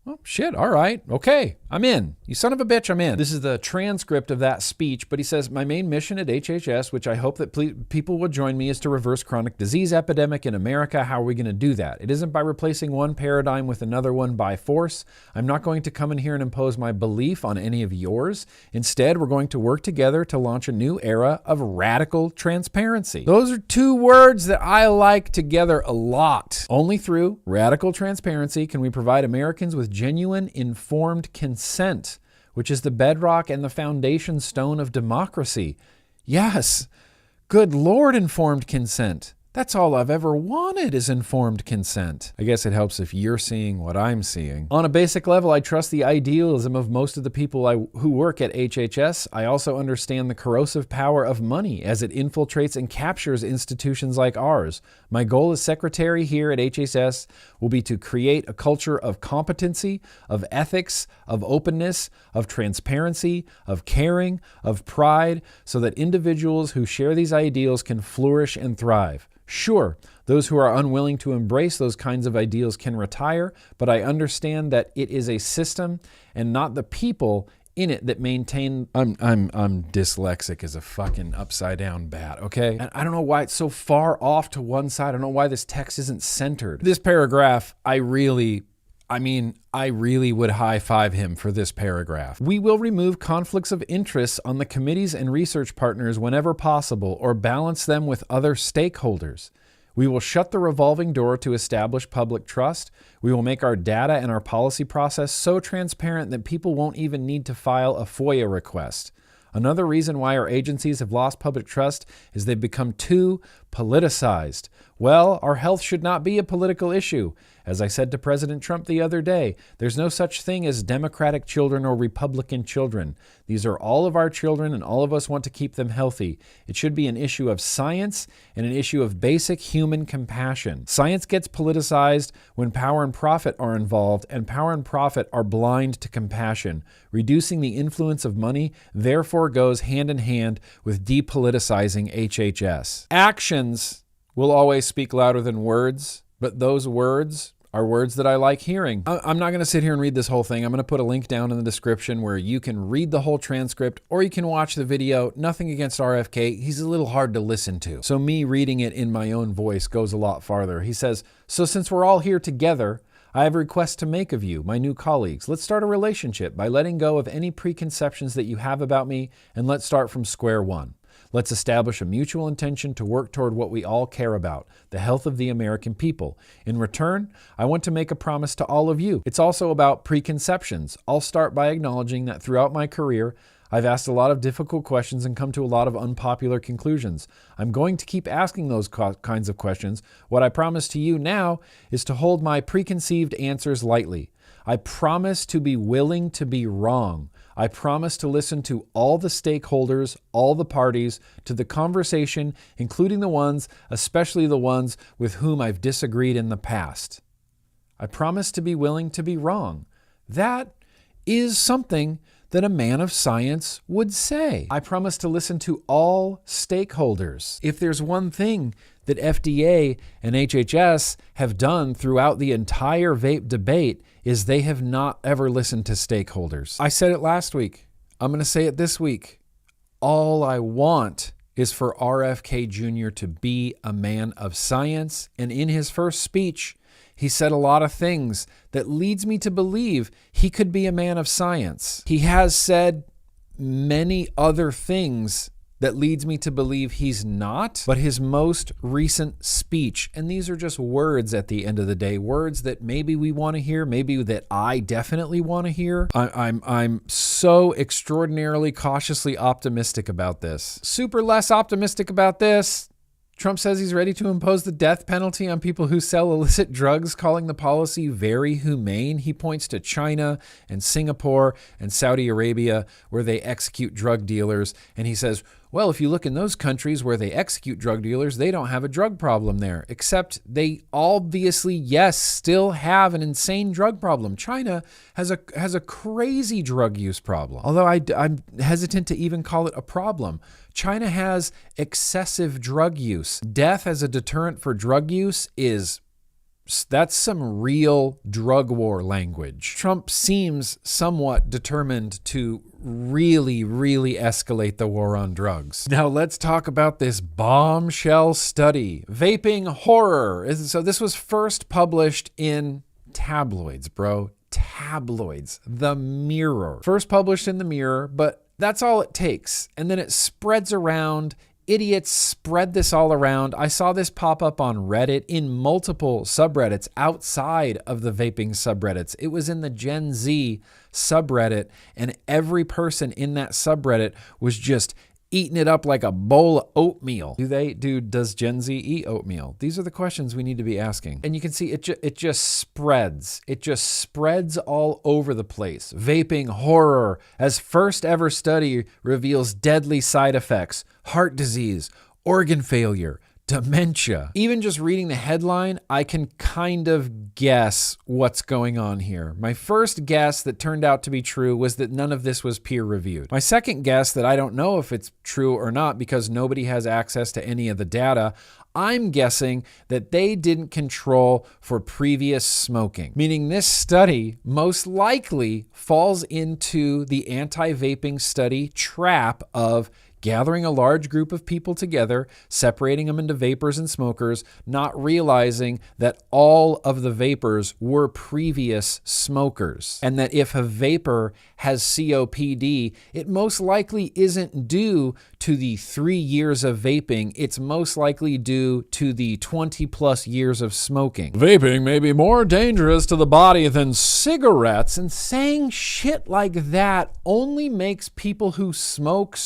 well, shit, all right, okay, I'm in. You son of a bitch, I'm in. This is the transcript of that speech, but he says, my main mission at HHS, which I hope that people will join me, is to reverse chronic disease epidemic in America. How are we going to do that? It isn't by replacing one paradigm with another one by force. I'm not going to come in here and impose my belief on any of yours. Instead, we're going to work together to launch a new era of radical transparency. Those are two words that I like together a lot. Only through radical transparency can we provide Americans with genuine, informed consent, which is the bedrock and the foundation stone of democracy. Yes, good Lord, informed consent. That's all I've ever wanted is informed consent. I guess it helps if you're seeing what I'm seeing. On a basic level, I trust the idealism of most of the people who work at HHS. I also understand the corrosive power of money as it infiltrates and captures institutions like ours. My goal as secretary here at HHS will be to create a culture of competency, of ethics, of openness, of transparency, of caring, of pride, so that individuals who share these ideals can flourish and thrive. Sure, those who are unwilling to embrace those kinds of ideals can retire, but I understand that it is a system and not the people in it that maintain. I'm dyslexic as a fucking upside down bat, okay? And I don't know why it's so far off to one side. I don't know why this text isn't centered. This paragraph, I really would high five him for this paragraph. We will remove conflicts of interest on the committees and research partners whenever possible, or balance them with other stakeholders. We will shut the revolving door to establish public trust. We will make our data and our policy process so transparent that people won't even need to file a FOIA request. Another reason why our agencies have lost public trust is they've become too politicized. Well, our health should not be a political issue. As I said to President Trump the other day, there's no such thing as Democratic children or Republican children. These are all of our children, and all of us want to keep them healthy. It should be an issue of science and an issue of basic human compassion. Science gets politicized when power and profit are involved, and power and profit are blind to compassion. Reducing the influence of money, therefore, goes hand in hand with depoliticizing HHS. Actions will always speak louder than words, but those words are words that I like hearing. I'm not going to sit here and read this whole thing. I'm going to put a link down in the description where you can read the whole transcript or you can watch the video. Nothing against RFK. He's a little hard to listen to. So me reading it in my own voice goes a lot farther. He says, "So since we're all here together, I have a request to make of you, my new colleagues. Let's start a relationship by letting go of any preconceptions that you have about me, and let's start from square one. Let's establish a mutual intention to work toward what we all care about, the health of the American people. In return, I want to make a promise to all of you. It's also about preconceptions. I'll start by acknowledging that throughout my career, I've asked a lot of difficult questions and come to a lot of unpopular conclusions. I'm going to keep asking those kinds of questions. What I promise to you now is to hold my preconceived answers lightly. I promise to be willing to be wrong. I promise to listen to all the stakeholders, all the parties, to the conversation, including the ones, especially the ones with whom I've disagreed in the past. I promise to be willing to be wrong." That is something that a man of science would say. I promise to listen to all stakeholders. If there's one thing that FDA and HHS have done throughout the entire vape debate, is they have not ever listened to stakeholders. I said it last week. I'm going to say it this week. All I want is for RFK Jr. to be a man of science. And in his first speech, he said a lot of things that leads me to believe he could be a man of science. He has said many other things that leads me to believe he's not, but his most recent speech, and these are just words at the end of the day, words that maybe we want to hear, maybe that I definitely want to hear. I'm so extraordinarily cautiously optimistic about this. Super less optimistic about this. Trump says he's ready to impose the death penalty on people who sell illicit drugs, calling the policy very humane. He points to China and Singapore and Saudi Arabia where they execute drug dealers. And he says, well, if you look in those countries where they execute drug dealers, they don't have a drug problem there. Except they obviously, yes, still have an insane drug problem. China has a crazy drug use problem. Although I'm hesitant to even call it a problem. China has excessive drug use. Death as a deterrent for drug use that's some real drug war language. Trump seems somewhat determined to really, really escalate the war on drugs. Now let's talk about this bombshell study, Vaping Horror. So this was first published in tabloids, bro. Tabloids. The Mirror. First published in the Mirror, but that's all it takes. And then it spreads around. Idiots spread this all around. I saw this pop up on Reddit in multiple subreddits outside of the vaping subreddits. It was in the Gen Z subreddit, and every person in that subreddit was just eating it up like a bowl of oatmeal. Does Gen Z eat oatmeal? These are the questions we need to be asking. And you can see it just spreads. It just spreads all over the place. Vaping horror as first ever study reveals deadly side effects, heart disease, organ failure, dementia. Even just reading the headline, I can kind of guess what's going on here. My first guess that turned out to be true was that none of this was peer reviewed. My second guess that I don't know if it's true or not because nobody has access to any of the data, I'm guessing that they didn't control for previous smoking, meaning this study most likely falls into the anti-vaping study trap of gathering a large group of people together, separating them into vapors and smokers, not realizing that all of the vapors were previous smokers. And that if a vapor has COPD, it most likely isn't due to the 3 years of vaping. It's most likely due to the 20 plus years of smoking. Vaping may be more dangerous to the body than cigarettes, and saying shit like that only makes people who smoke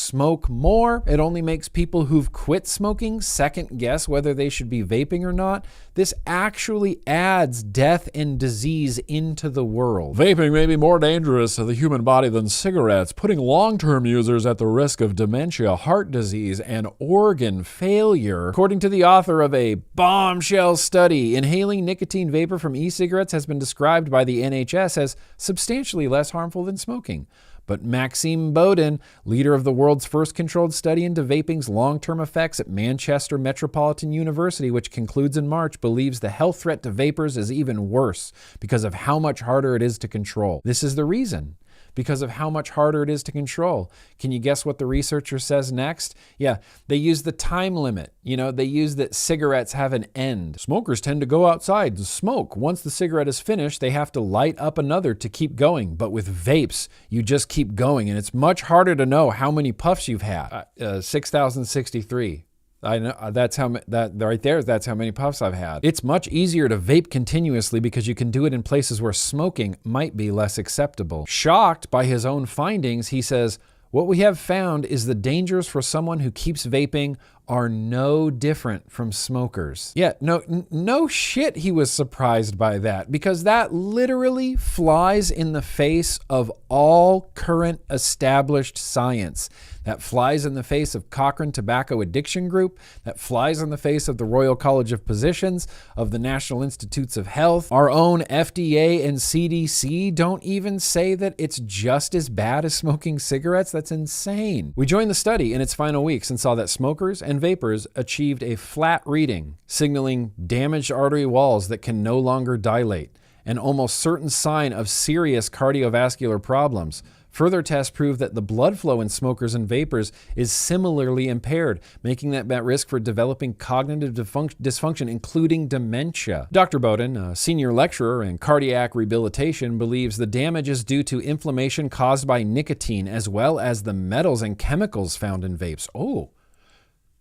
more. It only makes people who've quit smoking second guess whether they should be vaping or not. This actually adds death and disease into the world. Vaping may be more dangerous to the human body than cigarettes, putting long-term users at the risk of dementia, heart disease, and organ failure. According to the author of a bombshell study, inhaling nicotine vapor from e-cigarettes has been described by the NHS as substantially less harmful than smoking. But Maxime Bowden, leader of the world's first controlled study into vaping's long-term effects at Manchester Metropolitan University, which concludes in March, believes the health threat to vapors is even worse because of how much harder it is to control. This is the reason. Because of how much harder it is to control. Can you guess what the researcher says next? Yeah, they use the time limit. They use that cigarettes have an end. Smokers tend to go outside and smoke. Once the cigarette is finished, they have to light up another to keep going. But with vapes, you just keep going, and it's much harder to know how many puffs you've had. 6,063. I know that's how many puffs I've had. It's much easier to vape continuously because you can do it in places where smoking might be less acceptable. Shocked by his own findings, he says, "What we have found is the dangers for someone who keeps vaping are no different from smokers." Yeah, no shit he was surprised by that, because that literally flies in the face of all current established science. That flies in the face of Cochrane Tobacco Addiction Group. That flies in the face of the Royal College of Physicians, of the National Institutes of Health. Our own FDA and CDC don't even say that it's just as bad as smoking cigarettes. That's insane. We joined the study in its final weeks and saw that smokers and vapors achieved a flat reading, signaling damaged artery walls that can no longer dilate, an almost certain sign of serious cardiovascular problems. Further tests prove that the blood flow in smokers and vapors is similarly impaired, making them at risk for developing cognitive dysfunction, including dementia. Dr. Bowden, a senior lecturer in cardiac rehabilitation, believes the damage is due to inflammation caused by nicotine, as well as the metals and chemicals found in vapes. Oh,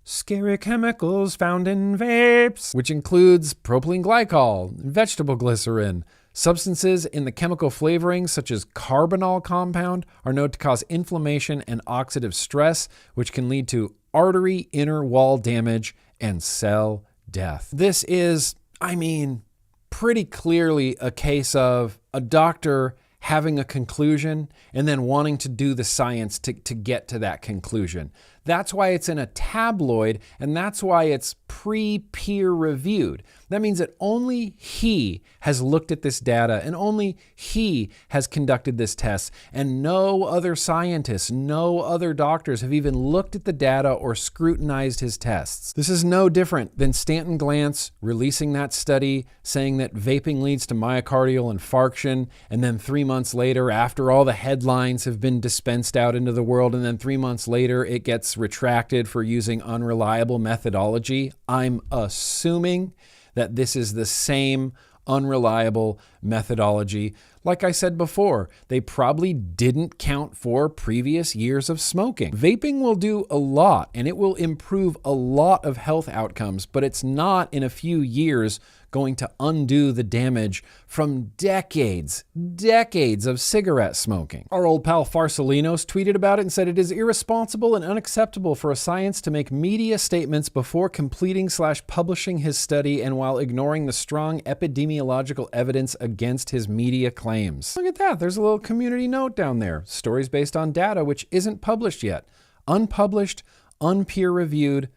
scary chemicals found in vapes, which includes propylene glycol, vegetable glycerin. Substances in the chemical flavorings, such as carbonyl compound, are known to cause inflammation and oxidative stress, which can lead to artery inner wall damage and cell death. This is, pretty clearly a case of a doctor having a conclusion and then wanting to do the science to get to that conclusion. That's why it's in a tabloid, and that's why it's pre-peer reviewed. That means that only he has looked at this data and only he has conducted this test, and no other scientists, no other doctors have even looked at the data or scrutinized his tests. This is no different than Stanton Glantz releasing that study saying that vaping leads to myocardial infarction, and then 3 months later, after all the headlines have been dispensed out into the world, and then 3 months later it gets retracted for using unreliable methodology. I'm assuming that this is the same unreliable methodology. Like I said before, they probably didn't count for previous years of smoking. Vaping will do a lot, and it will improve a lot of health outcomes, but it's not in a few years going to undo the damage from decades of cigarette smoking. Our old pal Farsalinos tweeted about it and said it is irresponsible and unacceptable for a science to make media statements before completing/publishing his study and while ignoring the strong epidemiological evidence against his media claims. Look at that, there's a little community note down there. Stories based on data which isn't published yet. Unpublished, unpeer-reviewed,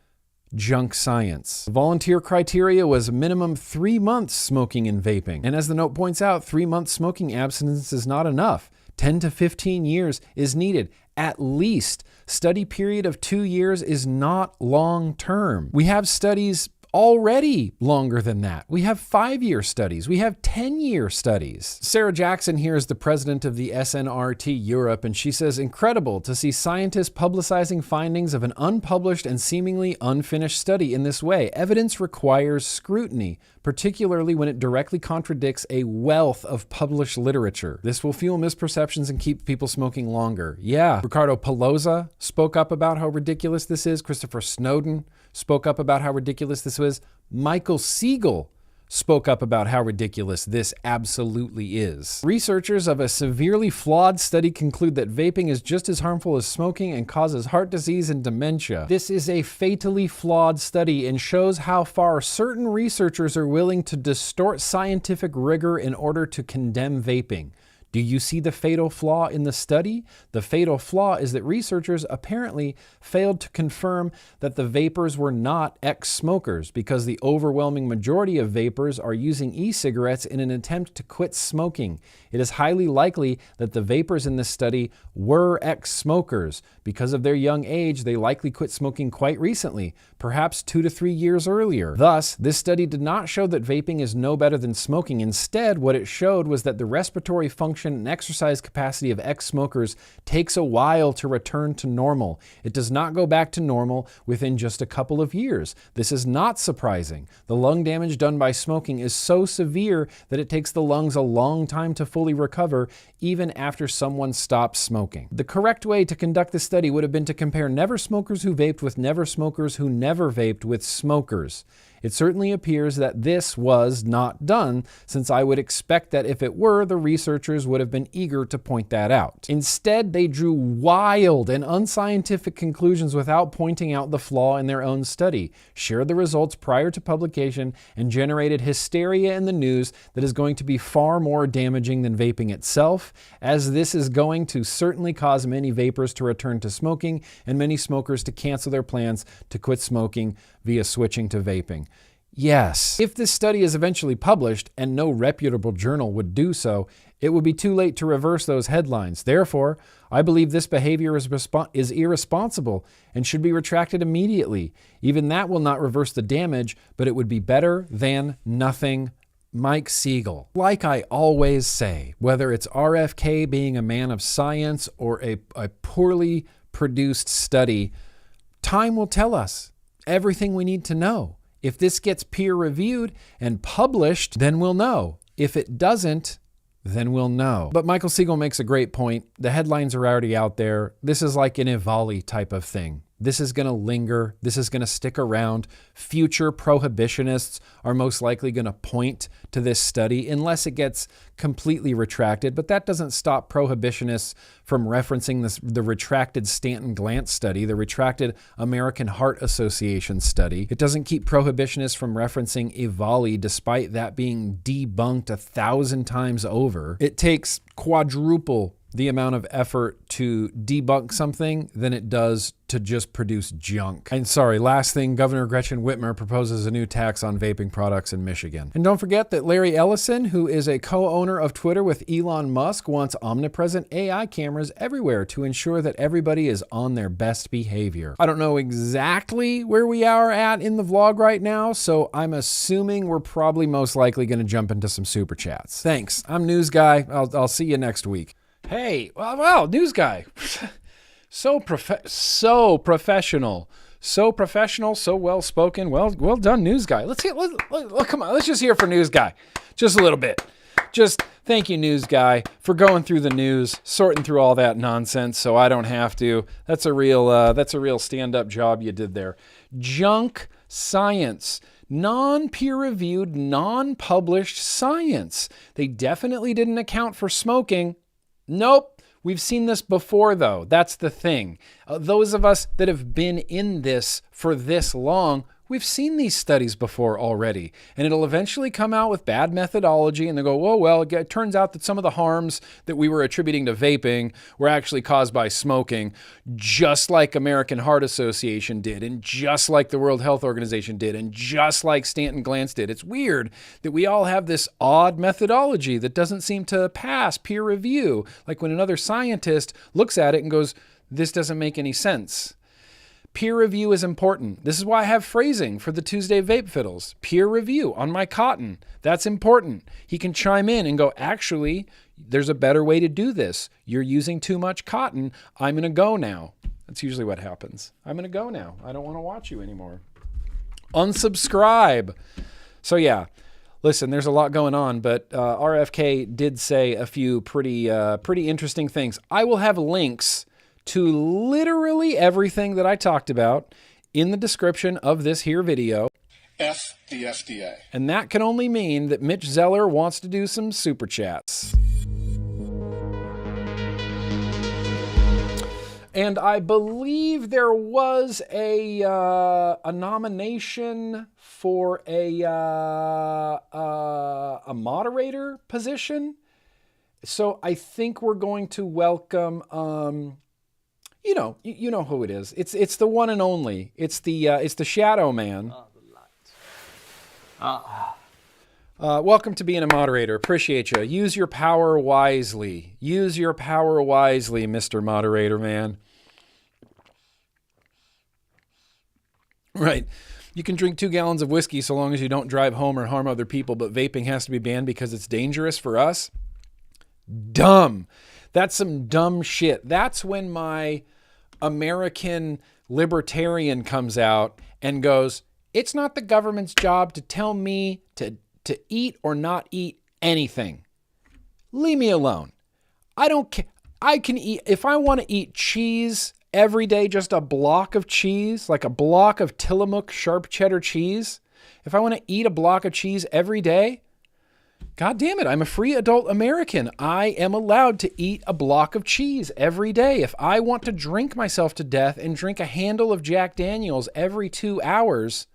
junk science. Volunteer criteria was minimum 3 months smoking and vaping. And as the note points out, 3 months smoking abstinence is not enough. 10 to 15 years is needed. At least. Study period of 2 years is not long term. We have studies already longer than that. We have 5-year studies. We have 10-year studies. Sarah Jackson here is the president of the SNRT Europe, and she says, incredible to see scientists publicizing findings of an unpublished and seemingly unfinished study in this way. Evidence requires scrutiny, particularly when it directly contradicts a wealth of published literature. This will fuel misperceptions and keep people smoking longer. Yeah. Ricardo Pelosa spoke up about how ridiculous this is. Christopher Snowden spoke up about how ridiculous this was. Michael Siegel spoke up about how ridiculous this absolutely is. Researchers of a severely flawed study conclude that vaping is just as harmful as smoking and causes heart disease and dementia. This is a fatally flawed study and shows how far certain researchers are willing to distort scientific rigor in order to condemn vaping. Do you see the fatal flaw in the study? The fatal flaw is that researchers apparently failed to confirm that the vapors were not ex-smokers because the overwhelming majority of vapors are using e-cigarettes in an attempt to quit smoking. It is highly likely that the vapors in this study were ex-smokers. Because of their young age, they likely quit smoking quite recently, perhaps 2 to 3 years earlier. Thus, this study did not show that vaping is no better than smoking. Instead, what it showed was that the respiratory function and exercise capacity of ex-smokers takes a while to return to normal. It does not go back to normal within just a couple of years. This is not surprising. The lung damage done by smoking is so severe that it takes the lungs a long time to fully recover, even after someone stops smoking. The correct way to conduct this study would have been to compare never smokers who vaped with never smokers who never vaped with smokers. It certainly appears that this was not done, since I would expect that if it were, the researchers would have been eager to point that out. Instead, they drew wild and unscientific conclusions without pointing out the flaw in their own study, shared the results prior to publication, and generated hysteria in the news that is going to be far more damaging than vaping itself, as this is going to certainly cause many vapors to return to smoking and many smokers to cancel their plans to quit smoking via switching to vaping. Yes, if this study is eventually published, and no reputable journal would do so, it would be too late to reverse those headlines. Therefore, I believe this behavior is irresponsible and should be retracted immediately. Even that will not reverse the damage, but it would be better than nothing. Mike Siegel. Like I always say, whether it's RFK being a man of science or a poorly produced study, time will tell us everything we need to know. If this gets peer-reviewed and published, then we'll know. If it doesn't, then we'll know. But Michael Siegel makes a great point. The headlines are already out there. This is like an EVALI type of thing. This is going to linger. This is going to stick around. Future prohibitionists are most likely going to point to this study unless it gets completely retracted. But that doesn't stop prohibitionists from referencing the retracted Stanton Glantz study, the retracted American Heart Association study. It doesn't keep prohibitionists from referencing EVALI despite that being debunked 1,000 times over. It takes quadruple the amount of effort to debunk something than it does to just produce junk. And sorry, last thing, Governor Gretchen Whitmer proposes a new tax on vaping products in Michigan. And don't forget that Larry Ellison, who is a co-owner of Twitter with Elon Musk, wants omnipresent AI cameras everywhere to ensure that everybody is on their best behavior. I don't know exactly where we are at in the vlog right now, so I'm assuming we're probably most likely going to jump into some super chats. Thanks. I'm News Guy. I'll see you next week. Hey, well, News Guy. So professional, so well-spoken. Well done, News Guy. Come on, let's just hear for News Guy. Just a little bit. Just thank you, news guy, for going through the news, sorting through all that nonsense so I don't have to. That's a real stand-up job you did there. Junk science. Non-peer-reviewed, non-published science. They definitely didn't account for smoking. Nope. We've seen this before, though. That's the thing. Those of us that have been in this for this long, we've seen these studies before already, and it'll eventually come out with bad methodology, and they'll go, oh, well, it turns out that some of the harms that we were attributing to vaping were actually caused by smoking, just like American Heart Association did, and just like the World Health Organization did, and just like Stanton Glantz did. It's weird that we all have this odd methodology that doesn't seem to pass peer review, like when another scientist looks at it and goes, this doesn't make any sense. Peer review is important. This is why I have phrasing for the Tuesday Vape Fiddles. Peer review on my cotton. That's important. He can chime in and go, actually, there's a better way to do this. You're using too much cotton. I'm going to go now. That's usually what happens. I'm going to go now. I don't want to watch you anymore. Unsubscribe. So yeah, listen, there's a lot going on, but RFK did say a few pretty interesting things. I will have links to literally everything that I talked about in the description of this here video. F the FDA. And that can only mean that Mitch Zeller wants to do some super chats. And I believe there was a nomination for a moderator position. So I think we're going to welcome you know who it is. It's the one and only. It's the Shadow Man. Welcome to being a moderator. Appreciate you. Use your power wisely. Use your power wisely, Mr. Moderator Man. Right. You can drink 2 gallons of whiskey so long as you don't drive home or harm other people, but vaping has to be banned because it's dangerous for us. Dumb. That's some dumb shit. That's when my American libertarian comes out and goes, it's not the government's job to tell me to eat or not eat anything. Leave me alone. I don't care. I can eat, if I want to eat cheese every day, just a block of cheese, like a block of Tillamook sharp cheddar cheese. If I want to eat a block of cheese every day, God damn it, I'm a free adult American. I am allowed to eat a block of cheese every day. If I want to drink myself to death and drink a handle of Jack Daniels every 2 hours,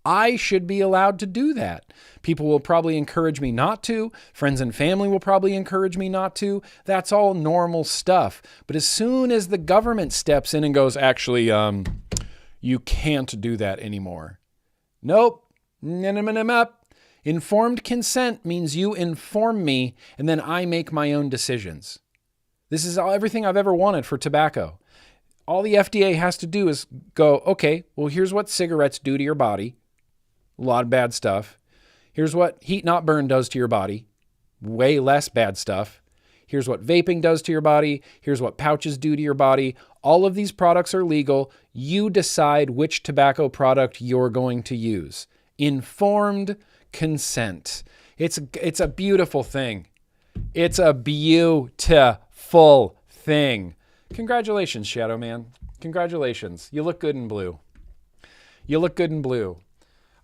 I should be allowed to do that. People will probably encourage me not to. Friends and family will probably encourage me not to. That's all normal stuff. But as soon as the government steps in and goes, actually, you can't do that anymore. Nope. Informed consent means you inform me and then I make my own decisions. This is everything I've ever wanted for tobacco. All the FDA has to do is go, okay, well, here's what cigarettes do to your body. A lot of bad stuff. Here's what heat not burn does to your body. Way less bad stuff. Here's what vaping does to your body. Here's what pouches do to your body. All of these products are legal. You decide which tobacco product you're going to use. Informed consent. It's a beautiful thing. It's a beautiful thing. Congratulations, Shadow Man. Congratulations. You look good in blue. You look good in blue.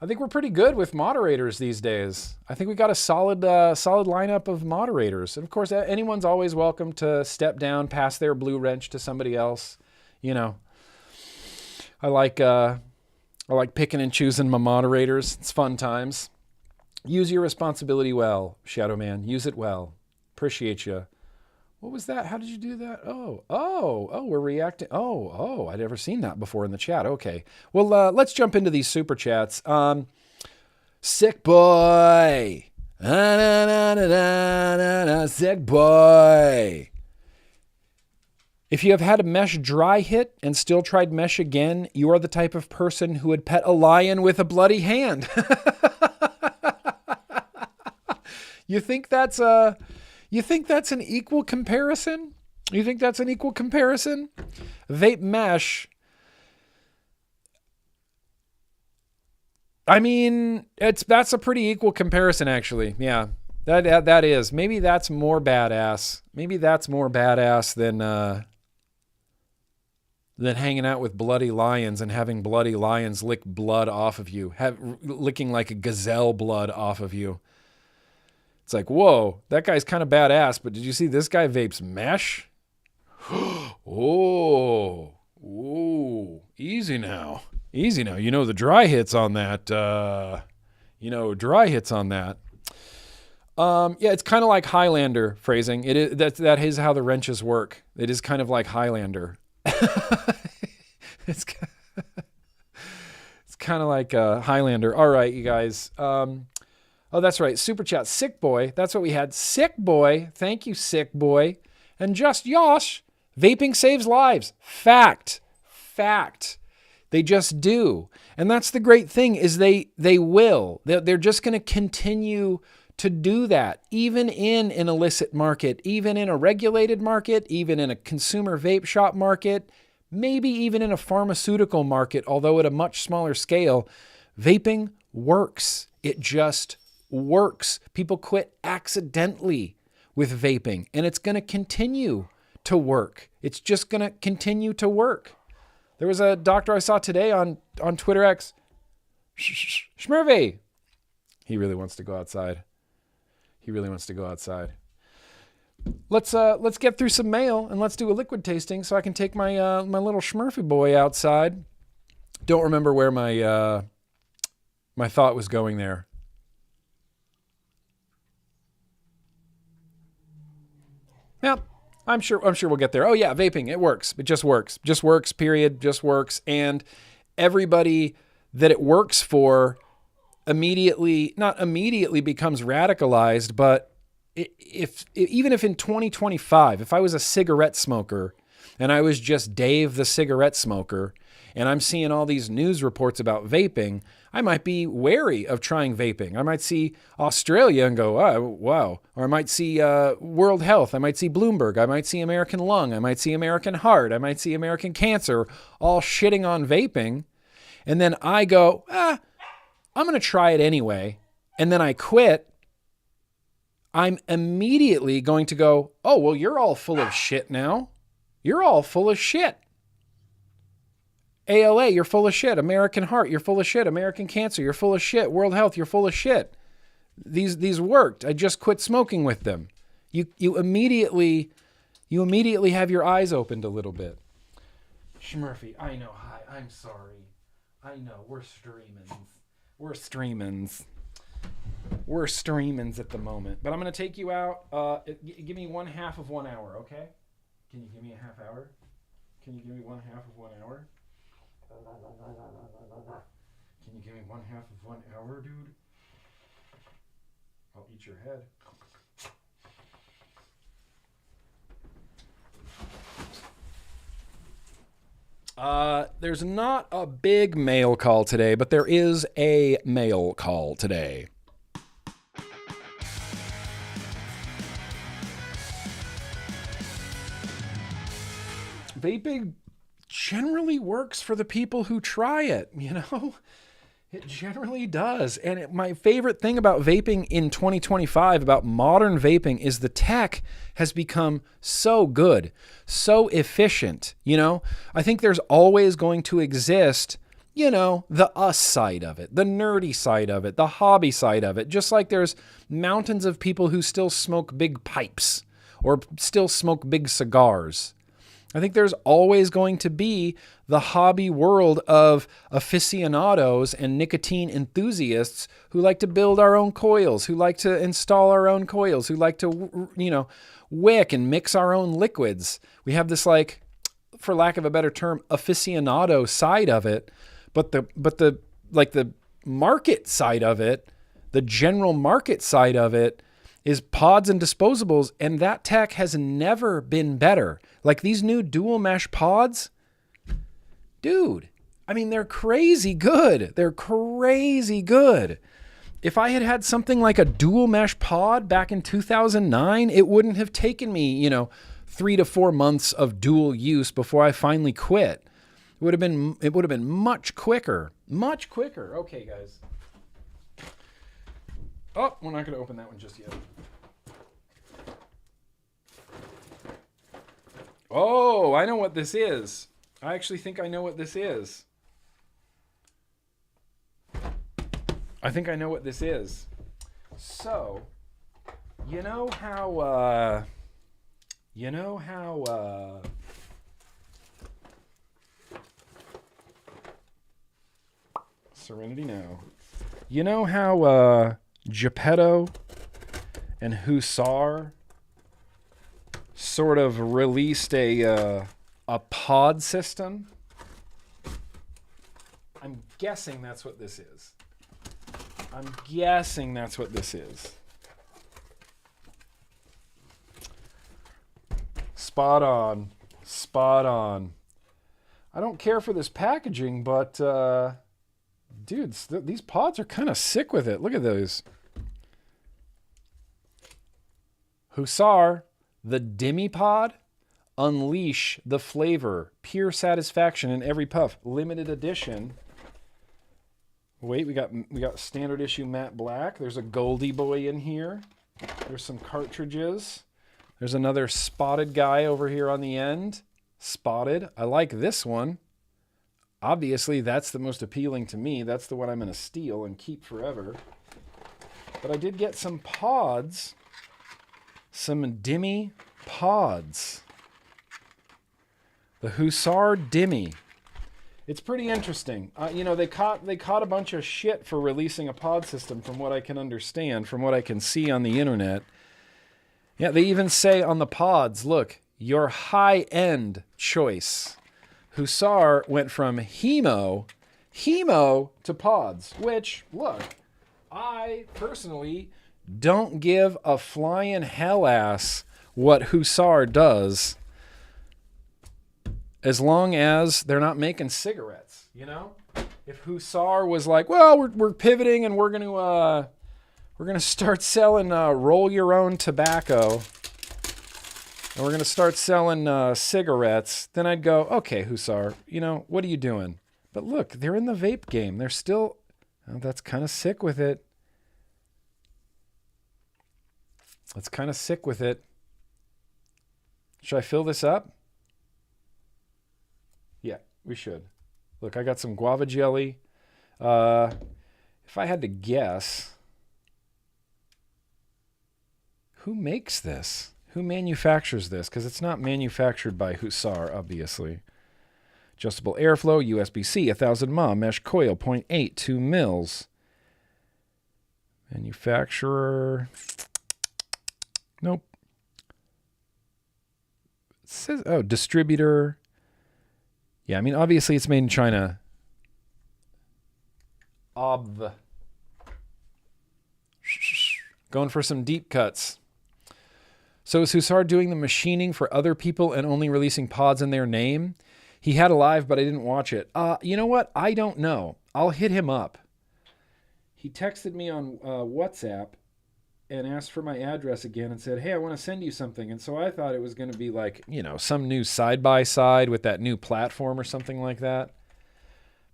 I think we're pretty good with moderators these days. I think we got a solid lineup of moderators. And of course, anyone's always welcome to step down, pass their blue wrench to somebody else. You know, I like picking and choosing my moderators. It's fun times. Use your responsibility well, Shadow Man. Use it well. Appreciate you. What was that? How did you do that? Oh, we're reacting. Oh, I'd never seen that before in the chat. Okay. Well, let's jump into these super chats. Sick boy. Sick boy. If you have had a mesh dry hit and still tried mesh again, you are the type of person who would pet a lion with a bloody hand. You think that's an equal comparison? You think that's an equal comparison? Vape mesh. I mean, that's a pretty equal comparison, actually. Yeah. That is. Maybe that's more badass. Maybe that's more badass than hanging out with bloody lions and having bloody lions lick blood off of you, licking like a gazelle blood off of you. It's like, whoa, that guy's kind of badass, but did you see this guy vapes mesh? Oh, easy now. Easy now. You know the dry hits on that. Yeah, it's kind of like Highlander phrasing. It is that is how the wrenches work. It is kind of like Highlander. It's kind of like Highlander. All right, you guys. Oh, that's right. Super chat. Sick boy. That's what we had. Sick boy. Thank you, sick boy. And just Yosh. Vaping saves lives. Fact. They just do. And that's the great thing is they will. They're just going to continue to do that, even in an illicit market, even in a regulated market, even in a consumer vape shop market, maybe even in a pharmaceutical market, although at a much smaller scale. Vaping works. It just works. People quit accidentally with vaping, and it's going to continue to work. It's just going to continue to work. There was a doctor I saw today on Twitter X. Schmurvey. He really wants to go outside. Let's get through some mail and let's do a liquid tasting so I can take my my little Schmurfy boy outside. Don't remember where my my thought was going there. Yeah, I'm sure we'll get there. Oh yeah, vaping, it works. It just works. Just works, period. Just works. And everybody that it works for not immediately becomes radicalized, but even if in 2025, if I was a cigarette smoker and I was just Dave the cigarette smoker and I'm seeing all these news reports about vaping, I might be wary of trying vaping. I might see Australia and go, oh, wow. Or I might see World Health. I might see Bloomberg. I might see American Lung. I might see American Heart. I might see American Cancer all shitting on vaping. And then I go, I'm going to try it anyway. And then I quit. I'm immediately going to go, oh, well, you're all full of shit now. You're all full of shit. ALA, you're full of shit. American Heart, you're full of shit. American Cancer, you're full of shit. World Health, you're full of shit. These worked. I just quit smoking with them. You immediately have your eyes opened a little bit. Schmurfy, I know. Hi, I'm sorry. I know. We're streamins at the moment. But I'm going to take you out. Give me 1/2 of 1 hour, okay? Can you give me a half hour? Can you give me 1/2 of 1 hour? Can you give me 1/2 of 1 hour, dude? I'll eat your head. There's not a big mail call today, but there is a mail call today. Vaping generally works for the people who try it, you know? It generally does. And my favorite thing about vaping in 2025, about modern vaping, is the tech has become so good, so efficient, you know? I think there's always going to exist, you know, the us side of it, the nerdy side of it, the hobby side of it, just like there's mountains of people who still smoke big pipes or still smoke big cigars. I think there's always going to be the hobby world of aficionados and nicotine enthusiasts who like to build our own coils, who like to install our own coils, who like to, you know, wick and mix our own liquids. We have this, like, for lack of a better term, aficionado side of it, but the market side of it, the general market side of it, is pods and disposables, and that tech has never been better. Like these new dual mesh pods, dude, I mean, they're crazy good. They're crazy good. If I had had something like a dual mesh pod back in 2009, it wouldn't have taken me, 3 to 4 months of dual use before I finally quit. It would have been much quicker. Okay, guys. Oh, we're not going to open that one just yet. Oh, I know what this is. I actually think I know what this is. I think I know what this is. So, you know how Serenity now. You know how Geppetto and Hussar sort of released a pod system? I'm guessing that's what this is. I'm guessing that's what this is. Spot on. Spot on. I don't care for this packaging, but dudes, these pods are kind of sick with it. Look at those. Hussar, the Demi Pod. Unleash the flavor. Pure satisfaction in every puff. Limited edition. Wait, we got standard issue matte black. There's a Goldie boy in here. There's some cartridges. There's another spotted guy over here on the end. Spotted. I like this one. Obviously, that's the most appealing to me. That's the one I'm going to steal and keep forever. But I did get some pods. Some Demi pods. The Hussar Demi. It's pretty interesting. You know, they caught a bunch of shit for releasing a pod system from what I can understand, from what I can see on the internet. Yeah, they even say on the pods, look, your high-end choice. Hussar went from hemo to pods, which, look, I personally don't give a flying hell ass what Hussar does as long as they're not making cigarettes, you know? If Hussar was like, well, we're pivoting and we're gonna start selling roll your own tobacco, and we're gonna start selling cigarettes, then I'd go, okay, Hussar, you know, what are you doing? But look, they're in the vape game. They're still, oh, that's kind of sick with it. That's kind of sick with it. Should I fill this up? Yeah, we should. Look, I got some guava jelly. If I had to guess, who makes this? Who manufactures this? Because it's not manufactured by Hussar, obviously. Adjustable airflow, USB-C, 1000 mAh, mesh coil, 0.8, 2 mils. Manufacturer. Nope. It says, oh, distributor. Yeah, I mean, obviously it's made in China. Going for some deep cuts. So is Hussar doing the machining for other people and only releasing pods in their name? He had a live, but I didn't watch it. You know what? I don't know. I'll hit him up. He texted me on WhatsApp and asked for my address again and said, hey, I want to send you something. And so I thought it was going to be like, you know, some new side-by-side with that new platform or something like that.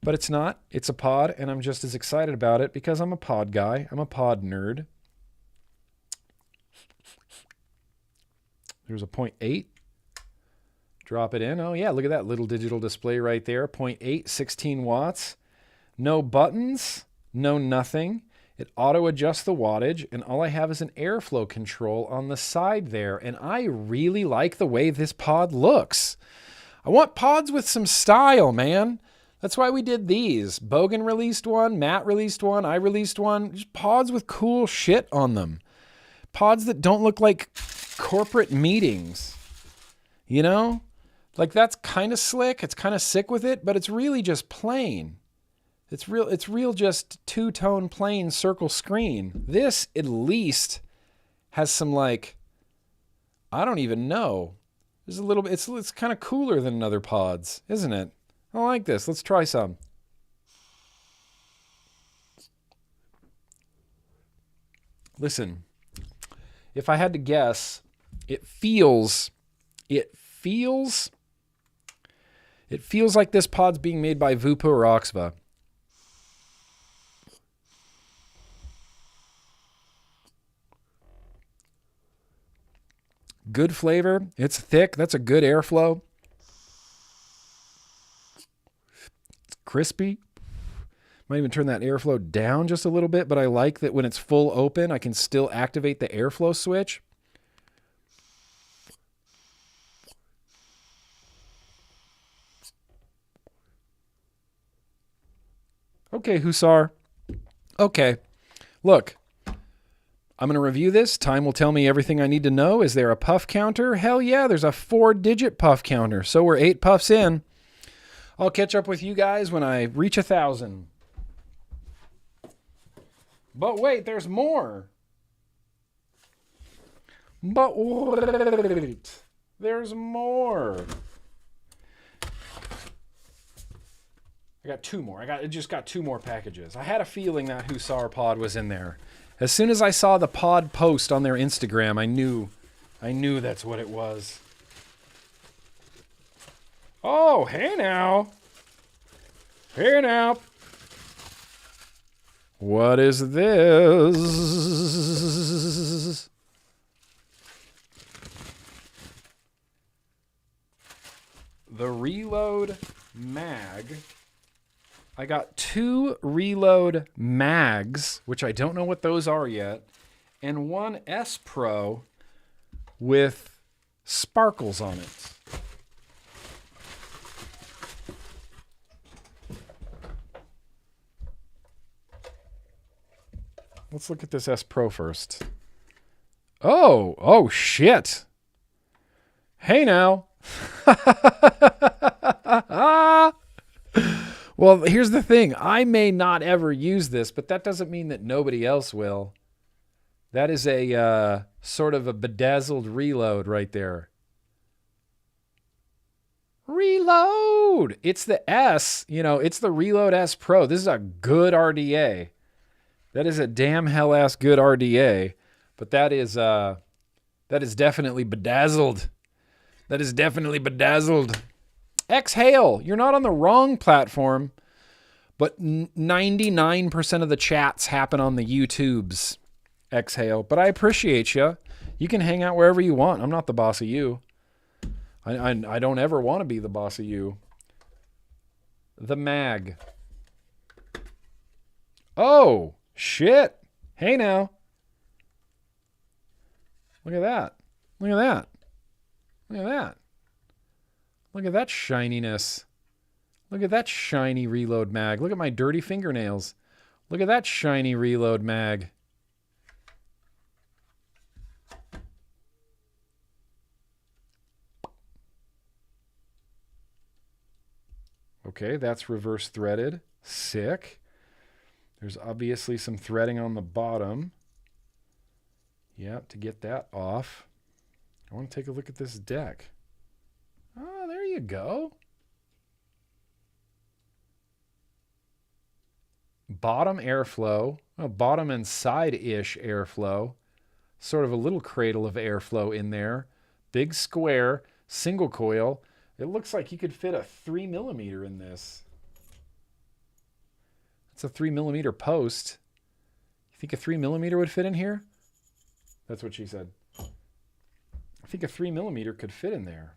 But it's not. It's a pod, and I'm just as excited about it because I'm a pod guy. I'm a pod nerd. There's a 0.8. Drop it in. Oh, yeah, look at that little digital display right there. 0.8, 16 watts. No buttons, no nothing. It auto-adjusts the wattage, and all I have is an airflow control on the side there. And I really like the way this pod looks. I want pods with some style, man. That's why we did these. Bogan released one, Matt released one, I released one. Just pods with cool shit on them. Pods that don't look like corporate meetings. You know? Like, that's kind of slick. It's kind of sick with it, but it's really just plain. It's real just two-tone plain circle screen. This, at least, has some, like, I don't even know. There's a little bit, it's kind of cooler than other pods, isn't it? I like this. Let's try some. Listen, if I had to guess, it feels like this pod's being made by Vupa or Oxva. Good flavor. It's thick. That's a good airflow. It's crispy. Might even turn that airflow down just a little bit, but I like that when it's full open, I can still activate the airflow switch. Okay, Hussar. Okay. Look, I'm going to review this. Time will tell me everything I need to know. Is there a puff counter? Hell yeah, there's a 4-digit puff counter. So we're 8 puffs in. I'll catch up with you guys when I reach 1,000. But wait, there's more. But wait, there's more. I got 2 more. I just got 2 more packages. I had a feeling that Hussar pod was in there. As soon as I saw the pod post on their Instagram, I knew that's what it was. Oh, hey now. Hey now. What is this? The Reload Mag. I got 2 Reload Mags, which I don't know what those are yet, and 1 S Pro with sparkles on it. Let's look at this S Pro first. Oh shit. Hey now. Well, here's the thing. I may not ever use this, but that doesn't mean that nobody else will. That is a sort of a bedazzled reload right there. Reload! It's the S, it's the Reload S Pro. This is a good RDA. That is a damn hell-ass good RDA, but that is definitely bedazzled. That is definitely bedazzled. Exhale, you're not on the wrong platform, but 99% of the chats happen on the YouTubes. Exhale, but I appreciate you. You can hang out wherever you want. I'm not the boss of you. I don't ever want to be the boss of you. The Mag. Oh, shit. Hey now. Look at that. Look at that. Look at that. Look at that shininess. Look at that shiny Reload Mag. Look at my dirty fingernails. Look at that shiny Reload Mag. Okay, that's reverse threaded. Sick. There's obviously some threading on the bottom. Yep, to get that off. I want to take a look at this deck. Oh, there you go. Bottom airflow, bottom and side-ish airflow. Sort of a little cradle of airflow in there. Big square, single coil. It looks like you could fit a 3mm in this. It's a 3mm post. You think a 3mm would fit in here? That's what she said. I think a 3mm could fit in there.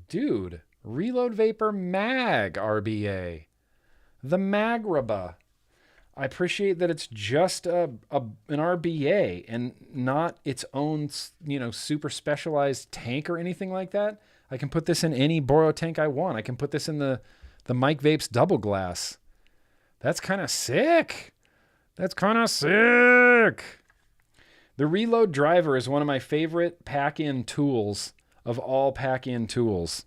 Dude, Reload Vapor Mag RBA. The Magraba. I appreciate that it's just an RBA and not its own, super specialized tank or anything like that. I can put this in any Boro tank I want. I can put this in the Mike Vapes double glass. That's kind of sick. That's kind of sick. The Reload Driver is one of my favorite pack-in tools of all pack-in tools.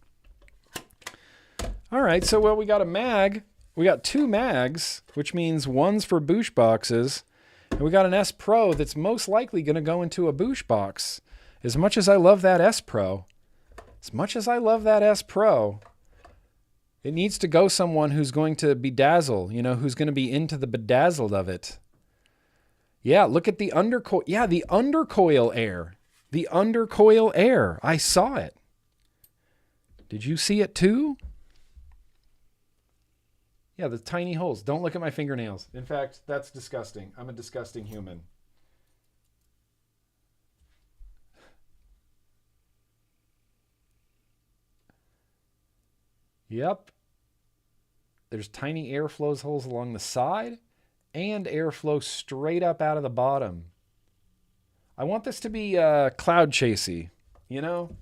All right, so we got a mag. We got 2 mags, which means one's for Boosh boxes. And we got an S Pro that's most likely going to go into a Boosh box. As much as I love that S Pro, it needs to go someone who's going to bedazzle, who's going to be into the bedazzled of it. Yeah, look at the undercoil. Yeah, the undercoil air. The undercoil air. I saw it. Did you see it too? Yeah, the tiny holes. Don't look at my fingernails. In fact, that's disgusting. I'm a disgusting human. Yep. There's tiny airflow holes along the side and airflow straight up out of the bottom. I want this to be cloud chasey, you know?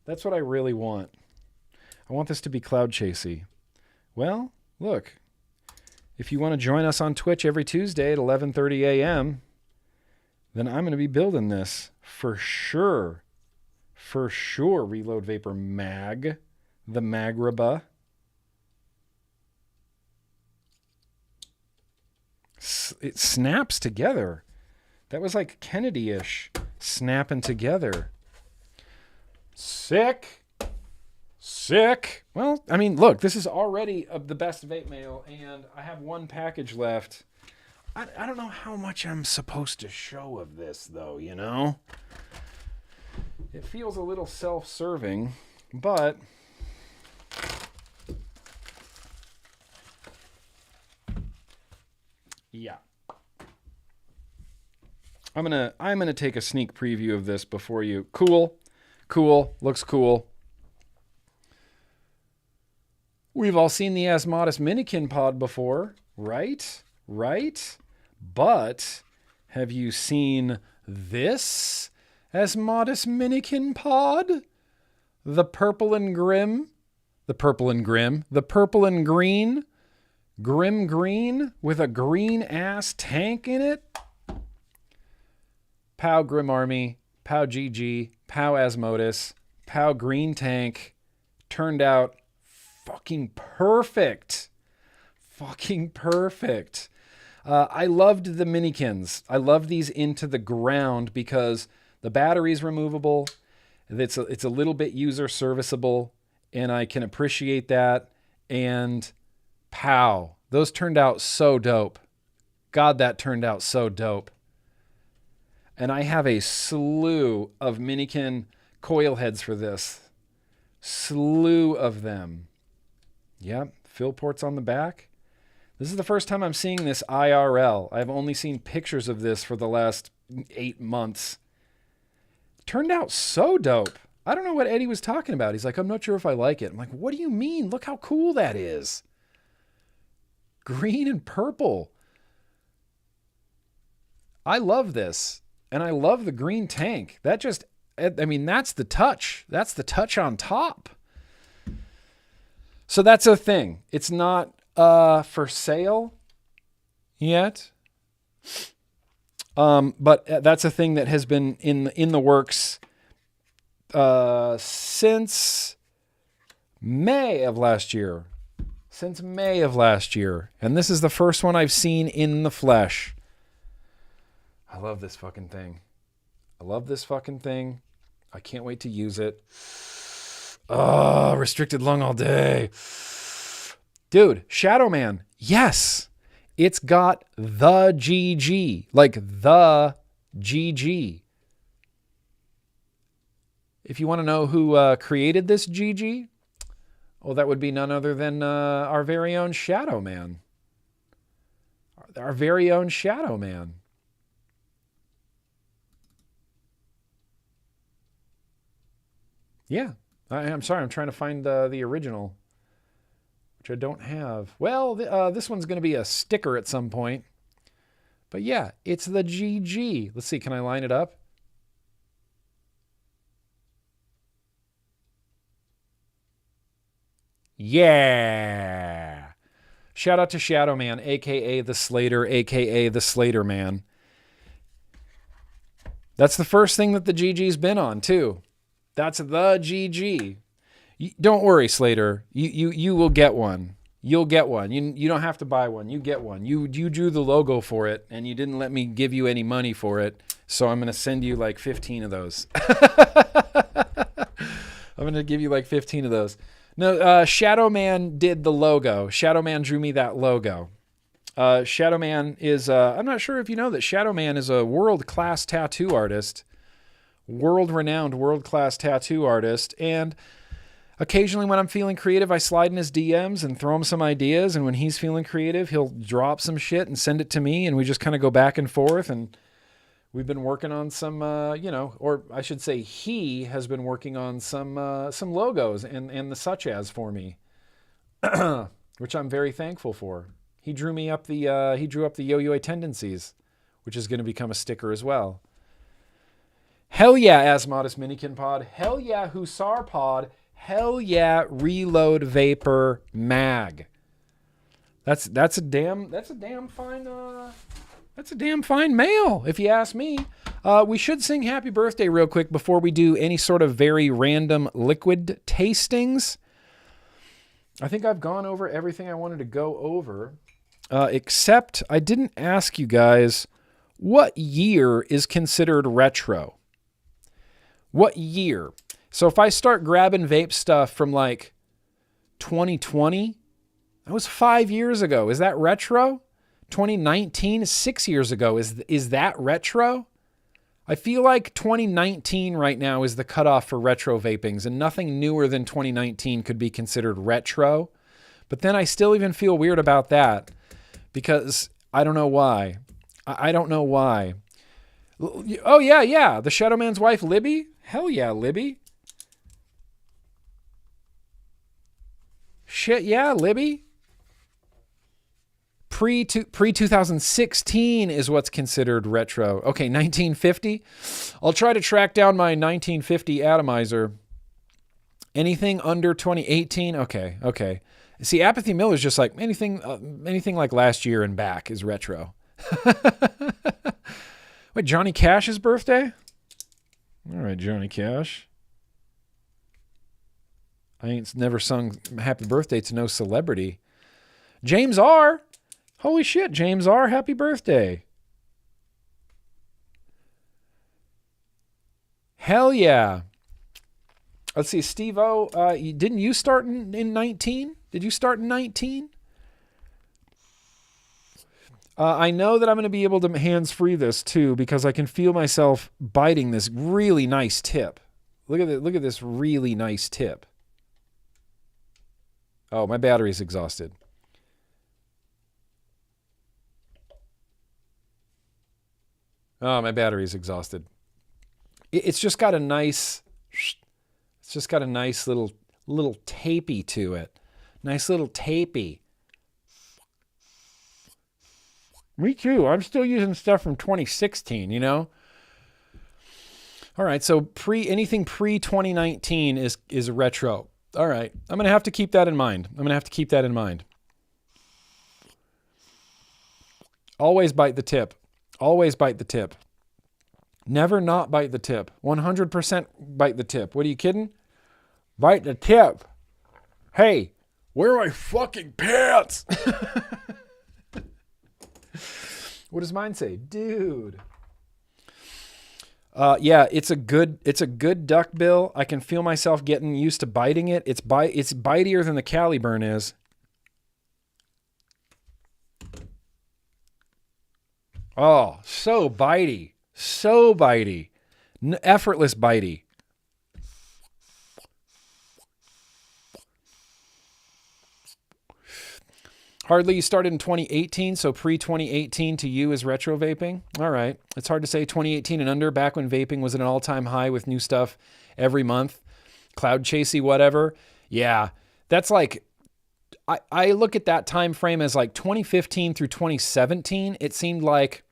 That's what I really want. I want this to be cloud chasey. Well, look. If you want to join us on Twitch every Tuesday at 11:30 a.m., then I'm going to be building this for sure. For sure, Reload Vapor Mag, the Magraba. It snaps together. That was like Kennedy-ish, snapping together. Sick. Sick. Well, I mean, look, this is already the best vape mail, and I have one package left. I don't know how much I'm supposed to show of this, though, you know? It feels a little self-serving, but yeah. I'm gonna take a sneak preview of this before you. Cool. Looks cool. We've all seen the Asmodus Minikin pod before, right? But have you seen this Asmodus Minikin pod? The purple and green GrimmGreen with a green ass tank in it. Pow Grimm Army, Pow GG, Pow Asmodus, Pow Green Tank. Turned out fucking perfect. I loved the Minikins. I love these into the ground because the battery's removable. It's a little bit user serviceable, and I can appreciate that. And pow, those turned out so dope. God, that turned out so dope. And I have a slew of Minikin coil heads for this. Slew of them. Yep, fill ports on the back. This is the first time I'm seeing this IRL. I've only seen pictures of this for the last 8 months. Turned out so dope. I don't know what Eddie was talking about. He's like, I'm not sure if I like it. I'm like, what do you mean? Look how cool that is. Green and purple. I love this. And I love the green tank. That just, I mean, that's the touch. That's the touch on top. So that's a thing. It's not for sale yet. But that's a thing that has been in the works since May of last year. And this is the first one I've seen in the flesh. I love this fucking thing. I can't wait to use it. Oh, restricted lung all day. Dude, Shadow Man. Yes. It's got the GG. Like the GG. If you want to know who created this GG, well, that would be none other than our very own Shadow Man. Yeah. I'm sorry. I'm trying to find the original, which I don't have. Well, this one's going to be a sticker at some point. But yeah, it's the GG. Let's see. Can I line it up? Yeah. Shout out to Shadow Man, a.k.a. the Slater, a.k.a. the Slater Man. That's the first thing that the GG's been on, too. That's the GG. Don't worry, Slater. You will get one. You'll get one. You don't have to buy one. You get one. You drew the logo for it, and you didn't let me give you any money for it, so I'm going to send you like 15 of those. I'm going to give you like 15 of those. No, Shadow Man did the logo. Shadow Man drew me that logo. Shadow Man is, I'm not sure if you know that Shadow Man is a world-class tattoo artist. World-renowned, world-class tattoo artist. And occasionally when I'm feeling creative, I slide in his DMs and throw him some ideas. And when he's feeling creative, he'll drop some shit and send it to me. And we just kind of go back and forth. And we've been working on some, or I should say he has been working on some logos and the such as for me. which I'm very thankful for. He drew up the yo-yo tendencies, which is going to become a sticker as well. Hell yeah, Asmodus Minikin Pod. Hell yeah, Hussar Pod. Hell yeah, Reload Vapor Mag. That's a damn fine mail, if you ask me. We should sing happy birthday real quick before we do any sort of very random liquid tastings. I think I've gone over everything I wanted to go over, except I didn't ask you guys what year is considered retro. What year? So if I start grabbing vape stuff from like 2020, that was 5 years ago. Is that retro? 2019 is 6 years ago. Is that retro? I feel like 2019 right now is the cutoff for retro vapings, and nothing newer than 2019 could be considered retro. But then I still even feel weird about that because I don't know why. I don't know why. Oh, yeah. The Shadow Man's wife, Libby? Hell yeah, Libby. Shit, yeah, Libby. Pre-2016 is what's considered retro. Okay, 1950. I'll try to track down my 1950 atomizer. Anything under 2018? Okay. See, Apathy Miller's just like anything like last year and back is retro. Wait, Johnny Cash's birthday? All right, Johnny Cash. I ain't never sung happy birthday to no celebrity. James R. Holy shit, James R. Happy birthday. Hell yeah. Let's see, Steve-O, didn't you start in 19? Did you start in 19? I know that I'm going to be able to hands-free this too because I can feel myself biting this really nice tip. Look at this really nice tip. Oh, my battery's exhausted. Oh, my battery's exhausted. It's just got a nice little tapey to it. Nice little tapey. Me too. I'm still using stuff from 2016, you know? All right, so anything pre-2019 is retro. All right, I'm going to have to keep that in mind. Always bite the tip. Always bite the tip. Never not bite the tip. 100% bite the tip. What are you kidding? Bite the tip. Hey, where are my fucking pants? What does mine say? Dude. Yeah, it's a good duck bill. I can feel myself getting used to biting it. It's bitier than the Caliburn is. Oh, so bitey. So bitey. Effortless bitey. Hardly you started in 2018, so pre-2018 to you is retro vaping. All right. It's hard to say 2018 and under, back when vaping was at an all-time high with new stuff every month. Cloud chasey, whatever. Yeah, that's like, I look at that time frame as like 2015 through 2017. It seemed like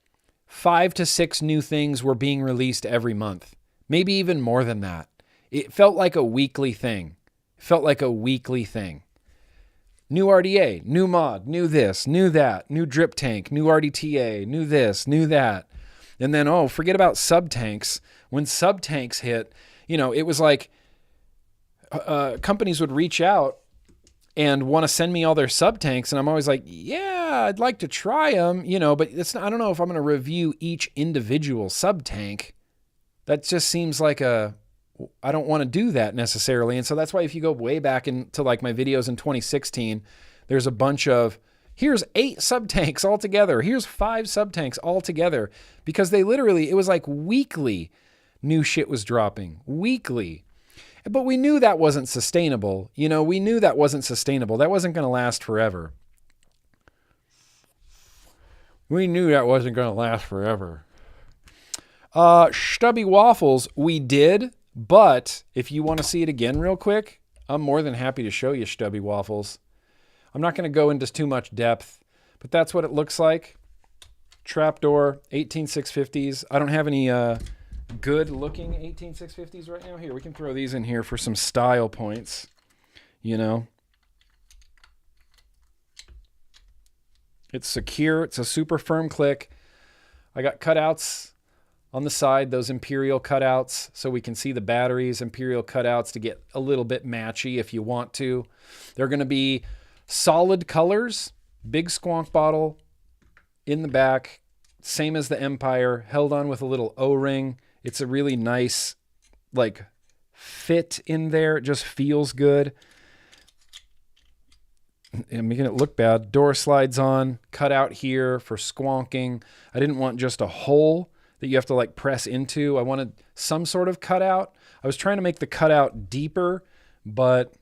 5 to 6 new things were being released every month. Maybe even more than that. It felt like a weekly thing. New RDA, new mod, new this, new that, new drip tank, new RDTA, new this, new that. And then, forget about sub tanks. When sub tanks hit, it was like companies would reach out and want to send me all their sub tanks. And I'm always like, yeah, I'd like to try them, but I don't know if I'm going to review each individual sub tank. That just seems like I don't want to do that necessarily. And so that's why if you go way back into like my videos in 2016, there's a bunch of, here's 8 sub-tanks all together. Here's 5 sub-tanks all together. Because it was like weekly new shit was dropping. Weekly. But we knew that wasn't sustainable. That wasn't going to last forever. Stubby Waffles, we did. But if you want to see it again real quick, I'm more than happy to show you Stubby Waffles. I'm not going to go into too much depth, but that's what it looks like. Trapdoor, 18650s. I don't have any good looking 18650s right now. Here, we can throw these in here for some style points, you know. It's secure. It's a super firm click. I got cutouts on the side, those Imperial cutouts, so we can see the batteries, Imperial cutouts to get a little bit matchy if you want to. They're going to be solid colors, big Squonk bottle in the back, same as the Empire, held on with a little O-ring. It's a really nice, like, fit in there. It just feels good. I'm making it look bad. Door slides on, cut out here for squonking. I didn't want just a hole that you have to like press into. I wanted some sort of cutout. I was trying to make the cutout deeper, but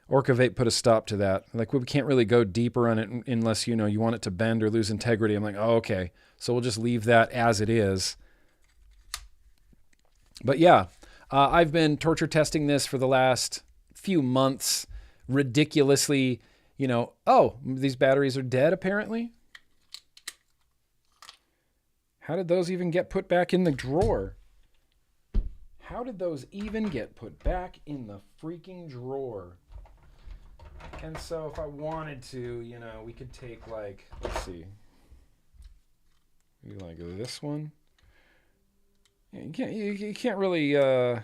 Orca Vape put a stop to that. Like, we can't really go deeper on it unless, you know, you want it to bend or lose integrity. I'm like, oh, okay. So we'll just leave that as it is. But yeah, I've been torture testing this for the last few months. Ridiculously, you know, oh, these batteries are dead apparently. How did those even get put back in the drawer? How did those even get put back in the freaking drawer? And so if I wanted to, you know, we could take like, let's see. Maybe like this one. Yeah, you can't really, you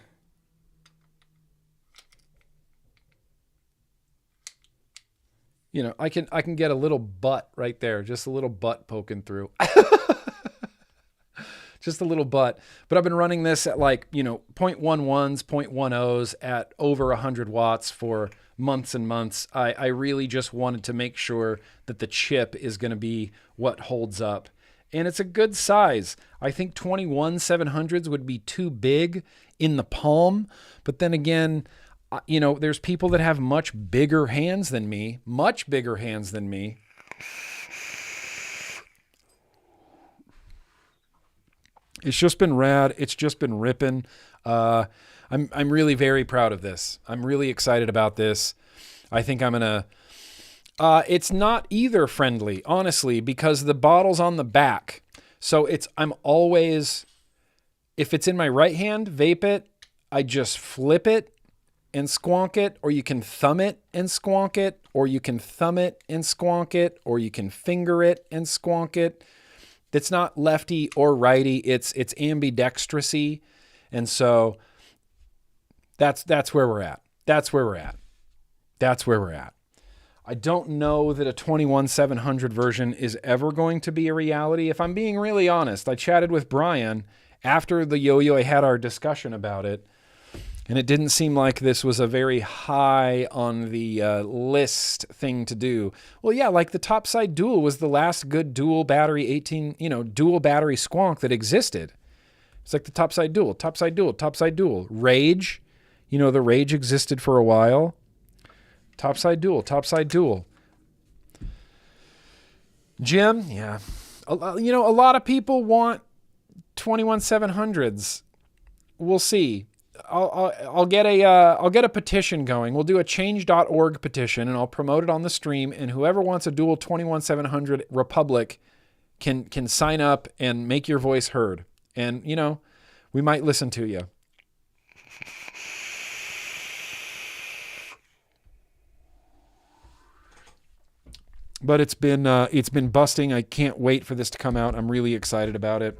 know, I can get a little butt right there, just a little butt poking through. Just a little butt. But I've been running this at like, you know, 0.11s, 0.10s at over 100 watts for months and months. I really just wanted to make sure that the chip is going to be what holds up. And it's a good size. I think 21-700s would be too big in the palm. But then again, you know, there's people that have much bigger hands than me. Much bigger hands than me. It's just been rad. It's just been ripping. I'm really very proud of this. I'm really excited about this. I think I'm gonna. It's not either friendly, honestly, because the bottle's on the back. So I'm always, if it's in my right hand, vape it. I just flip it and squonk it, or you can thumb it and squonk it, or you can thumb it and squonk it, or you can finger it and squonk it. It's not lefty or righty. It's ambidextrousy. And so that's where we're at. That's where we're at. That's where we're at. I don't know that a 21-700 version is ever going to be a reality. If I'm being really honest, I chatted with Brian after the yo-yo. I had our discussion about it, and it didn't seem like this was a very high on the list thing to do. Well, yeah, like the Topside Dual was the last good dual battery dual battery squonk that existed. It's like the Topside Dual, Topside Dual, Topside Dual. Rage, you know, the Rage existed for a while. Topside Dual, Topside Dual. Jim, yeah. You know, a lot of people want 21-700s. We'll see. I'll get a petition going. We'll do a change.org petition, and I'll promote it on the stream. And whoever wants a dual 21-700 Republic can sign up and make your voice heard. And you know, we might listen to you. But it's been busting. I can't wait for this to come out. I'm really excited about it.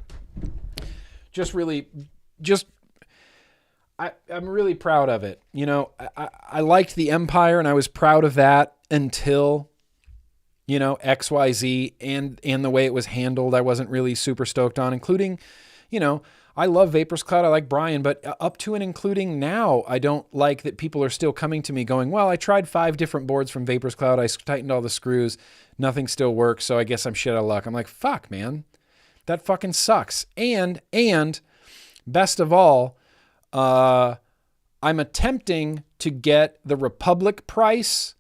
I'm really proud of it. You know, I liked the Empire, and I was proud of that until, you know, XYZ and the way it was handled. I wasn't really super stoked on, including, you know, I love Vapors Cloud. I like Brian, but up to and including now, I don't like that people are still coming to me going, well, I tried 5 different boards from Vapors Cloud. I tightened all the screws. Nothing still works. So I guess I'm shit out of luck. I'm like, fuck, man, that fucking sucks. And best of all, I'm attempting to get the Republic price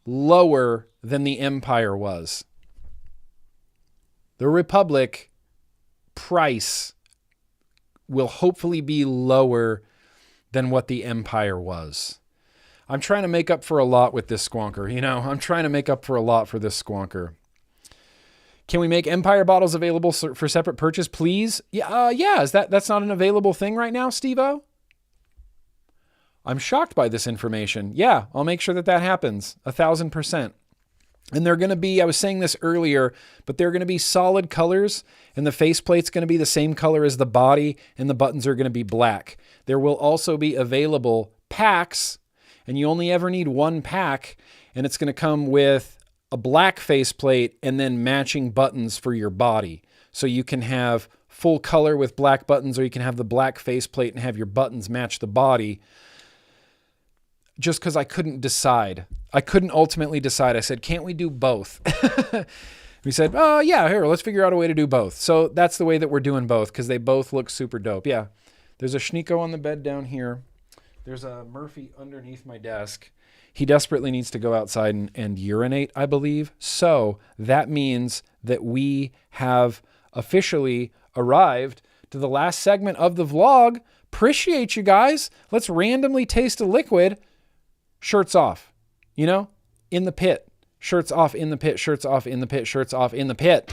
lower than the Empire was. The Republic price will hopefully be lower than what the Empire was. I'm trying to make up for a lot with this squonker. You know, I'm trying to make up for a lot for this squonker. Can we make Empire bottles available for separate purchase, please? Yeah, yeah. That's not an available thing right now, Steve-O? I'm shocked by this information. Yeah, I'll make sure that that happens. 1,000%. And they're going to be, I was saying this earlier, but they're going to be solid colors, and the faceplate's going to be the same color as the body, and the buttons are going to be black. There will also be available packs, and you only ever need one pack, and it's going to come with a black faceplate and then matching buttons for your body. So you can have full color with black buttons, or you can have the black faceplate and have your buttons match the body. Just because I couldn't decide. I couldn't ultimately decide. I said, can't we do both? We said, oh yeah, here, let's figure out a way to do both. So that's the way that we're doing both, because they both look super dope. Yeah, there's a Schneeko on the bed down here. There's a Murphy underneath my desk. He desperately needs to go outside and urinate, I believe. So that means that we have officially arrived to the last segment of the vlog. Appreciate you guys. Let's randomly taste a liquid. Shirts off, you know, in the pit. Shirts off in the pit, shirts off in the pit, shirts off in the pit.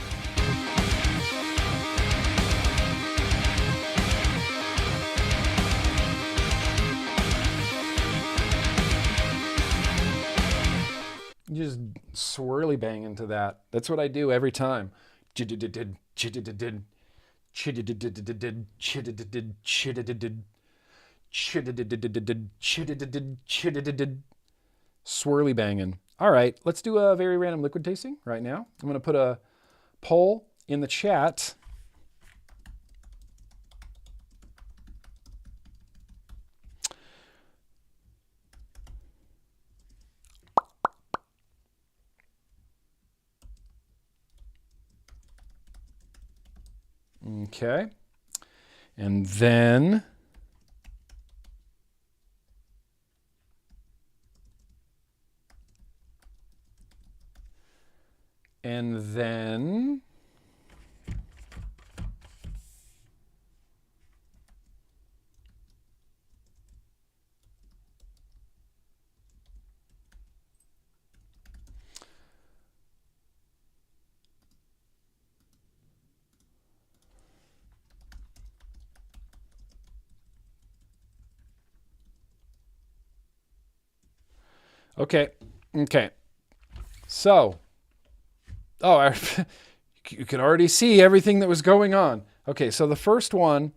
Just swirly bang into that. That's what I do every time. Swirly banging. All right, let's do a very random liquid tasting right now. I'm going to put a poll in the chat. Okay. And then Okay. So, you could already see everything that was going on. Okay, so the first one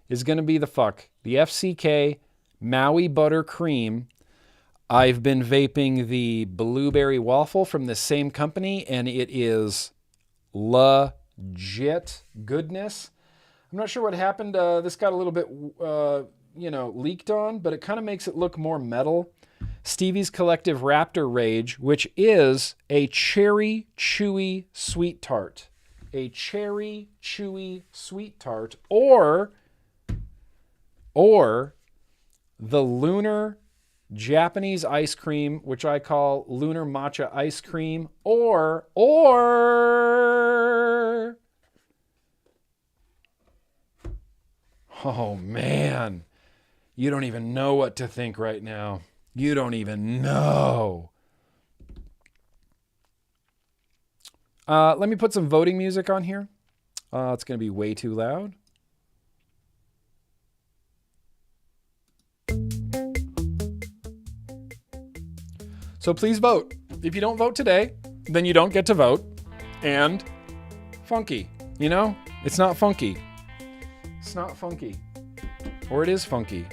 is going to be the FCK Maui Butter Cream. I've been vaping the Blueberry Waffle from the same company, and it is legit goodness. I'm not sure what happened. This got a little bit, leaked on, but it kind of makes it look more metal. Stevie's Collective Raptor Rage, which is a cherry chewy sweet tart. A cherry chewy sweet tart, or the Lunar Japanese ice cream, which I call Lunar Matcha ice cream, or oh man, you don't even know what to think right now. You don't even know. Let me put some voting music on here. It's going to be way too loud. So please vote. If you don't vote today, then you don't get to vote. And funky, you know? It's not funky. It's not funky. Or it is funky.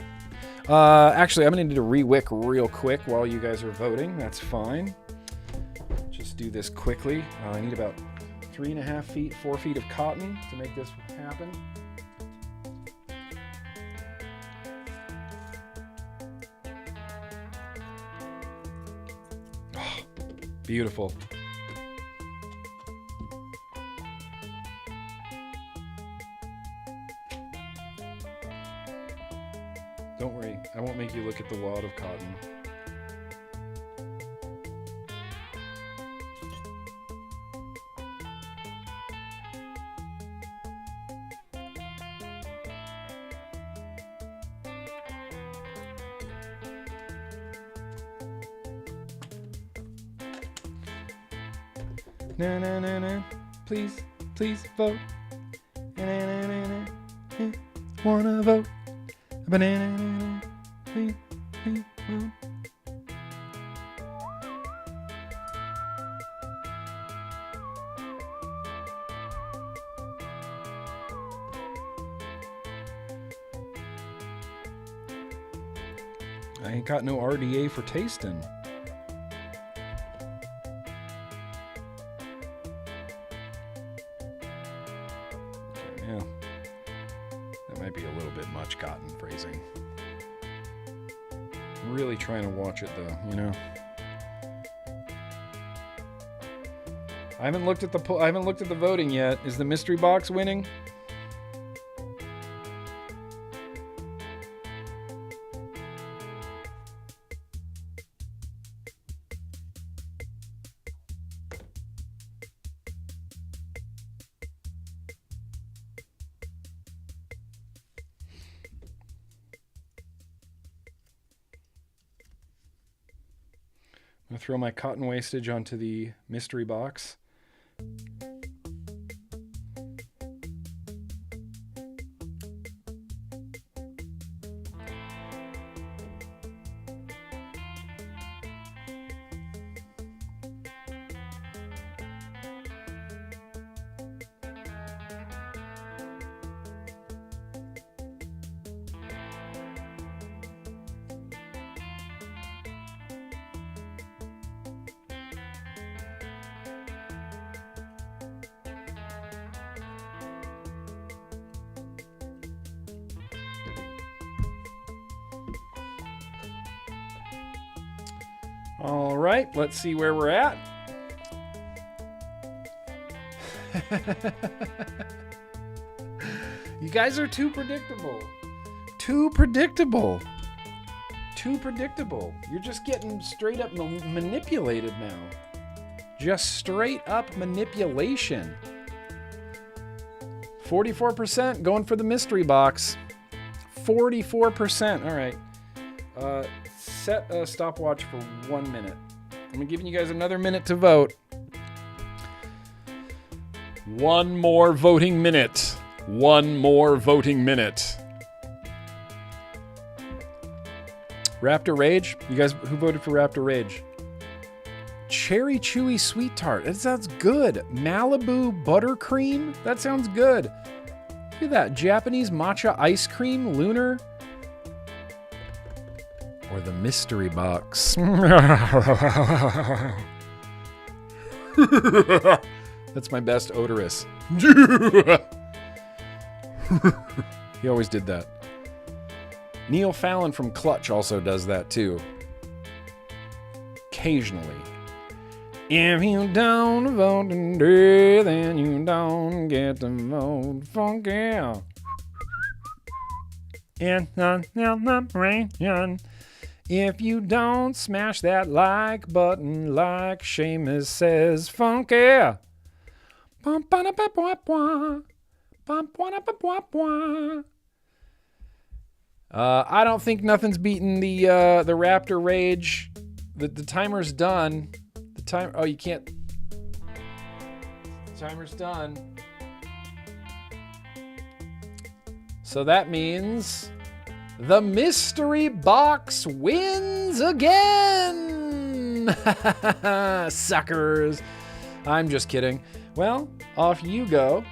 Actually, I'm going to need to re-wick real quick while you guys are voting. That's fine. Just do this quickly. I need about 3.5 feet, 4 feet of cotton to make this happen. Oh, beautiful. Don't worry, I won't make you look at the wad of cotton. Na na na na. Please, please vote. Na na na na na. Wanna vote? Banana. Na na. Please, please vote. I ain't got no RDA for tasting. Okay, yeah. That might be a little bit much cotton phrasing. I'm really trying to watch it though, you know. I haven't looked at the voting yet. Is the mystery box winning? I'm going to throw my cotton wastage onto the mystery box. All right, let's see where we're at. You guys are too predictable. Too predictable. Too predictable. You're just getting straight up manipulated now. Just straight up manipulation. 44% going for the mystery box. 44%. All right. Set a stopwatch for 1 minute. I'm giving you guys another minute to vote. One more voting minute. One more voting minute. Raptor Rage. You guys who voted for Raptor Rage? Cherry Chewy Sweet Tart. That sounds good. Malibu Buttercream. That sounds good. Look at that. Japanese Matcha Ice Cream. Lunar. Or the mystery box. That's my best odorous. He always did that. Neil Fallon from Clutch also does that too. Occasionally. If you don't vote today, then you don't get to vote. Funky. In the celebration. If you don't smash that like button like Seamus says, funky. I don't think nothing's beating the Raptor Rage. The timer's done. Oh, you can't. The timer's done. So that means the mystery box wins again. Suckers. I'm just kidding. Well, off you go.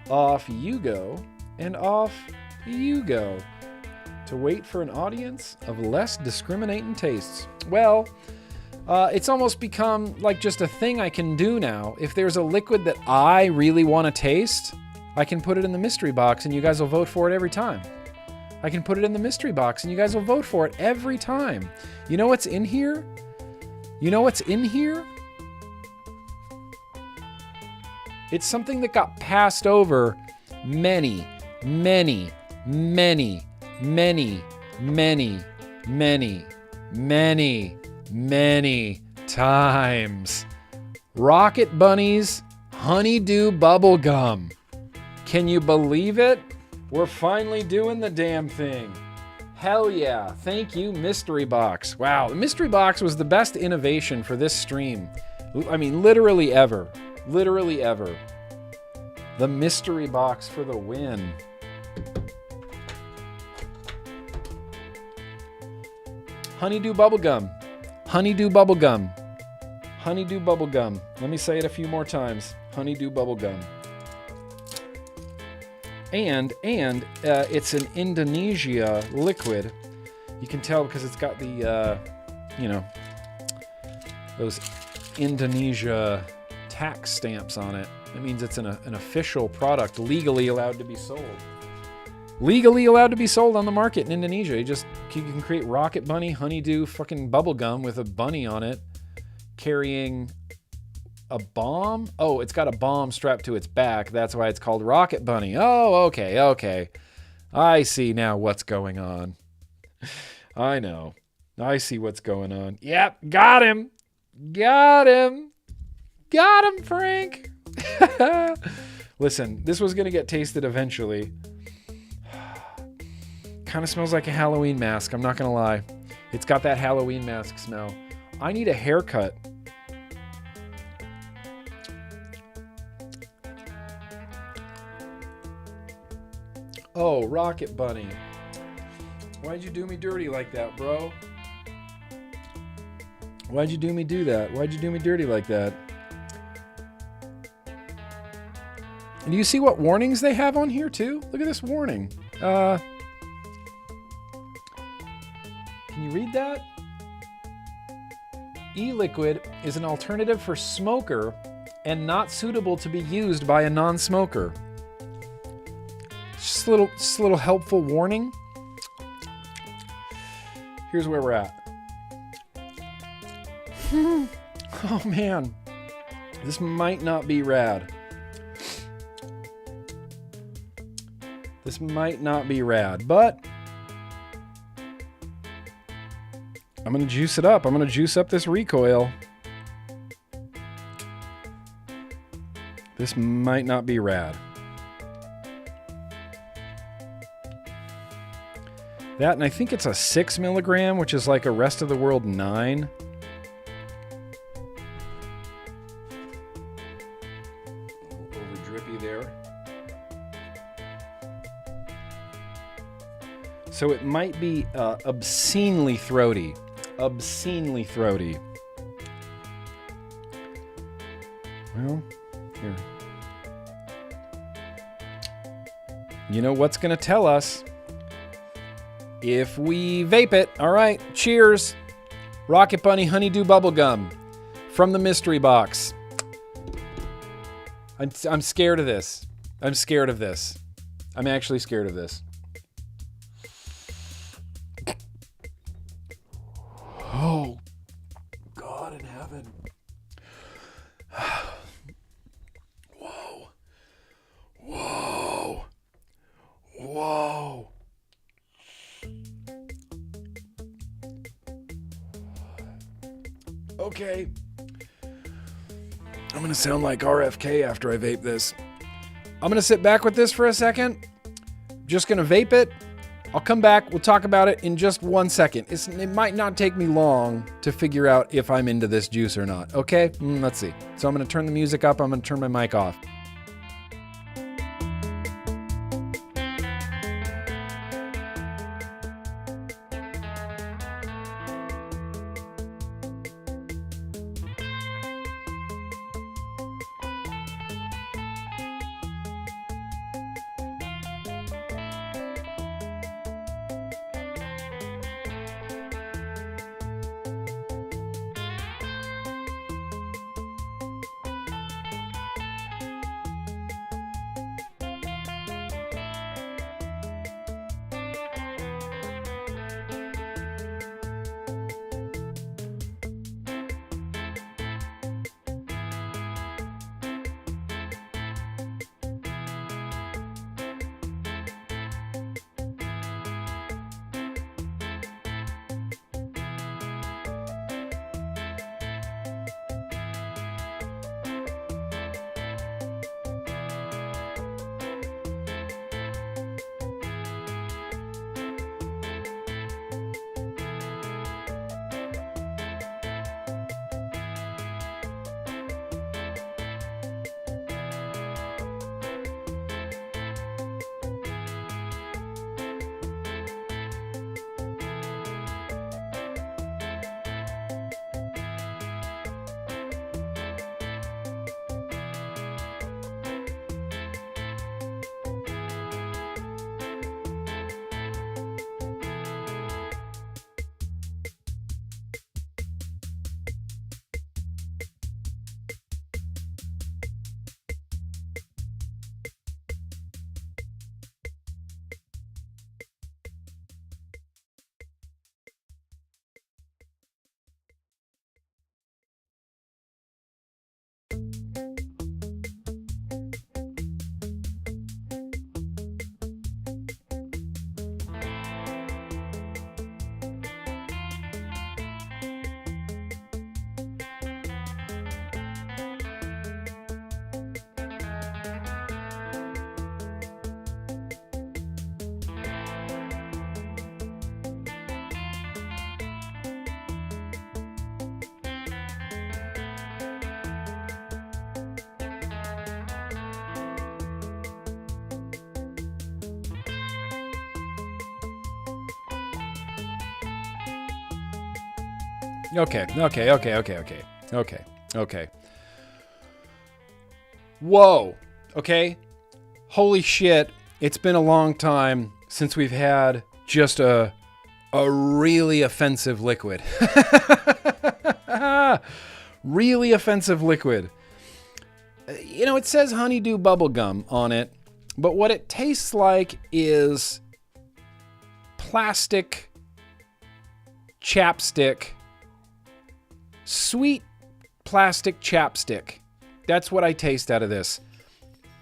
Off you go. And off you go. To wait for an audience of less discriminating tastes. Well, it's almost become like just a thing I can do now. If there's a liquid that I really want to taste, I can put it in the mystery box and you guys will vote for it every time. I can put it in the mystery box and you guys will vote for it every time. You know what's in here? You know what's in here? It's something that got passed over many, many, many, many, many, many, many, many times. Rocket Bunny's Honeydew Bubblegum. Can you believe it? We're finally doing the damn thing. Hell yeah. Thank you, Mystery Box. Wow, the Mystery Box was the best innovation for this stream. I mean, literally ever. Literally ever. The mystery box for the win. Honeydew bubblegum. Honeydew bubblegum. Honeydew bubblegum. Let me say it a few more times. Honeydew bubblegum. And it's an Indonesia liquid. You can tell because it's got the, you know, those Indonesia tax stamps on it. That means it's an official product, legally allowed to be sold. Legally allowed to be sold on the market in Indonesia. You can create Rocket Bunny honeydew fucking bubblegum with a bunny on it carrying a bomb. Oh, it's got a bomb strapped to its back. That's why it's called Rocket Bunny. Oh, okay. I see now what's going on. I know. I see what's going on. Yep, got him. Got him, Frank. Listen, this was going to get tasted eventually. Kind of smells like a Halloween mask, I'm not going to lie. It's got that Halloween mask smell. I need a haircut. Oh, Rocket Bunny. Why'd you do me dirty like that, bro? Why'd you do me do that? Why'd you do me dirty like that? And do you see what warnings they have on here too? Look at this warning. Can you read that? E-liquid is an alternative for smoker and not suitable to be used by a non-smoker. Just a little helpful warning. Here's where we're at. Oh man, this might not be rad. This might not be rad, but I'm gonna juice it up. I'm gonna juice up this recoil. This might not be rad. That, and I think it's a 6 milligram, which is like a rest of the world 9. Over drippy there. So it might be obscenely throaty. Obscenely throaty. Well, here. You know what's going to tell us if we vape it? All right, cheers. Rocket Bunny Honeydew Bubblegum from the mystery box. I'm scared of this. I'm scared of this. I'm actually scared of this. Oh, God in heaven. Whoa. Whoa. Whoa. Okay. I'm going to sound like RFK after I vape this. I'm going to sit back with this for a second. Just going to vape it. I'll come back. We'll talk about it in just 1 second. It might not take me long to figure out if I'm into this juice or not. Okay? Let's see. So I'm going to turn the music up. I'm going to turn my mic off. Okay. Whoa. Okay. Holy shit. It's been a long time since we've had just a really offensive liquid. Really offensive liquid. You know, it says honeydew bubblegum on it, but what it tastes like is plastic chapstick. Sweet plastic chapstick. That's what I taste out of this.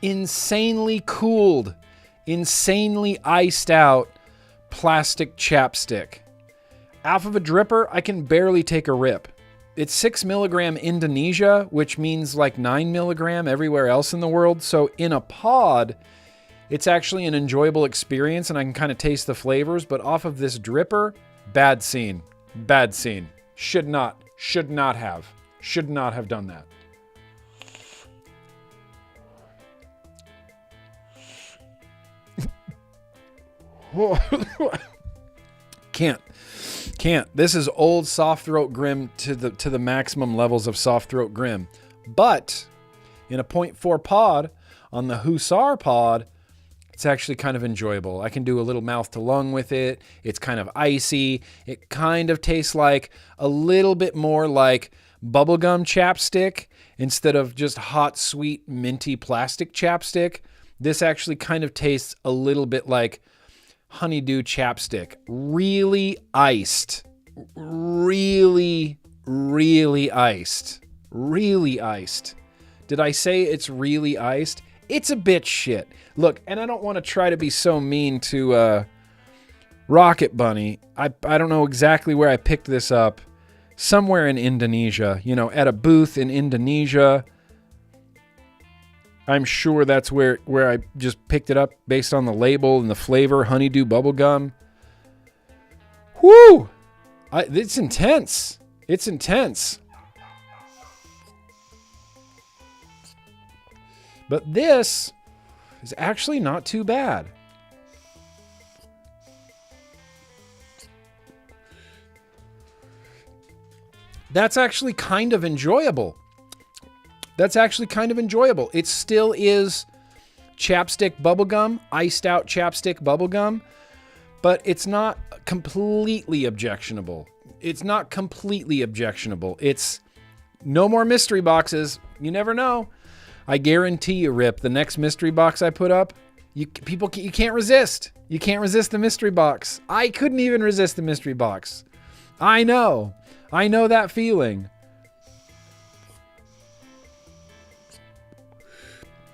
Insanely cooled, insanely iced out plastic chapstick. Off of a dripper, I can barely take a rip. It's 6 milligram Indonesia, which means like 9 milligram everywhere else in the world. So in a pod, it's actually an enjoyable experience and I can kind of taste the flavors. But off of this dripper, bad scene. Bad scene. Should not have done that. Can't. This is old soft throat Grimm to the maximum levels of soft throat Grimm. But in a 0.4 pod on the Hussar pod, it's actually kind of enjoyable. I can do a little mouth to lung with it. It's kind of icy. It kind of tastes like a little bit more like bubblegum chapstick instead of just hot, sweet, minty plastic chapstick. This actually kind of tastes a little bit like honeydew chapstick. Really iced. Really iced. Really iced. Did I say it's really iced? It's a bit shit. Look, and I don't want to try to be so mean to Rocket Bunny. I don't know exactly where I picked this up. Somewhere in Indonesia, you know, at a booth in Indonesia. I'm sure that's where I just picked it up based on the label and the flavor, honeydew bubblegum. Whoo! It's intense. It's intense. But this is actually not too bad. That's actually kind of enjoyable. It still is chapstick bubblegum, iced out chapstick bubblegum, but it's not completely objectionable. It's no more mystery boxes. You never know. I guarantee you, Rip, the next mystery box I put up, you can't resist. You can't resist the mystery box. I couldn't even resist the mystery box. I know that feeling.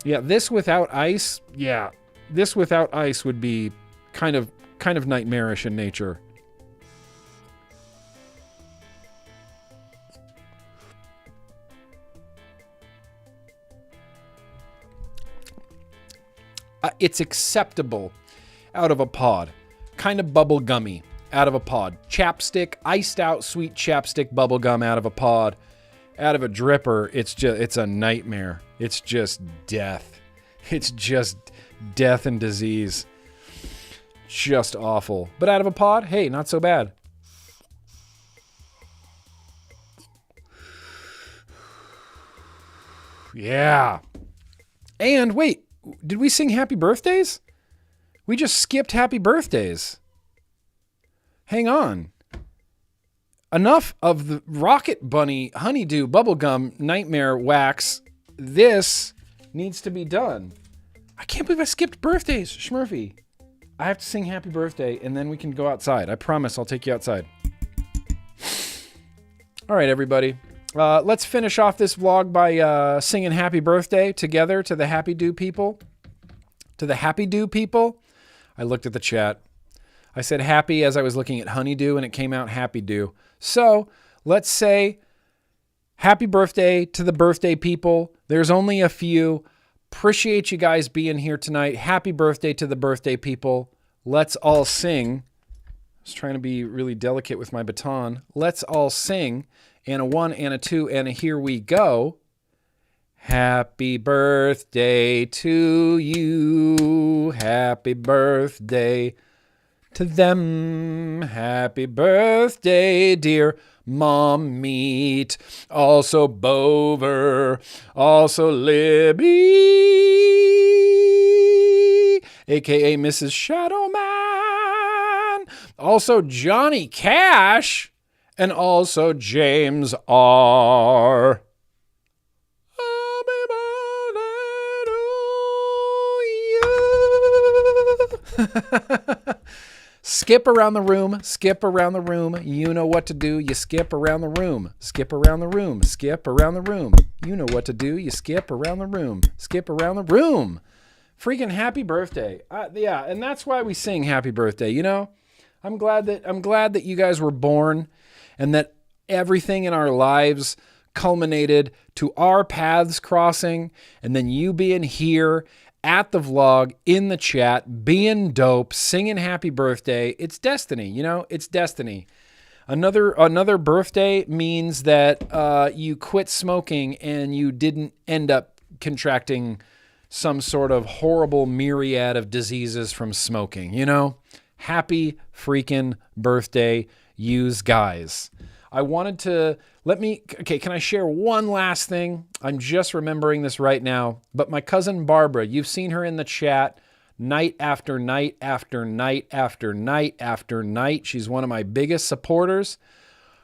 Yeah, this without ice would be kind of nightmarish in nature. It's acceptable out of a pod. Kind of bubble gummy out of a pod. Chapstick, iced out sweet chapstick bubble gum out of a pod. Out of a dripper, it's a nightmare. It's just death. It's just death and disease. Just awful. But out of a pod, hey, not so bad. Yeah. And wait, did we sing happy birthdays? We just skipped happy birthdays. Hang on. Enough of the Rocket Bunny honeydew bubblegum nightmare wax. This needs to be done. I can't believe I skipped birthdays, Schmurphy. I have to sing happy birthday and then we can go outside. I promise I'll take you outside. All right, everybody. Let's finish off this vlog by singing happy birthday together to the Happy Do people. To the Happy Do people. I looked at the chat. I said happy as I was looking at honeydew and it came out happy do. So let's say happy birthday to the birthday people. There's only a few. Appreciate you guys being here tonight. Happy birthday to the birthday people. Let's all sing. I was trying to be really delicate with my baton. Let's all sing. And a 1 and a 2 and a here we go. Happy birthday to you. Happy birthday To them, happy birthday, dear Mom Meat. Also Bover. Also Libby, a.k.a. Mrs. Shadowman. Also Johnny Cash. And also James R. Happy birthday to you. Skip around the room, skip around the room. You know what to do. You skip around the room, skip around the room, skip around the room. You know what to do. You skip around the room, skip around the room. Freaking happy birthday. Yeah, and that's why we sing happy birthday. You know, I'm glad that you guys were born and that everything in our lives culminated to our paths crossing and then you being here at the vlog, in the chat, being dope, singing happy birthday. It's destiny, you know? It's destiny. Another birthday means that you quit smoking and you didn't end up contracting some sort of horrible myriad of diseases from smoking, you know? Happy freaking birthday, yous guys. I wanted to, can I share one last thing? I'm just remembering this right now, but my cousin Barbara, you've seen her in the chat night after night after night after night after night. She's one of my biggest supporters.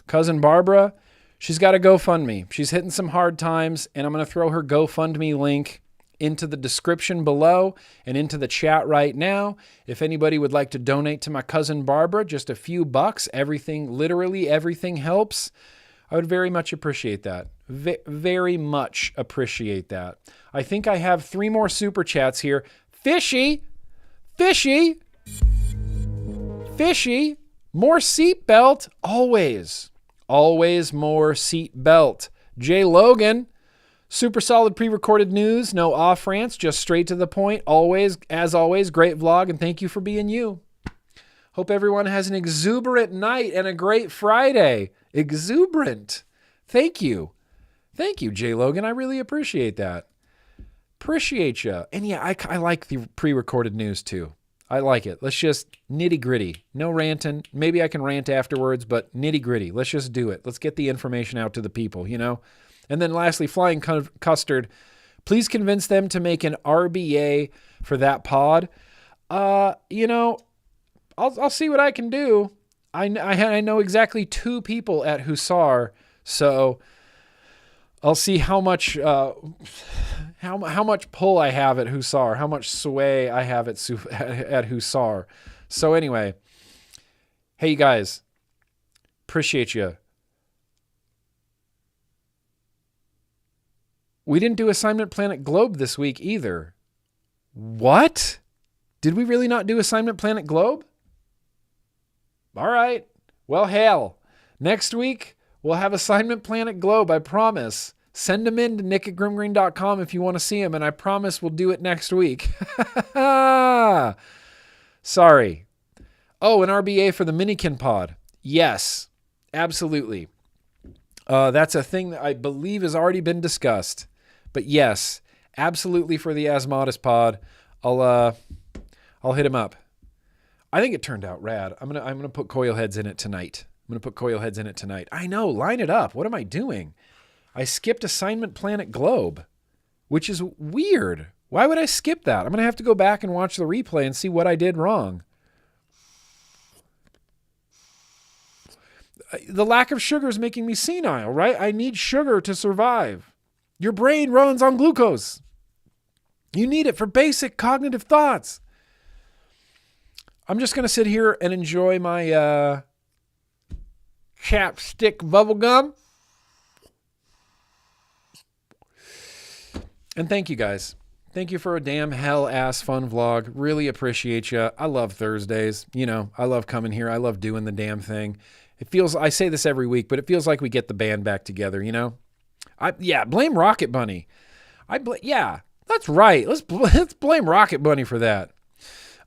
Cousin Barbara, she's got a GoFundMe. She's hitting some hard times, and I'm going to throw her GoFundMe link into the description below and into the chat right now. If anybody would like to donate to my cousin Barbara, just a few bucks, literally everything helps. I would very much appreciate that. Very much appreciate that. I think I have 3 more super chats here. Fishy, more seatbelt, always more seatbelt. Jay Logan, super solid pre-recorded news, no off rants, just straight to the point. As always, great vlog, and thank you for being you. Hope everyone has an exuberant night and a great Friday. Exuberant. Thank you. Thank you, Jay Logan. I really appreciate that. Appreciate you. And yeah, I like the pre-recorded news too. I like it. Let's just nitty gritty. No ranting. Maybe I can rant afterwards, but nitty gritty. Let's just do it. Let's get the information out to the people, you know? And then lastly, Flying Custard, please convince them to make an RBA for that pod. You know, I'll see what I can do. I know exactly 2 people at Hussar, so I'll see how much how much pull I have at Hussar, how much sway I have at Hussar. So anyway, hey you guys, appreciate you. We didn't do Assignment Planet Globe this week either. What? Did we really not do Assignment Planet Globe? All right. Well, hell. Next week, we'll have Assignment Planet Globe, I promise. Send them in to nick@grimmgreen.com if you want to see them, and I promise we'll do it next week. Sorry. Oh, an RBA for the Minikin pod. Yes, absolutely. That's a thing that I believe has already been discussed. But yes, absolutely for the Asmodus pod. I'll hit him up. I think it turned out rad. I'm gonna put coil heads in it tonight. I know, line it up. What am I doing? I skipped Assignment Planet Globe, which is weird. Why would I skip that? I'm gonna have to go back and watch the replay and see what I did wrong. The lack of sugar is making me senile, right? I need sugar to survive. Your brain runs on glucose. You need it for basic cognitive thoughts. I'm just going to sit here and enjoy my chapstick bubble gum. And thank you guys. Thank you for a damn hell-ass fun vlog. Really appreciate you. I love Thursdays. You know, I love coming here. I love doing the damn thing. It feels, I say this every week, but it feels like we get the band back together, you know? Blame Rocket Bunny. Yeah, that's right. Let's blame Rocket Bunny for that.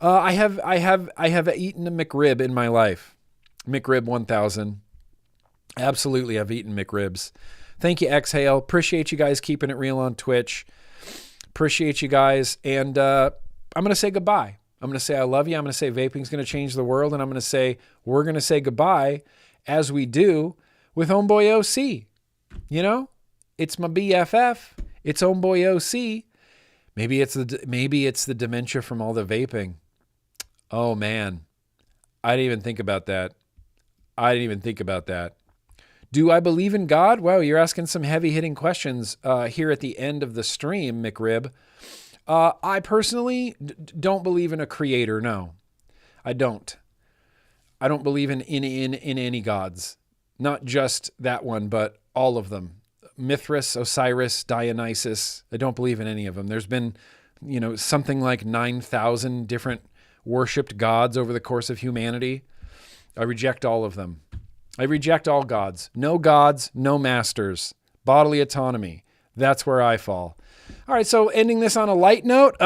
I have eaten a McRib in my life. McRib 1000. Absolutely, I've eaten McRibs. Thank you, Exhale. Appreciate you guys keeping it real on Twitch. Appreciate you guys. And I'm going to say goodbye. I'm going to say I love you. I'm going to say vaping's going to change the world. And I'm going to say we're going to say goodbye as we do with Homeboy OC. You know, it's my BFF. It's Homeboy OC. Maybe it's the dementia from all the vaping. Oh, man. I didn't even think about that. Do I believe in God? Wow, you're asking some heavy-hitting questions here at the end of the stream, McRib. I personally don't believe in a creator, no. I don't. I don't believe in any gods. Not just that one, but all of them. Mithras, Osiris, Dionysus. I don't believe in any of them. There's been, something like 9,000 different worshipped gods over the course of humanity. I reject all of them. I reject all gods. No gods, no masters. Bodily autonomy. That's where I fall. All right, so ending this on a light note.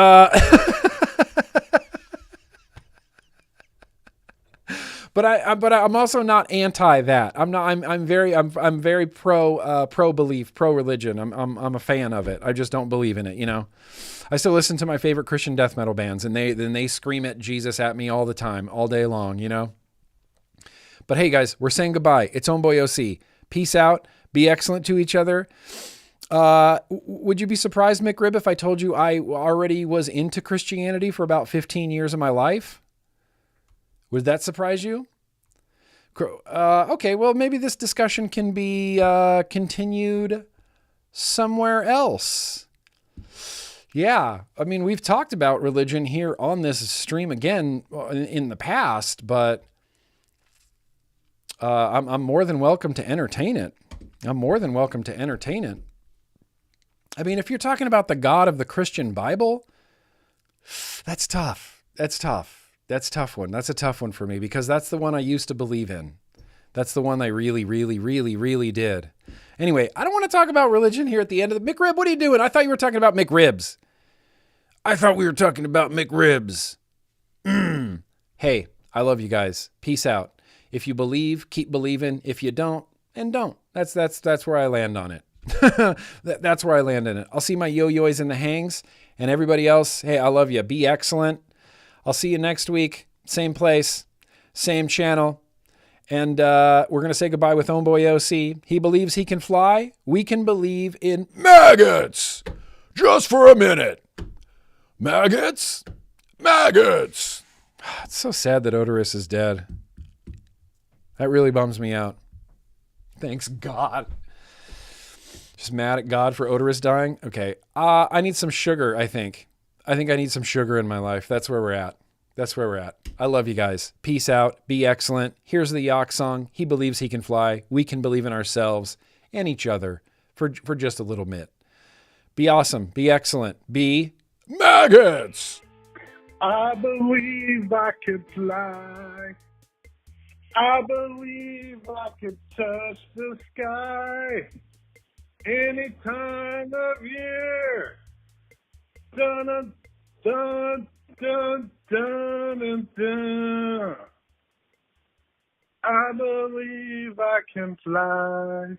But I'm also not anti that. I'm very pro belief, pro religion. I'm a fan of it. I just don't believe in it. I still listen to my favorite Christian death metal bands, and they scream at Jesus at me all the time, all day long. But hey, guys, we're saying goodbye. It's Homeboy OC. Peace out. Be excellent to each other. Would you be surprised, McRib, if I told you I already was into Christianity for about 15 years of my life? Would that surprise you? Okay, well, maybe this discussion can be continued somewhere else. Yeah, I mean, we've talked about religion here on this stream again in the past, but I'm more than welcome to entertain it. I mean, if you're talking about the God of the Christian Bible, that's tough. That's a tough one. That's a tough one for me because that's the one I used to believe in. That's the one I really, really, really, really did. Anyway, I don't want to talk about religion here at the end of the... McRib, what are you doing? I thought you were talking about McRibs. Hey, I love you guys. Peace out. If you believe, keep believing. If you don't, and don't. That's where I land on it. That's where I land in it. I'll see my yo-yoys in the hangs, and everybody else, hey, I love you. Be excellent. I'll see you next week. Same place, same channel. And we're going to say goodbye with Homeboy OC. He believes he can fly. We can believe in maggots. Just for a minute. Maggots. It's so sad that Odorous is dead. That really bums me out. Thanks, God. Just mad at God for Odorous dying? Okay. I need some sugar, I think. I need some sugar in my life. That's where we're at. I love you guys. Peace out. Be excellent. Here's the Yak song. He believes he can fly. We can believe in ourselves and each other for just a little bit. Be awesome. Be excellent. Be maggots. I believe I could fly. I believe I could touch the sky any time of year. Dun dun dun dun dun dun. I believe I can fly.